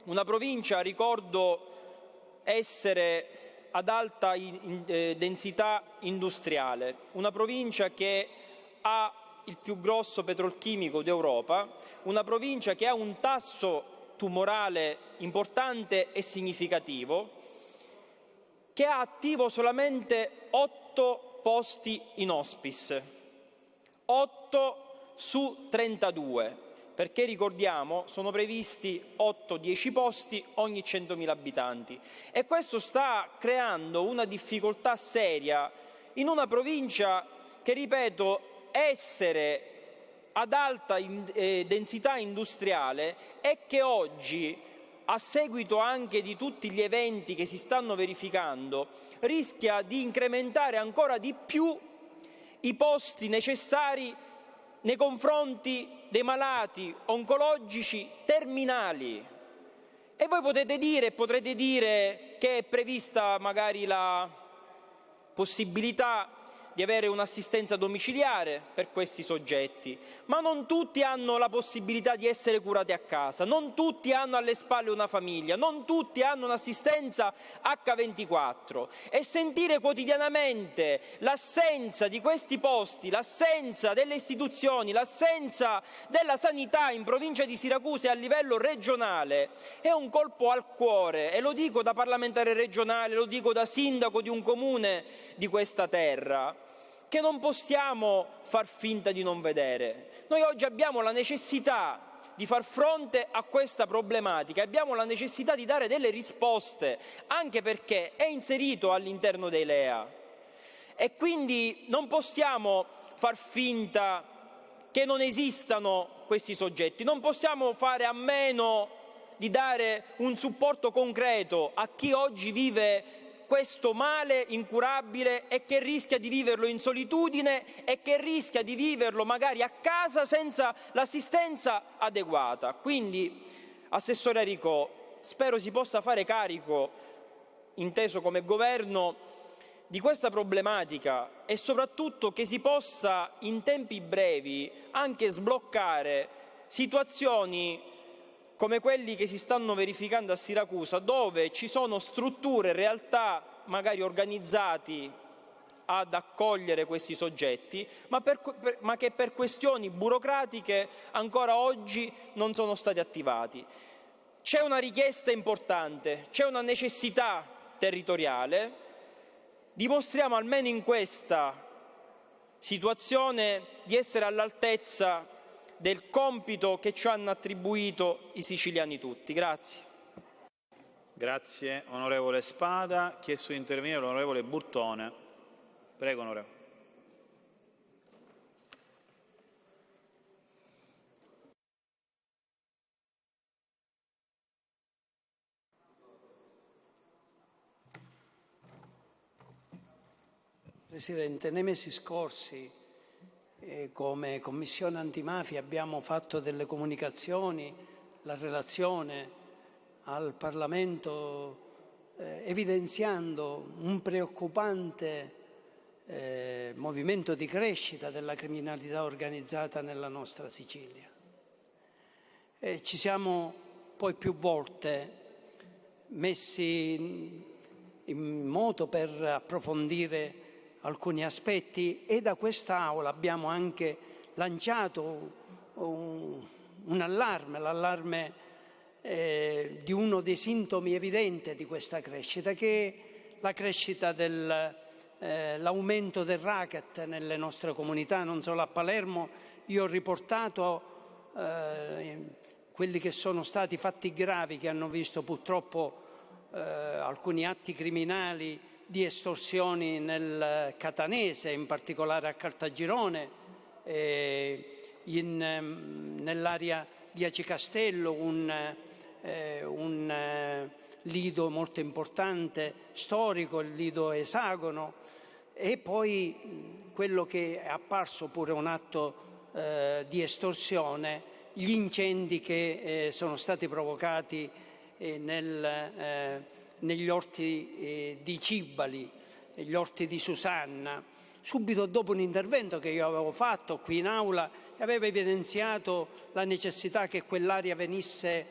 una provincia, ricordo essere ad alta densità industriale, una provincia che ha il più grosso petrolchimico d'Europa, una provincia che ha un tasso tumorale importante e significativo, che ha attivo solamente 8 posti in hospice, 8 su 32, perché ricordiamo sono previsti 8-10 posti ogni 100.000 abitanti, e questo sta creando una difficoltà seria in una provincia che, ripeto, essere ad alta densità industriale e che oggi, a seguito anche di tutti gli eventi che si stanno verificando, rischia di incrementare ancora di più i posti necessari nei confronti dei malati oncologici terminali. E voi potrete dire che è prevista magari la possibilità di avere un'assistenza domiciliare per questi soggetti, ma non tutti hanno la possibilità di essere curati a casa, non tutti hanno alle spalle una famiglia, non tutti hanno un'assistenza H24 e sentire quotidianamente l'assenza di questi posti, l'assenza delle istituzioni, l'assenza della sanità in provincia di Siracusa e a livello regionale è un colpo al cuore, e lo dico da parlamentare regionale, lo dico da sindaco di un comune di questa terra, che non possiamo far finta di non vedere. Noi oggi abbiamo la necessità di far fronte a questa problematica, abbiamo la necessità di dare delle risposte, anche perché è inserito all'interno dei LEA. E quindi non possiamo far finta che non esistano questi soggetti, non possiamo fare a meno di dare un supporto concreto a chi oggi vive questo male incurabile e che rischia di viverlo in solitudine e che rischia di viverlo magari a casa senza l'assistenza adeguata. Quindi, Assessore Aricò, spero si possa fare carico, inteso come Governo, di questa problematica e soprattutto che si possa in tempi brevi anche sbloccare situazioni come quelli che si stanno verificando a Siracusa, dove ci sono strutture, realtà magari organizzati ad accogliere questi soggetti, ma che per questioni burocratiche ancora oggi non sono stati attivati. C'è una richiesta importante, c'è una necessità territoriale, dimostriamo almeno in questa situazione di essere all'altezza del compito che ci hanno attribuito i siciliani tutti. Grazie. Grazie onorevole Spada. Chiesto di intervenire l'onorevole Burtone. Prego onorevole. Presidente, nei mesi scorsi come Commissione Antimafia abbiamo fatto delle comunicazioni, la relazione al Parlamento evidenziando un preoccupante movimento di crescita della criminalità organizzata nella nostra Sicilia. Ci siamo poi più volte messi in moto per approfondire alcuni aspetti e da quest'Aula abbiamo anche lanciato un allarme, l'allarme di uno dei sintomi evidenti di questa crescita, che è la crescita l'aumento del racket nelle nostre comunità, non solo a Palermo. Io ho riportato quelli che sono stati fatti gravi che hanno visto purtroppo alcuni atti criminali di estorsioni nel Catanese, in particolare a Caltagirone, nell'area di Aci Castello, un lido molto importante, storico, il lido Esagono, e poi quello che è apparso pure un atto di estorsione, gli incendi che sono stati provocati negli orti di Cibali, gli orti di Susanna, subito dopo un intervento che io avevo fatto qui in aula e aveva evidenziato la necessità che quell'area venisse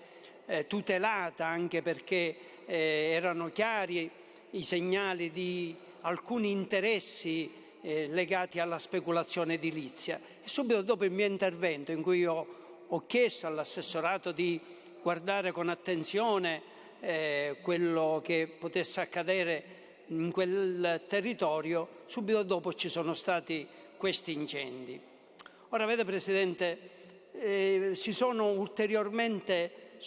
tutelata, anche perché erano chiari i segnali di alcuni interessi legati alla speculazione edilizia. E subito dopo il mio intervento, in cui ho chiesto all'assessorato di guardare con attenzione quello che potesse accadere in quel territorio, subito dopo ci sono stati questi incendi. Ora, vede Presidente, si sono ulteriormente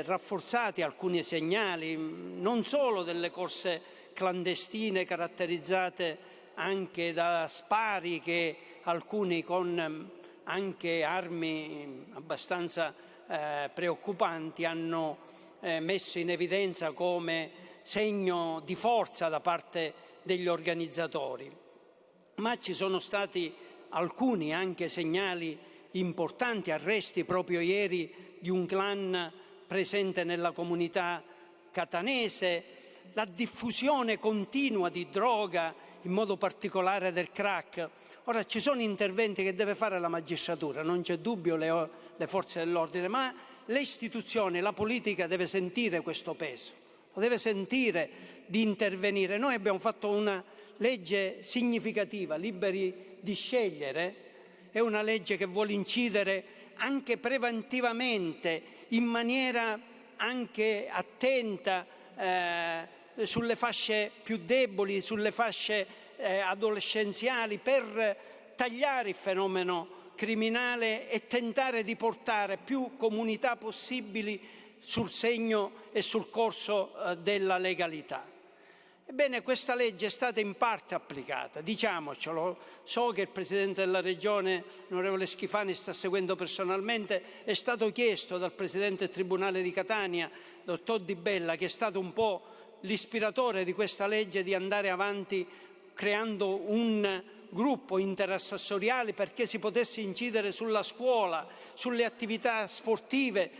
rafforzati alcuni segnali, non solo delle corse clandestine caratterizzate anche da spari che alcuni con anche armi abbastanza preoccupanti hanno messo in evidenza come segno di forza da parte degli organizzatori. Ma ci sono stati alcuni anche segnali importanti, arresti proprio ieri di un clan presente nella comunità catanese, la diffusione continua di droga, in modo particolare del crack. Ora ci sono interventi che deve fare la magistratura, non c'è dubbio, le forze dell'ordine, ma le istituzioni, la politica deve sentire questo peso, lo deve sentire di intervenire. Noi abbiamo fatto una legge significativa, Liberi di scegliere, è una legge che vuole incidere anche preventivamente, in maniera anche attenta, sulle fasce più deboli, sulle fasce adolescenziali, per tagliare il fenomeno criminale e tentare di portare più comunità possibili sul segno e sul corso della legalità. Ebbene, questa legge è stata in parte applicata, diciamocelo. So che il Presidente della Regione, onorevole Schifani, sta seguendo personalmente. È stato chiesto dal Presidente del Tribunale di Catania, dottor Di Bella, che è stato un po' l'ispiratore di questa legge, di andare avanti creando un gruppo interassessoriale perché si potesse incidere sulla scuola, sulle attività sportive,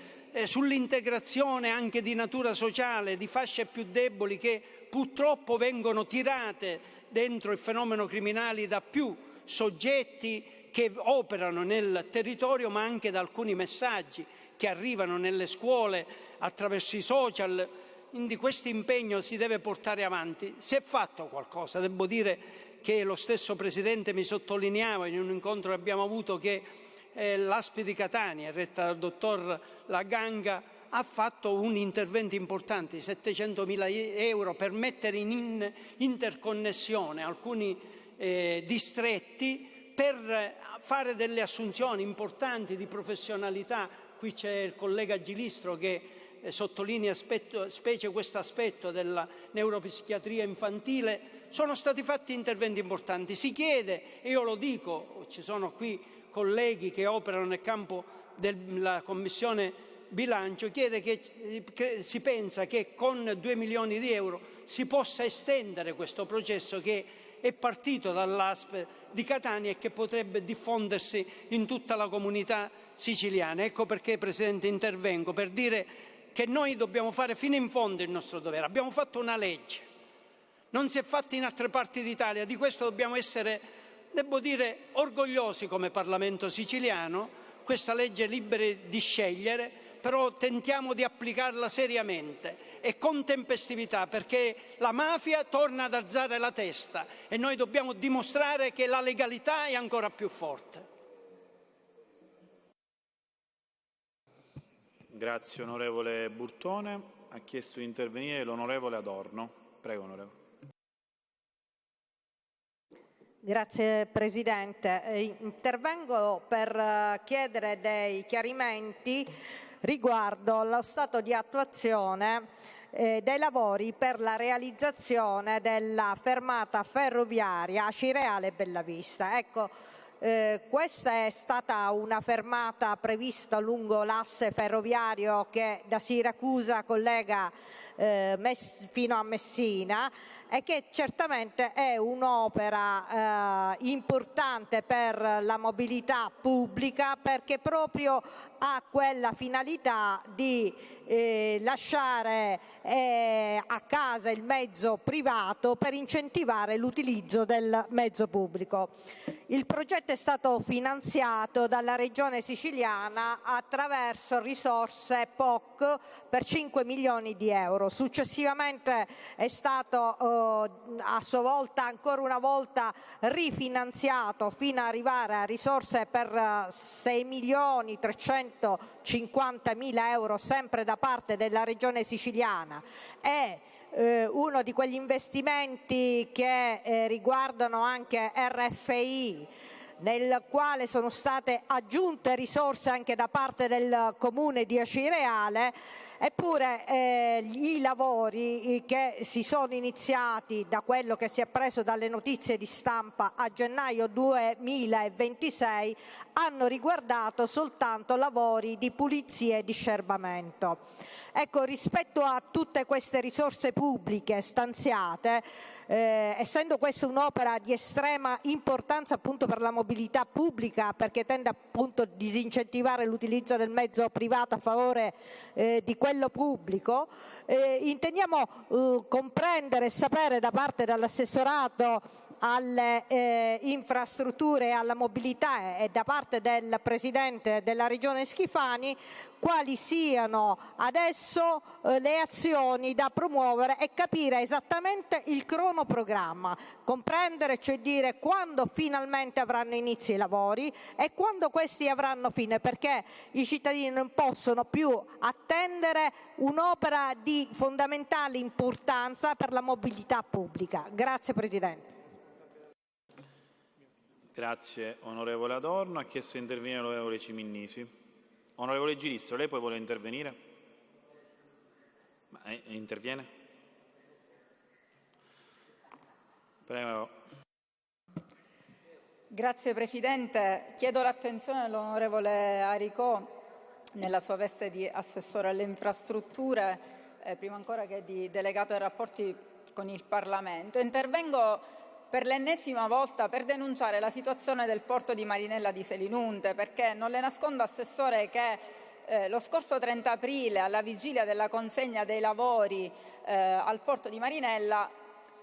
sull'integrazione anche di natura sociale di fasce più deboli che purtroppo vengono tirate dentro il fenomeno criminale da più soggetti che operano nel territorio, ma anche da alcuni messaggi che arrivano nelle scuole attraverso i social. Quindi questo impegno si deve portare avanti. Si è fatto qualcosa, devo dire che lo stesso Presidente mi sottolineava in un incontro che abbiamo avuto che l'ASP di Catania, retta dal dottor Laganga, ha fatto un intervento importante di 700.000 euro per mettere in interconnessione alcuni distretti, per fare delle assunzioni importanti di professionalità. Qui c'è il collega Gilistro che sottolinea specie questo aspetto della neuropsichiatria infantile. Sono stati fatti interventi importanti. Si chiede, e io lo dico, ci sono qui colleghi che operano nel campo della Commissione Bilancio, chiede che si pensa che con 2 milioni di euro si possa estendere questo processo che è partito dall'ASP di Catania e che potrebbe diffondersi in tutta la comunità siciliana. Ecco perché, Presidente, intervengo per dire che noi dobbiamo fare fino in fondo il nostro dovere. Abbiamo fatto una legge, non si è fatta in altre parti d'Italia, di questo dobbiamo essere, devo dire, orgogliosi come Parlamento siciliano. Questa legge Liberi di scegliere, però tentiamo di applicarla seriamente e con tempestività, perché la mafia torna ad alzare la testa e noi dobbiamo dimostrare che la legalità è ancora più forte. Grazie onorevole Burtone. Ha chiesto di intervenire l'onorevole Adorno. Prego, onorevole. Grazie Presidente. Intervengo per chiedere dei chiarimenti riguardo allo stato di attuazione dei lavori per la realizzazione della fermata ferroviaria Acireale Bellavista. Ecco, questa è stata una fermata prevista lungo l'asse ferroviario che da Siracusa collega fino a Messina, e che certamente è un'opera importante per la mobilità pubblica, perché proprio ha quella finalità di lasciare a casa il mezzo privato per incentivare l'utilizzo del mezzo pubblico. Il progetto è stato finanziato dalla Regione Siciliana attraverso risorse POC per 5 milioni di euro. Successivamente è stato a sua volta, ancora una volta, rifinanziato fino ad arrivare a risorse per 6.350.000 euro sempre da parte della Regione Siciliana. È uno di quegli investimenti che riguardano anche RFI, nel quale sono state aggiunte risorse anche da parte del Comune di Acireale, eppure i lavori che si sono iniziati, da quello che si è preso dalle notizie di stampa, a gennaio 2026 hanno riguardato soltanto lavori di pulizia e di scerbamento. Ecco, rispetto a tutte queste risorse pubbliche stanziate, essendo questa un'opera di estrema importanza appunto per la mobilità pubblica, perché tende appunto a disincentivare l'utilizzo del mezzo privato a favore di quello pubblico, intendiamo comprendere e sapere da parte dell'assessorato alle infrastrutture e alla mobilità e da parte del Presidente della Regione Schifani quali siano adesso le azioni da promuovere e capire esattamente il cronoprogramma, comprendere, cioè dire quando finalmente avranno inizio i lavori e quando questi avranno fine, perché i cittadini non possono più attendere un'opera di fondamentale importanza per la mobilità pubblica. Grazie Presidente. Grazie onorevole Adorno. Ha chiesto di intervenire l'onorevole Ciminnisi. Onorevole Giristro, lei poi vuole intervenire? Interviene? Prego. Grazie Presidente. Chiedo l'attenzione dell'onorevole Aricò nella sua veste di assessore alle infrastrutture, prima ancora che di delegato ai rapporti con il Parlamento. Intervengo per l'ennesima volta per denunciare la situazione del porto di Marinella di Selinunte, perché non le nascondo, Assessore, che lo scorso 30 aprile, alla vigilia della consegna dei lavori al porto di Marinella,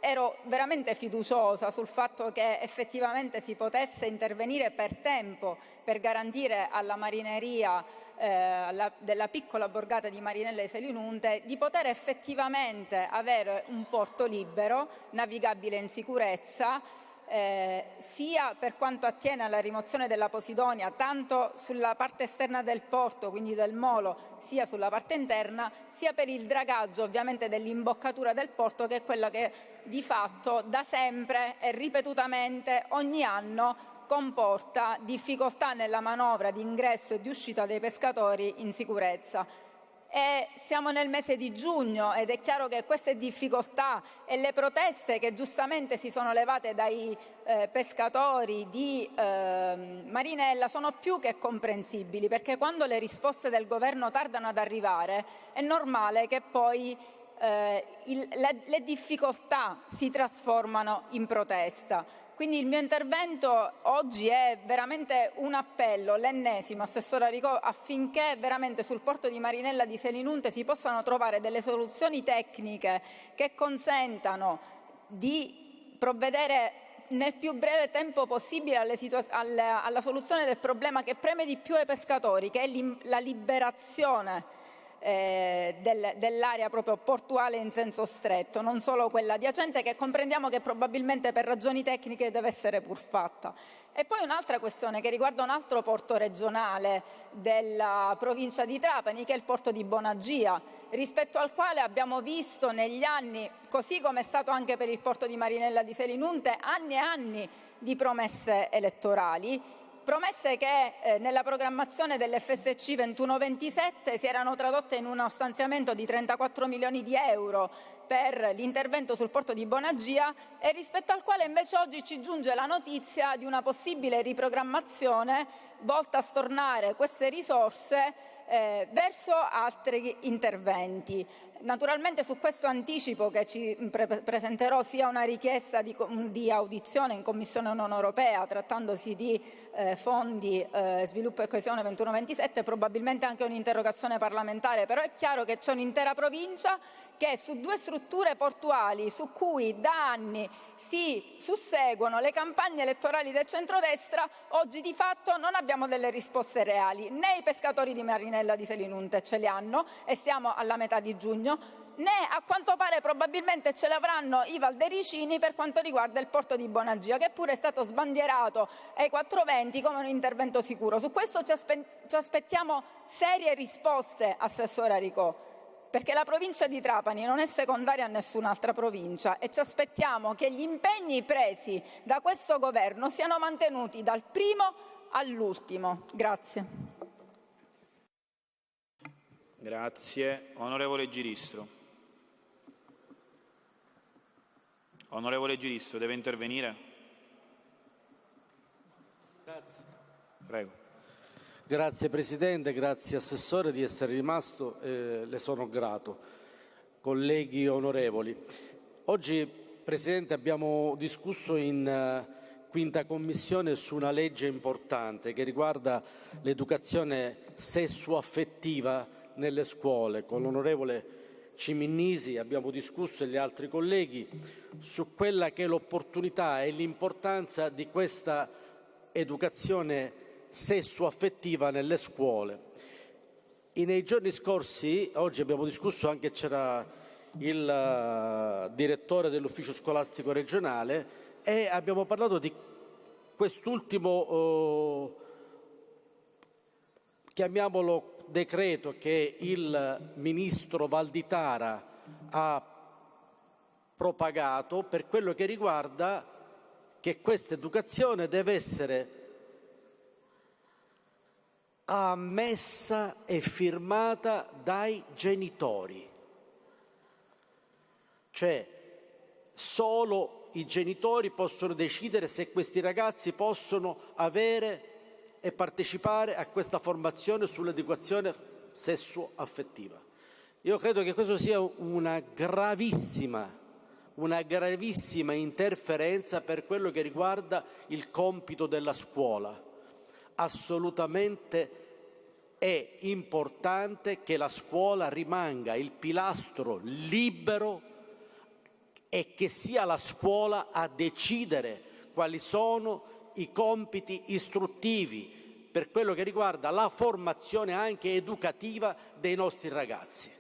ero veramente fiduciosa sul fatto che effettivamente si potesse intervenire per tempo per garantire alla marineria della piccola borgata di Marinella di Selinunte di poter effettivamente avere un porto libero, navigabile in sicurezza, sia per quanto attiene alla rimozione della posidonia, tanto sulla parte esterna del porto, quindi del molo, sia sulla parte interna, sia per il dragaggio ovviamente dell'imboccatura del porto, che è quella che di fatto da sempre e ripetutamente ogni anno comporta difficoltà nella manovra di ingresso e di uscita dei pescatori in sicurezza. E siamo nel mese di giugno ed è chiaro che queste difficoltà e le proteste che giustamente si sono levate dai pescatori di Marinella sono più che comprensibili, perché quando le risposte del governo tardano ad arrivare è normale che poi le difficoltà si trasformano in protesta. Quindi il mio intervento oggi è veramente un appello, l'ennesimo, Assessore Aricò, affinché veramente sul porto di Marinella di Selinunte si possano trovare delle soluzioni tecniche che consentano di provvedere nel più breve tempo possibile alla soluzione del problema che preme di più ai pescatori, che è la liberazione dell'area proprio portuale in senso stretto, non solo quella adiacente, che comprendiamo che probabilmente per ragioni tecniche deve essere pur fatta. E poi un'altra questione che riguarda un altro porto regionale della provincia di Trapani, che è il porto di Bonagia, rispetto al quale abbiamo visto negli anni, così come è stato anche per il porto di Marinella di Selinunte, anni e anni di promesse elettorali, promesse che nella programmazione dell'FSC 21-27 si erano tradotte in uno stanziamento di 34 milioni di euro per l'intervento sul porto di Bonagia, e rispetto al quale invece oggi ci giunge la notizia di una possibile riprogrammazione volta a stornare queste risorse verso altri interventi. Naturalmente su questo anticipo che ci presenterò sia una richiesta di audizione in Commissione Unione Europea, trattandosi di fondi sviluppo e coesione 21-27, probabilmente anche un'interrogazione parlamentare, però è chiaro che c'è un'intera provincia che su due strutture portuali su cui da anni si susseguono le campagne elettorali del centrodestra, oggi di fatto non abbiamo delle risposte reali. Né i pescatori di Marinella di Selinunte ce le hanno e siamo alla metà di giugno, né a quanto pare probabilmente ce l'avranno i valdericini per quanto riguarda il porto di Bonagia, che pure è stato sbandierato ai 420 come un intervento sicuro. Su questo ci aspettiamo serie risposte, Assessore Aricò. perché la provincia di Trapani non è secondaria a nessun'altra provincia e ci aspettiamo che gli impegni presi da questo governo siano mantenuti dal primo all'ultimo. Grazie. Grazie. Onorevole Giristro. Onorevole Giristro, deve intervenire? Grazie. Prego. Grazie Presidente, grazie Assessore di essere rimasto, le sono grato. Colleghi onorevoli, oggi Presidente abbiamo discusso in quinta commissione su una legge importante che riguarda l'educazione sessuaffettiva nelle scuole. Con l'onorevole Ciminnisi abbiamo discusso e gli altri colleghi su quella che è l'opportunità e l'importanza di questa educazione sessuaffettiva nelle scuole. Nei giorni scorsi, oggi abbiamo discusso anche, c'era il direttore dell'ufficio scolastico regionale e abbiamo parlato di quest'ultimo, chiamiamolo decreto, che il ministro Valditara ha propagato per quello che riguarda che questa educazione deve essere ammessa e firmata dai genitori. Cioè, solo i genitori possono decidere se questi ragazzi possono avere e partecipare a questa formazione sull'educazione sessuaffettiva. Io credo che questo sia una gravissima interferenza per quello che riguarda il compito della scuola. Assolutamente è importante che la scuola rimanga il pilastro libero e che sia la scuola a decidere quali sono i compiti istruttivi per quello che riguarda la formazione anche educativa dei nostri ragazzi.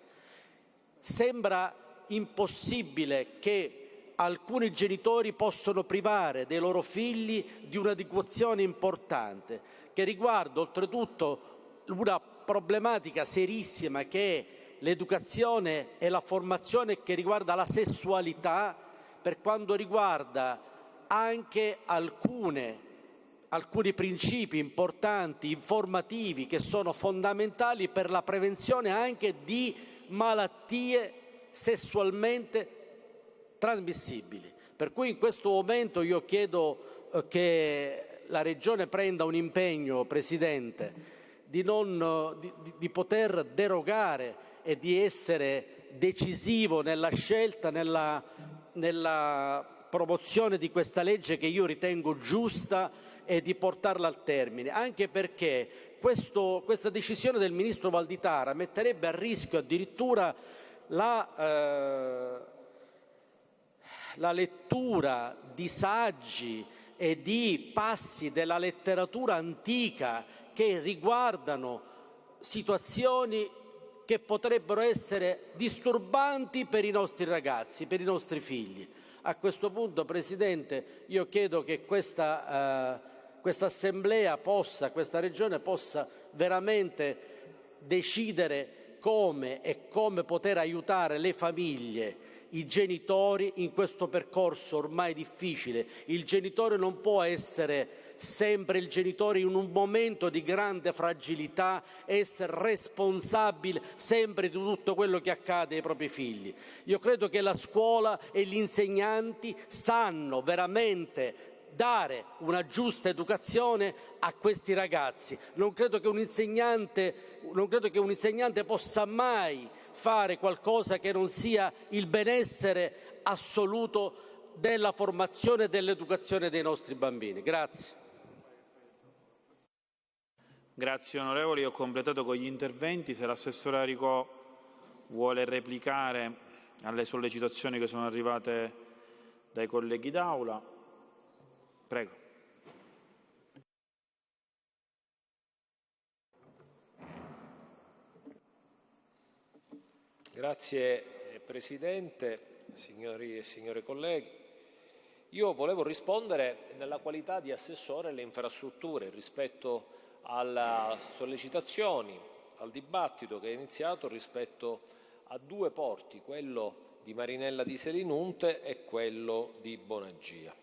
Sembra impossibile che alcuni genitori possano privare dei loro figli di un'educazione importante, che riguarda oltretutto una problematica serissima che è l'educazione e la formazione che riguarda la sessualità, per quanto riguarda anche alcuni principi importanti, informativi, che sono fondamentali per la prevenzione anche di malattie sessualmente trasmissibili. Per cui in questo momento io chiedo che la Regione prenda un impegno, Presidente, di poter derogare e di essere decisivo nella scelta, nella promozione di questa legge che io ritengo giusta e di portarla al termine, anche perché questa decisione del Ministro Valditara metterebbe a rischio addirittura la lettura di saggi e di passi della letteratura antica che riguardano situazioni che potrebbero essere disturbanti per i nostri ragazzi, per i nostri figli. A questo punto, Presidente, io chiedo che questa Assemblea questa Regione possa veramente decidere come poter aiutare le famiglie, i genitori in questo percorso ormai difficile. Il genitore non può essere sempre il genitore in un momento di grande fragilità, essere responsabile sempre di tutto quello che accade ai propri figli. Io credo che la scuola e gli insegnanti sanno veramente dare una giusta educazione a questi ragazzi. Non credo che un insegnante possa mai fare qualcosa che non sia il benessere assoluto della formazione e dell'educazione dei nostri bambini. Grazie. Grazie onorevoli, ho completato con gli interventi. Se l'assessore Aricò vuole replicare alle sollecitazioni che sono arrivate dai colleghi d'Aula, prego. Grazie Presidente, signori e signore colleghi. Io volevo rispondere nella qualità di assessore alle infrastrutture rispetto alle sollecitazioni, al dibattito che è iniziato rispetto a 2 porti, quello di Marinella di Selinunte e quello di Bonagia.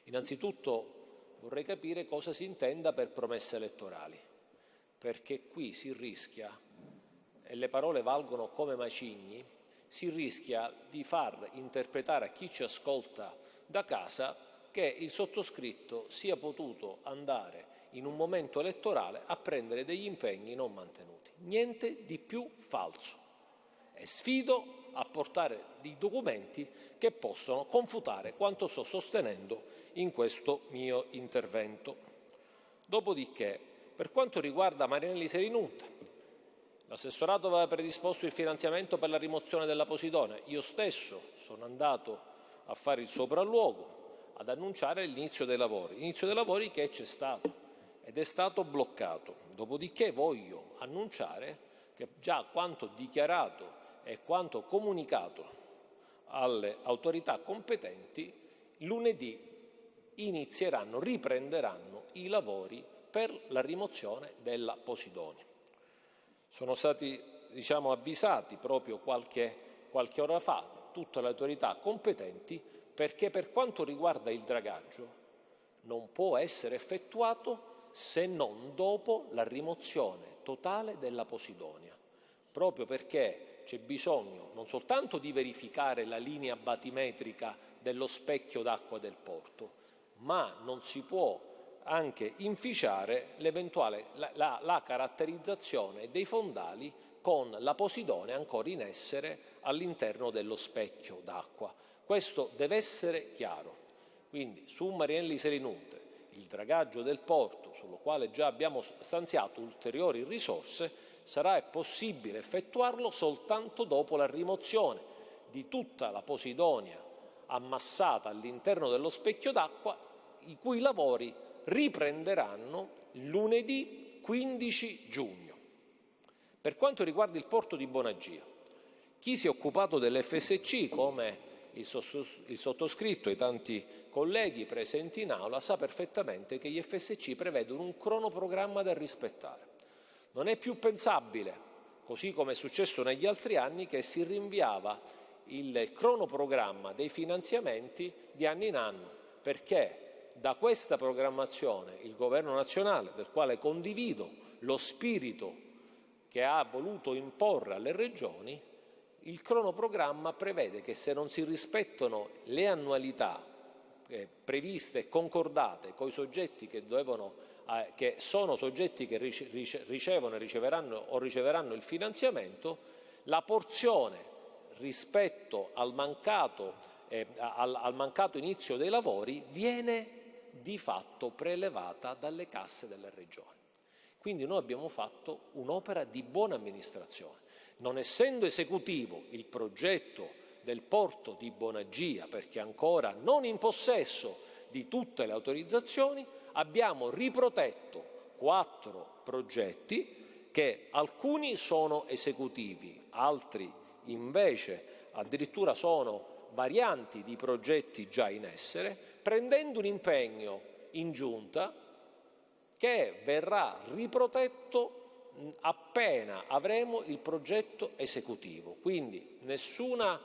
Innanzitutto vorrei capire cosa si intenda per promesse elettorali, perché qui si rischia, e le parole valgono come macigni, si rischia di far interpretare a chi ci ascolta da casa che il sottoscritto sia potuto andare in un momento elettorale a prendere degli impegni non mantenuti. Niente di più falso. E sfido a portare dei documenti che possono confutare quanto sto sostenendo in questo mio intervento. Dopodiché, per quanto riguarda Marinella di Selinunte, l'assessorato aveva predisposto il finanziamento per la rimozione della Posidonia. Io stesso sono andato a fare il sopralluogo, ad annunciare l'inizio dei lavori che c'è stato ed è stato bloccato. Dopodiché voglio annunciare che già quanto dichiarato e quanto comunicato alle autorità competenti, lunedì riprenderanno i lavori per la rimozione della Posidonia. Sono stati avvisati proprio qualche ora fa tutte le autorità competenti, perché per quanto riguarda il dragaggio non può essere effettuato se non dopo la rimozione totale della Posidonia, proprio perché c'è bisogno non soltanto di verificare la linea batimetrica dello specchio d'acqua del porto, ma non si può anche inficiare la caratterizzazione dei fondali con la Posidonia ancora in essere all'interno dello specchio d'acqua. Questo deve essere chiaro. Quindi su Marinella di Selinunte il dragaggio del porto, sullo quale già abbiamo stanziato ulteriori risorse, sarà possibile effettuarlo soltanto dopo la rimozione di tutta la Posidonia ammassata all'interno dello specchio d'acqua, i cui lavori riprenderanno lunedì 15 giugno. Per quanto riguarda il porto di Bonagia, chi si è occupato dell'FSC, come il sottoscritto e i tanti colleghi presenti in aula, sa perfettamente che gli FSC prevedono un cronoprogramma da rispettare. Non è più pensabile, così come è successo negli altri anni, che si rinviava il cronoprogramma dei finanziamenti di anno in anno, perché da questa programmazione il Governo nazionale, del quale condivido lo spirito che ha voluto imporre alle regioni, il cronoprogramma prevede che se non si rispettano le annualità previste e concordate con i soggetti che sono soggetti che ricevono o riceveranno il finanziamento, la porzione rispetto al mancato inizio dei lavori viene di fatto prelevata dalle casse delle regioni. Quindi noi abbiamo fatto un'opera di buona amministrazione. Non essendo esecutivo il progetto del porto di Bonagia, perché ancora non in possesso di tutte le autorizzazioni, abbiamo riprotetto 4 progetti che alcuni sono esecutivi, altri invece addirittura sono varianti di progetti già in essere, prendendo un impegno in giunta che verrà riprotetto appena avremo il progetto esecutivo. Quindi nessun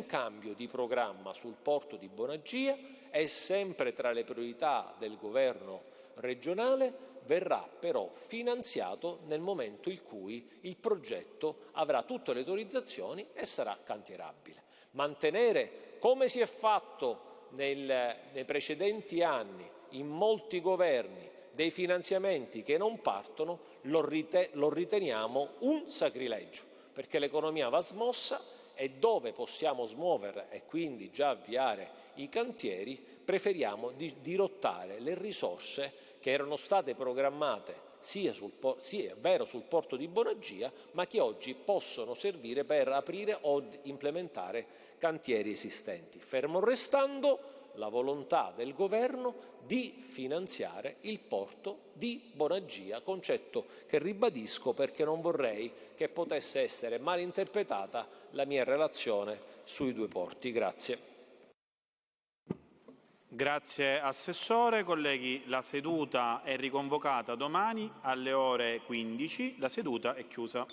cambio di programma sul porto di Bonagia, è sempre tra le priorità del governo regionale, verrà però finanziato nel momento in cui il progetto avrà tutte le autorizzazioni e sarà cantierabile. Mantenere, come si è fatto nei precedenti anni, in molti governi, dei finanziamenti che non partono, lo riteniamo un sacrilegio, perché l'economia va smossa e dove possiamo smuovere e quindi già avviare i cantieri, preferiamo dirottare le risorse che erano state programmate è vero sul porto di Bonagia, ma che oggi possono servire per aprire o implementare cantieri esistenti, fermo restando la volontà del governo di finanziare il porto di Bonagia, concetto che ribadisco perché non vorrei che potesse essere mal interpretata la mia relazione sui 2 porti. Grazie. Grazie Assessore. Colleghi, la seduta è riconvocata domani alle ore 15. La seduta è chiusa.